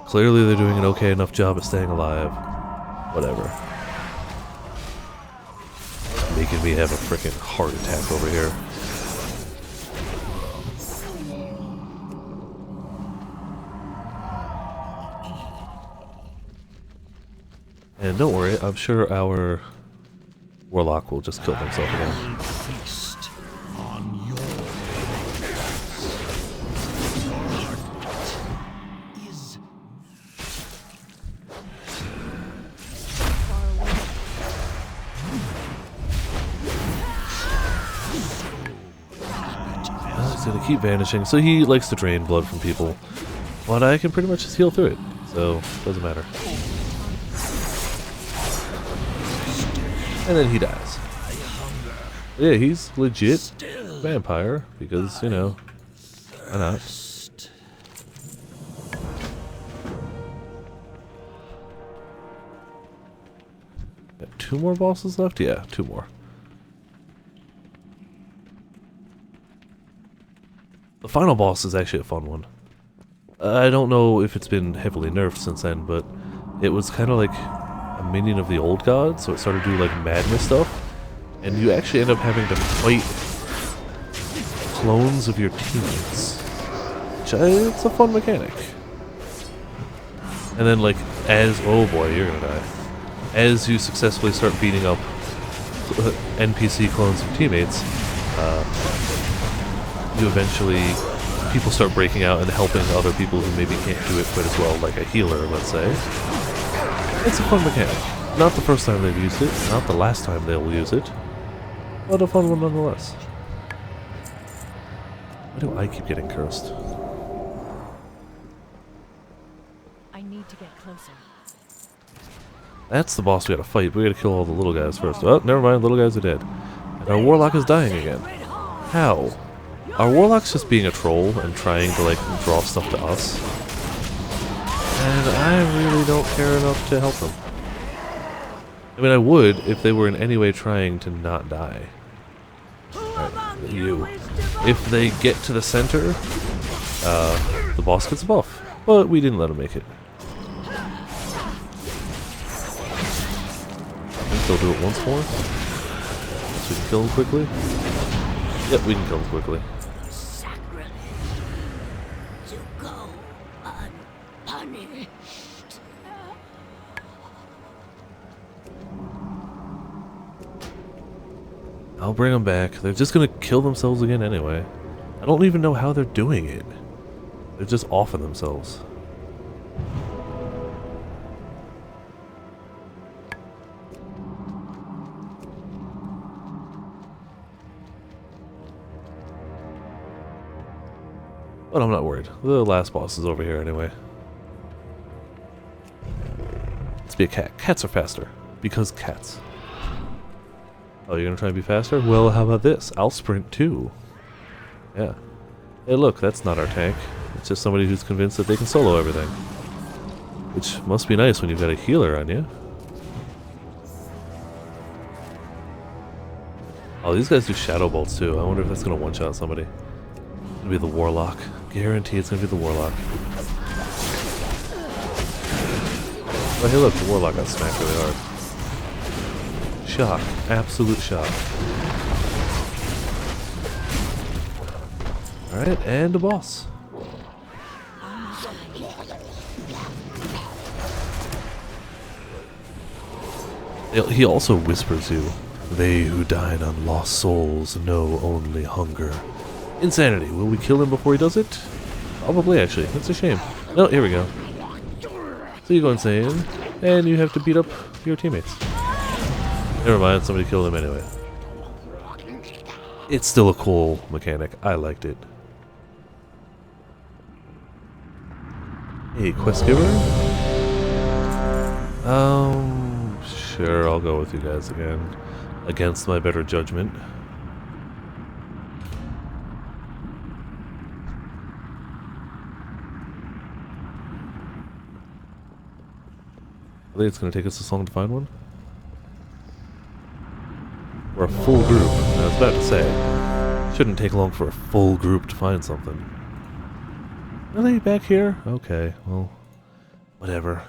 Clearly they're doing an okay enough job at staying alive. Whatever. Making me have a freaking heart attack over here. And don't worry, I'm sure our warlock will just kill himself again. Feast on your keep vanishing. So he likes to drain blood from people. But I can pretty much just heal through it. So, doesn't matter. And then he dies. Yeah, he's legit vampire. Because, you know, why not? Got 2 more bosses left? Yeah, 2 more. The final boss is actually a fun one. I don't know if it's been heavily nerfed since then, but it was kind of like a minion of the old god, so it started to do like madness stuff. And you actually end up having to fight clones of your teammates. Which, it's a fun mechanic. And then like, oh boy, you're gonna die. As you successfully start beating up NPC clones of teammates, you eventually, people start breaking out and helping other people who maybe can't do it quite as well, like a healer, let's say. It's a fun mechanic. Not the first time they've used it, not the last time they'll use it, but a fun one nonetheless. Why do I keep getting cursed? I need to get closer. That's the boss we gotta fight. We gotta kill all the little guys first. Oh, never mind, little guys are dead. And our warlock is dying again. How? Our warlock's just being a troll and trying to like draw stuff to us. And I really don't care enough to help them. I mean, I would if they were in any way trying to not die. Alright, you. If they get to the center, the boss gets a buff. But we didn't let him make it. They'll do it once more. So we can kill him quickly. Yep, we can kill him quickly. Sacrilege to go unpunished. I'll bring them back. They're just gonna kill themselves again anyway. I don't even know how they're doing it. They're just offing themselves. But I'm not worried. The last boss is over here anyway. Let's be a cat. Cats are faster. Because cats. Oh, you're gonna try and be faster? Well, how about this? I'll sprint too. Yeah. Hey look, that's not our tank. It's just somebody who's convinced that they can solo everything. Which must be nice when you've got a healer on you. Oh, these guys do shadow bolts too. I wonder if that's gonna one-shot somebody. It's gonna be the warlock. Guarantee it's gonna be the warlock. Oh, hey look, the warlock got smacked really hard. Shock. Absolute shock. Alright, and a boss. He also whispers you, "They who dine on lost souls know only hunger." Insanity. Will we kill him before he does it? Probably, actually. That's a shame. No, here we go. So you go insane, and you have to beat up your teammates. Never mind, somebody killed him anyway. It's still a cool mechanic. I liked it. Hey, quest giver? Sure, I'll go with you guys again. Against my better judgment. I think it's going to take us this long to find one. We're a full group. I was about to say, shouldn't take long for a full group to find something. Are they back here? Okay, well, whatever.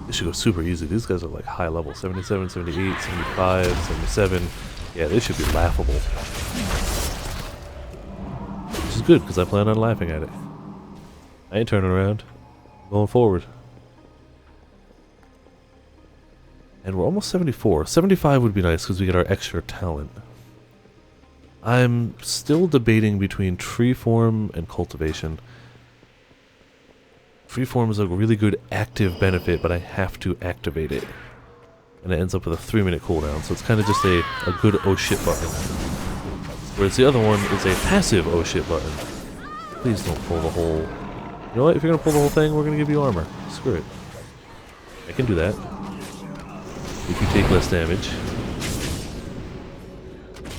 This should go super easy. These guys are like high level. 77, 78, 75, 77. Yeah, this should be laughable. Which is good, because I plan on laughing at it. I ain't turning around. I'm going forward. And we're almost 74. 75 would be nice, because we get our extra talent. I'm still debating between tree form and cultivation. Freeform is a really good active benefit, but I have to activate it. and it ends up with a 3-minute cooldown, so it's kind of just a good oh shit button. Whereas the other one is a passive oh shit button. Please don't pull the whole... You know what, if you're gonna pull the whole thing, we're gonna give you armor. Screw it. I can do that. If you take less damage.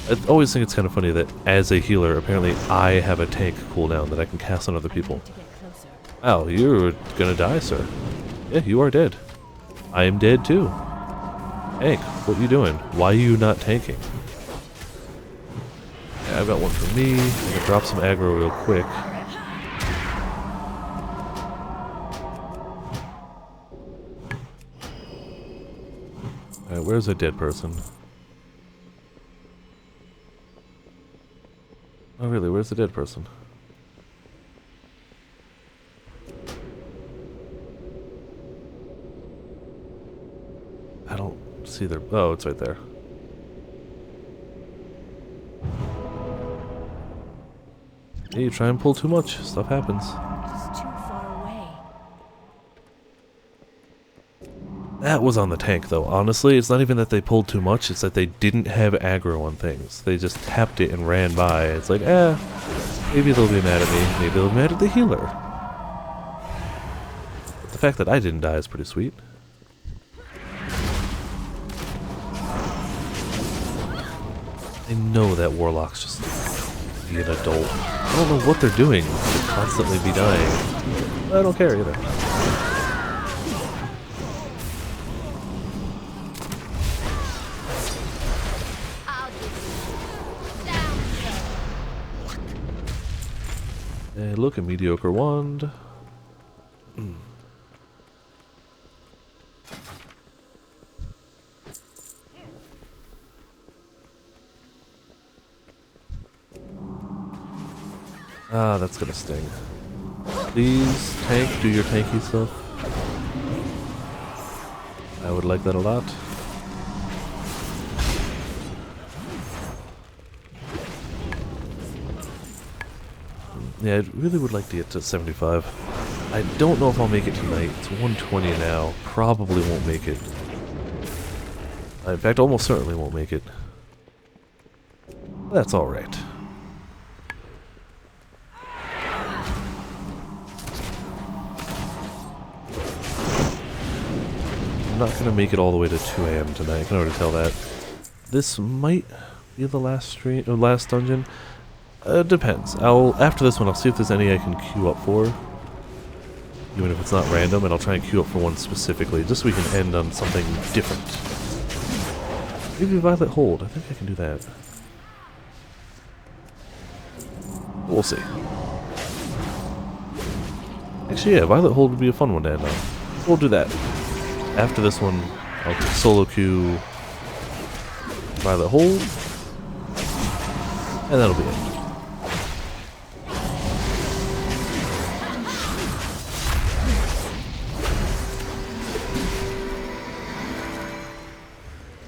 I always think it's kind of funny that as a healer, apparently I have a tank cooldown that I can cast on other people. Oh, you're gonna die, sir. Yeah, you are dead. I am dead too. Hank, what are you doing? Why are you not tanking? Yeah, I've got one for me. I'm gonna drop some aggro real quick. Alright, where's a dead person? Oh really, where's the dead person? I don't see their... Oh, it's right there. Hey, you try and pull too much, stuff happens. Just too far away. That was on the tank though, honestly. It's not even that they pulled too much, it's that they didn't have aggro on things. They just tapped it and ran by. It's like, maybe they'll be mad at me, maybe they'll be mad at the healer. But the fact that I didn't die is pretty sweet. I know that warlock's just be an adult. I don't know what they're doing to constantly be dying. I don't care either. Hey, look, a mediocre wand. Ah, that's gonna sting. Please, tank, do your tanky stuff. I would like that a lot. Yeah, I really would like to get to 75. I don't know if I'll make it tonight. It's 120 now. Probably won't make it. In fact, almost certainly won't make it. That's alright. I'm not going to make it all the way to 2 AM tonight. I can already tell that. This might be the last stream, or last dungeon. Depends. After this one, I'll see if there's any I can queue up for. Even if it's not random, and I'll try and queue up for one specifically, just so we can end on something different. Maybe Violet Hold. I think I can do that. We'll see. Actually, yeah, Violet Hold would be a fun one to end on. We'll do that. After this one, I'll solo queue Violet Hold, and that'll be it.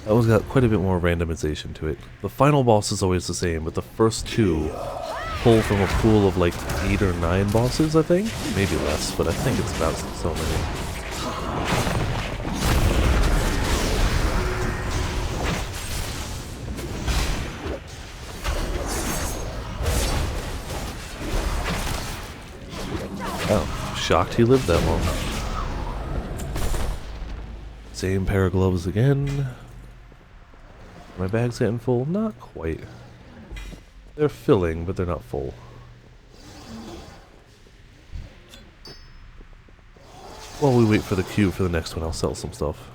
That one's got quite a bit more randomization to it. The final boss is always the same, but the first two pull from a pool of like 8 or 9 bosses, I think? Maybe less, but I think it's about so many. Oh, shocked he lived that long. Same pair of gloves again. My bag's getting full? Not quite. They're filling, but they're not full. While we wait for the queue for the next one, I'll sell some stuff.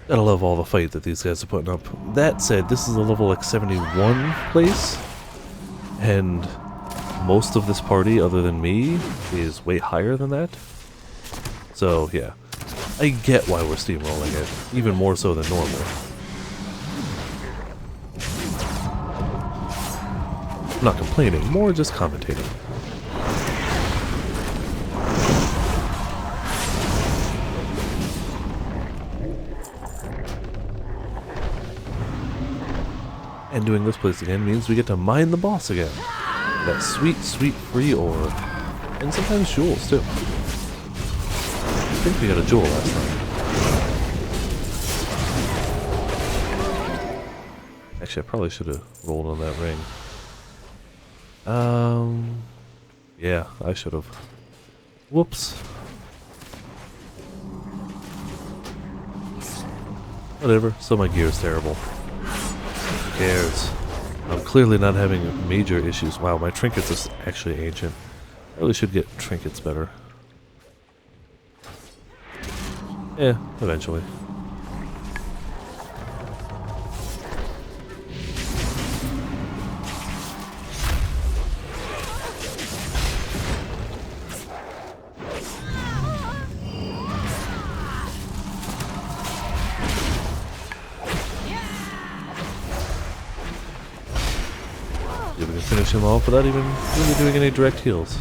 Gotta love all the fight that these guys are putting up. That said, this is a level like 71 place, and most of this party, other than me, is way higher than that. So yeah, I get why we're steamrolling it, even more so than normal. I'm not complaining, more just commentating. And doing this place again means we get to mine the boss again. That sweet, sweet free ore. And sometimes jewels too. I think we got a jewel last time. Actually, I probably should have rolled on that ring. Yeah, I should have. Whoops. Whatever, so my gear is terrible. Who cares? I'm clearly not having major issues. Wow, my trinkets is actually ancient. I really should get trinkets better. Yeah, eventually. Yeah, we can finish him off without even really doing any direct heals.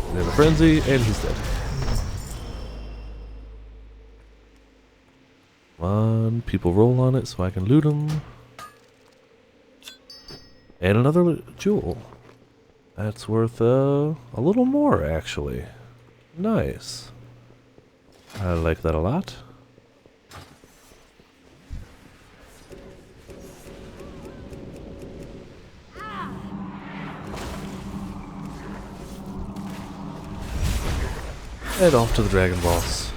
And then a frenzy, and he's dead. Come on, people roll on it so I can loot them. And another jewel. That's worth a little more, actually. Nice. I like that a lot. Head off to the dragon boss.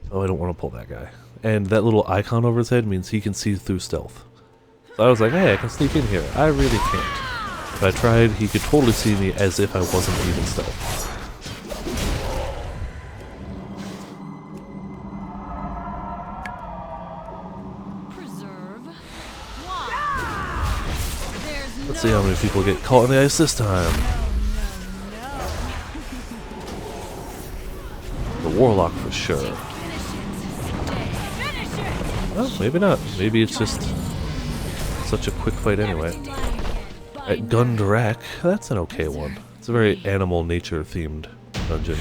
Oh, I don't want to pull that guy. And that little icon over his head means he can see through stealth. So I was like, hey, I can sneak in here. I really can't. If I tried, he could totally see me as if I wasn't even stealth. Let's see how many people get caught in the ice this time. The warlock for sure. Well, maybe not. Maybe it's just such a quick fight anyway. At Gundarak, that's an okay one. It's a very animal nature themed dungeon.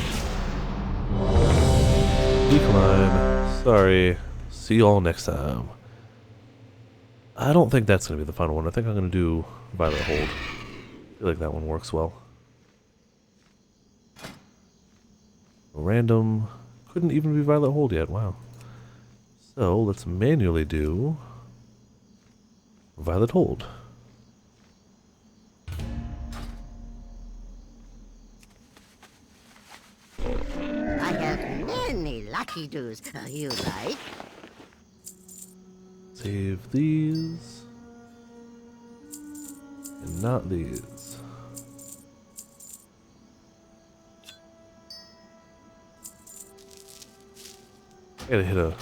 Decline. Sorry. See you all next time. I don't think that's going to be the final one. I think I'm going to do Violet Hold. I feel like that one works well. Random. Couldn't even be Violet Hold yet. Wow. So let's manually do Violet Hold. I have many lucky doos. You like? Save these. And not these. I gotta hit a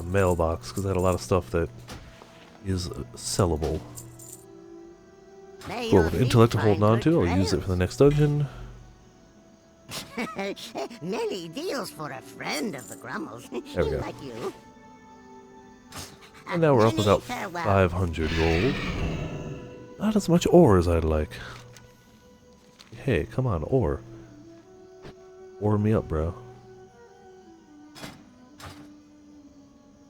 mailbox because I had a lot of stuff that is sellable. Cool, with intellect I'm holding on to. I'll use it for the next dungeon. Many deals for a friend of the Grummels. There we go. Like you. And now we're up Many about farewell. 500 gold. Not as much ore as I'd like. Hey, come on, ore. Ore me up, bro.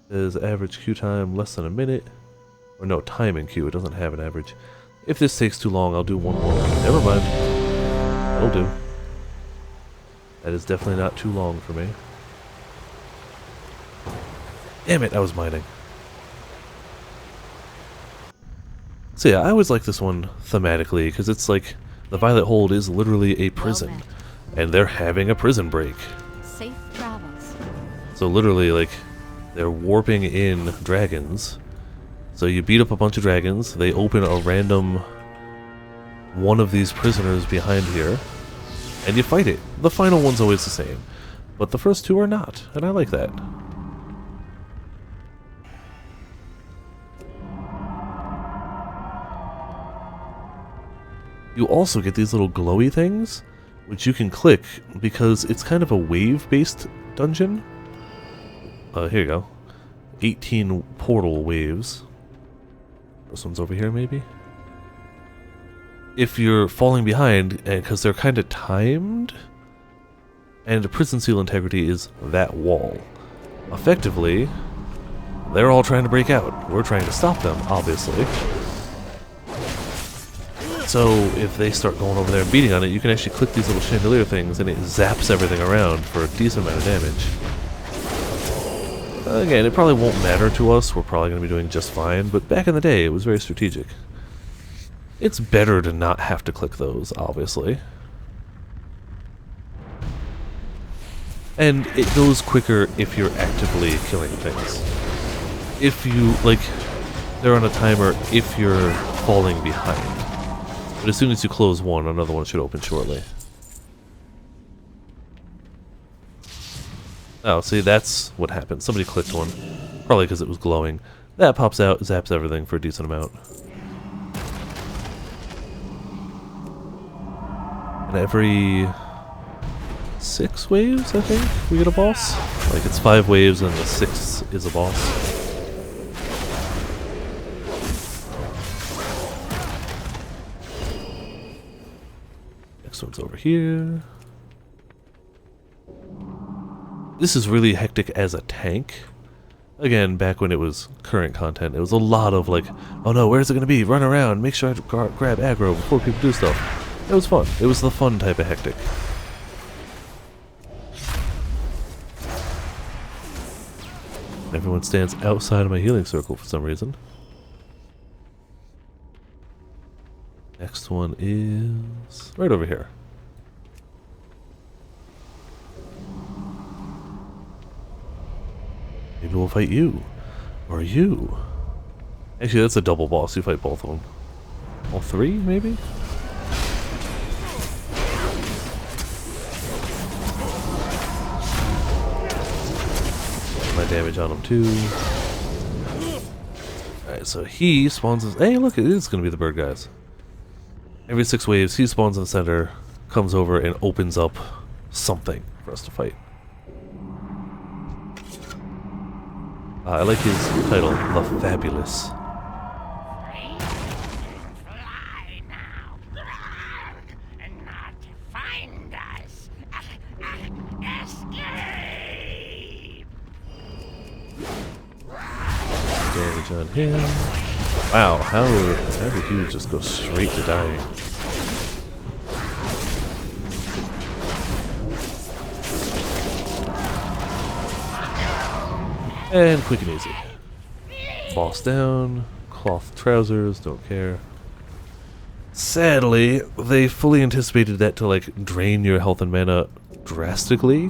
Is average queue time less than a minute? Or no, time in queue. It doesn't have an average. If this takes too long, I'll do one more. Never mind. That'll do. That is definitely not too long for me. Damn it, I was mining. So yeah, I always like this one thematically, because it's like, the Violet Hold is literally a prison. And they're having a prison break. Safe travels. So literally, like, they're warping in dragons. So you beat up a bunch of dragons, they open a random one of these prisoners behind here, and you fight it. The final one's always the same, but the first two are not, and I like that. You also get these little glowy things, which you can click because it's kind of a wave-based dungeon. Here you go. 18 portal waves. This one's over here, maybe? If you're falling behind, and because they're kind of timed, And prison seal integrity is that wall. Effectively, they're all trying to break out. We're trying to stop them, obviously. So if they start going over there and beating on it, you can actually click these little chandelier things and it zaps everything around for a decent amount of damage. Again, it probably won't matter to us. We're probably going to be doing just fine, but back in the day, it was very strategic. It's better to not have to click those, obviously. And it goes quicker if you're actively killing things. If you, like, they're on a timer if you're falling behind. But as soon as you close one, another one should open shortly. Oh, see, that's what happened. Somebody clicked one. Probably because it was glowing. That pops out, zaps everything for a decent amount. And every 6 waves, I think, we get a boss. Like, it's 5 waves and the 6th is a boss. Next one's over here. This is really hectic as a tank. Again, back when it was current content, it was a lot of like, oh no, where's it gonna be? Run around, make sure I grab aggro before people do stuff. It was fun. It was the fun type of hectic. Everyone stands outside of my healing circle for some reason. Next one is right over here. Maybe we'll fight you. Or you. Actually, that's a double boss. You fight both of them. All 3, maybe? My damage on him, too. Alright, so he spawns... Hey, look, it is going to be the bird guys. Every 6 waves, he spawns in the center, comes over, and opens up something for us to fight. I like his title, The Fabulous. Fly now, and not find us. Escape! Damage on him. Wow, how did he just go straight to dying? And quick and easy. Boss down, cloth trousers, don't care. Sadly, they fully anticipated that to like drain your health and mana drastically,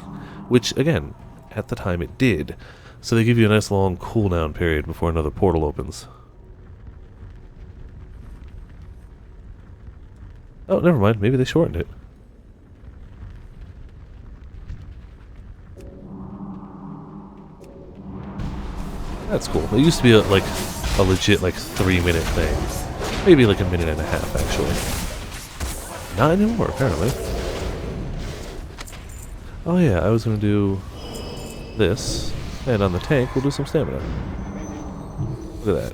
which again, at the time it did. So they give you a nice long cooldown period before another portal opens. Oh, never mind, maybe they shortened it. That's cool. It used to be a legit 3-minute thing. Maybe like a minute and a half, actually. Not anymore, apparently. Oh yeah, I was gonna do this, and on the tank we'll do some stamina. Look at that.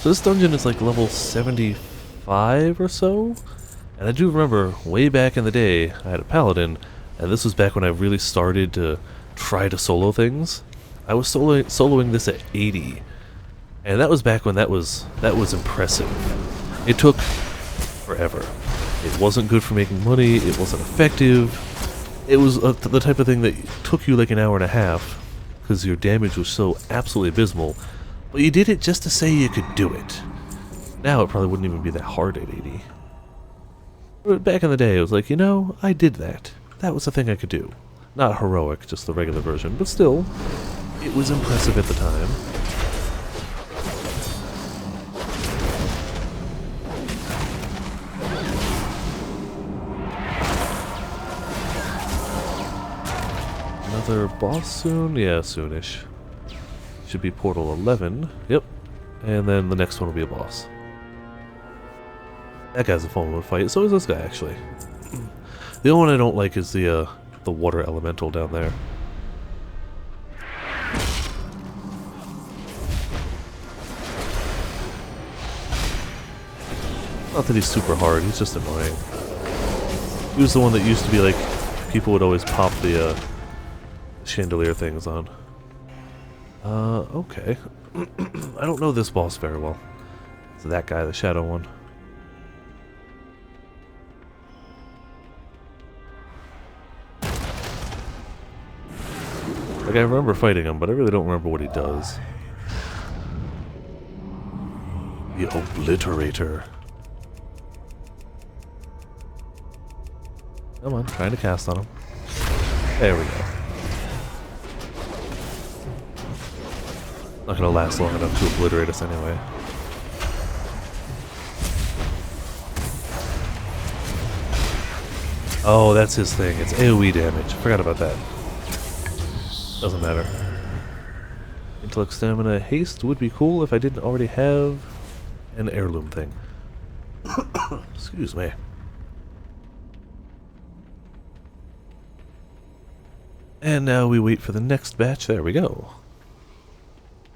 So this dungeon is like level 75 or so, and I do remember way back in the day I had a paladin, and this was back when I really started to try to solo things. I was soloing this at 80, and that was back when that was impressive. It took forever. It wasn't good for making money, it wasn't effective. It was the type of thing that took you like an hour and a half, because your damage was so absolutely abysmal. But you did it just to say you could do it. Now it probably wouldn't even be that hard at 80. But back in the day, it was like, you know, I did that. That was a thing I could do. Not heroic, just the regular version, but still, it was impressive at the time. Another boss soon? Yeah, soonish. Should be Portal 11. Yep. And then the next one will be a boss. That guy's a fun one to fight. So is this guy, actually. The only one I don't like is the water elemental down there. Not that he's super hard, he's just annoying. He was the one that used to be like, people would always pop the chandelier things on. Okay. I don't know this boss very well. So that guy, the shadow one. Like, I remember fighting him, but I really don't remember what he does. The Obliterator. Come on, trying to cast on him. There we go. Not gonna last long enough to obliterate us anyway. Oh, that's his thing. It's AoE damage. Forgot about that. Doesn't matter. Intellect, stamina, haste would be cool if I didn't already have an heirloom thing. Excuse me. And now we wait for the next batch. There we go.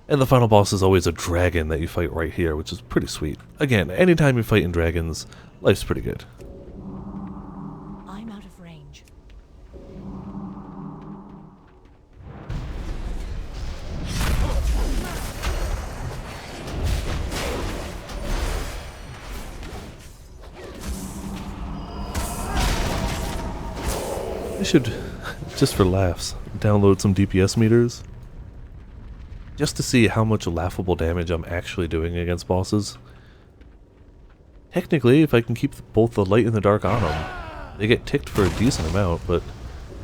And the final boss is always a dragon that you fight right here, which is pretty sweet. Again, anytime you're fighting dragons, life's pretty good. I'm out of range. I should, just for laughs, download some DPS meters. Just to see how much laughable damage I'm actually doing against bosses. Technically, if I can keep both the light and the dark on them, they get ticked for a decent amount, but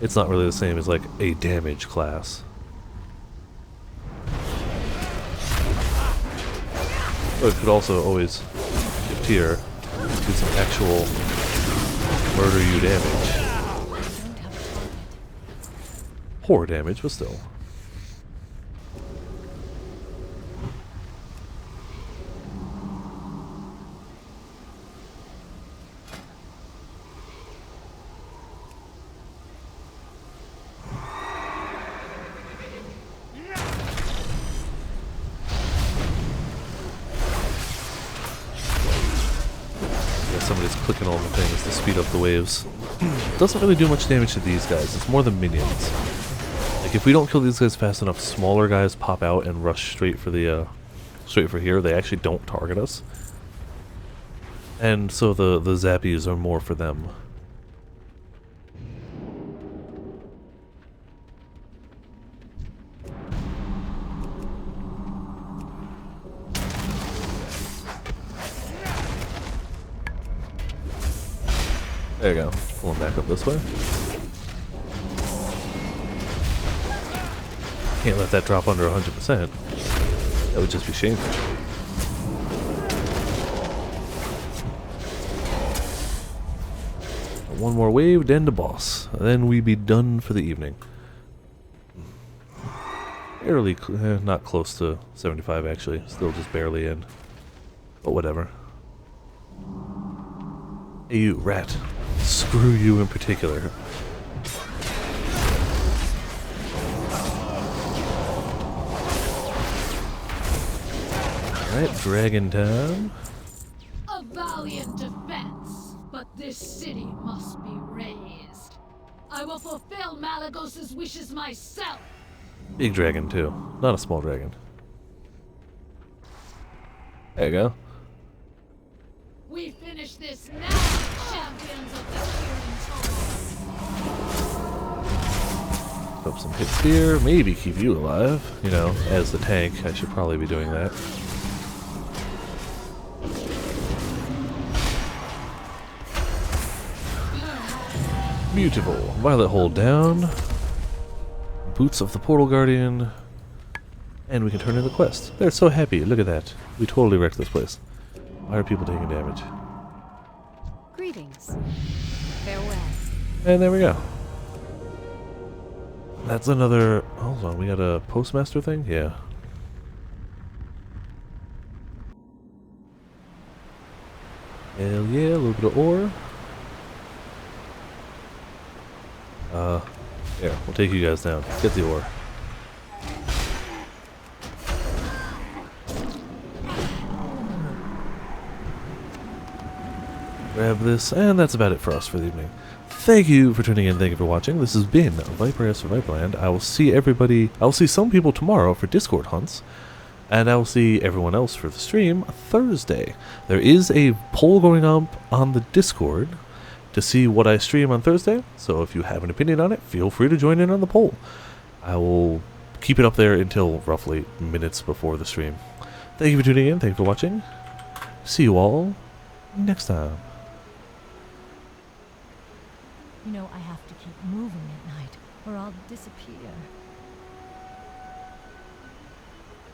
it's not really the same as like a damage class. But it could also always shift here, do some actual murder you damage. Poor damage, but still. Somebody's clicking all the things to speed up the waves. Doesn't really do much damage to these guys, it's more the minions. Like, if we don't kill these guys fast enough, smaller guys pop out and rush straight for the, straight for here. They actually don't target us. And so the zappies are more for them. There you go. Pulling back up this way. Can't let that drop under 100%. That would just be shameful. One more wave, then the boss. Then we'd be done for the evening. Barely, not close to 75 actually. Still just barely in. But whatever. Hey you, rat. Screw you in particular. Alright, dragon time. A valiant defense, but this city must be razed. I will fulfill Malagos's wishes myself. Big dragon too, not a small dragon. There you go. We finish this now, champions of the Hearing Put up some hits here, maybe keep you alive. You know, as the tank, I should probably be doing that. Beautiful. Violet hold down. Boots of the Portal Guardian. And we can turn in the quest. They're so happy. Look at that. We totally wrecked this place. Why are people taking damage? Greetings. Farewell. And there we go. That's another... Hold on, we got a postmaster thing? Yeah. Hell yeah, a little bit of ore. Yeah, we'll take you guys down. Get the ore. Grab this, and that's about it for us for the evening. Thank you for tuning in. Thank you for watching. This has been Viper for Viperland. I will see everybody. I will see some people tomorrow for Discord hunts, and I will see everyone else for the stream Thursday. There is a poll going up on the Discord to see what I stream on Thursday. So if you have an opinion on it, feel free to join in on the poll. I will keep it up there until roughly minutes before the stream. Thank you for tuning in. Thank you for watching. See you all next time. You know, I have to keep moving at night, or I'll disappear.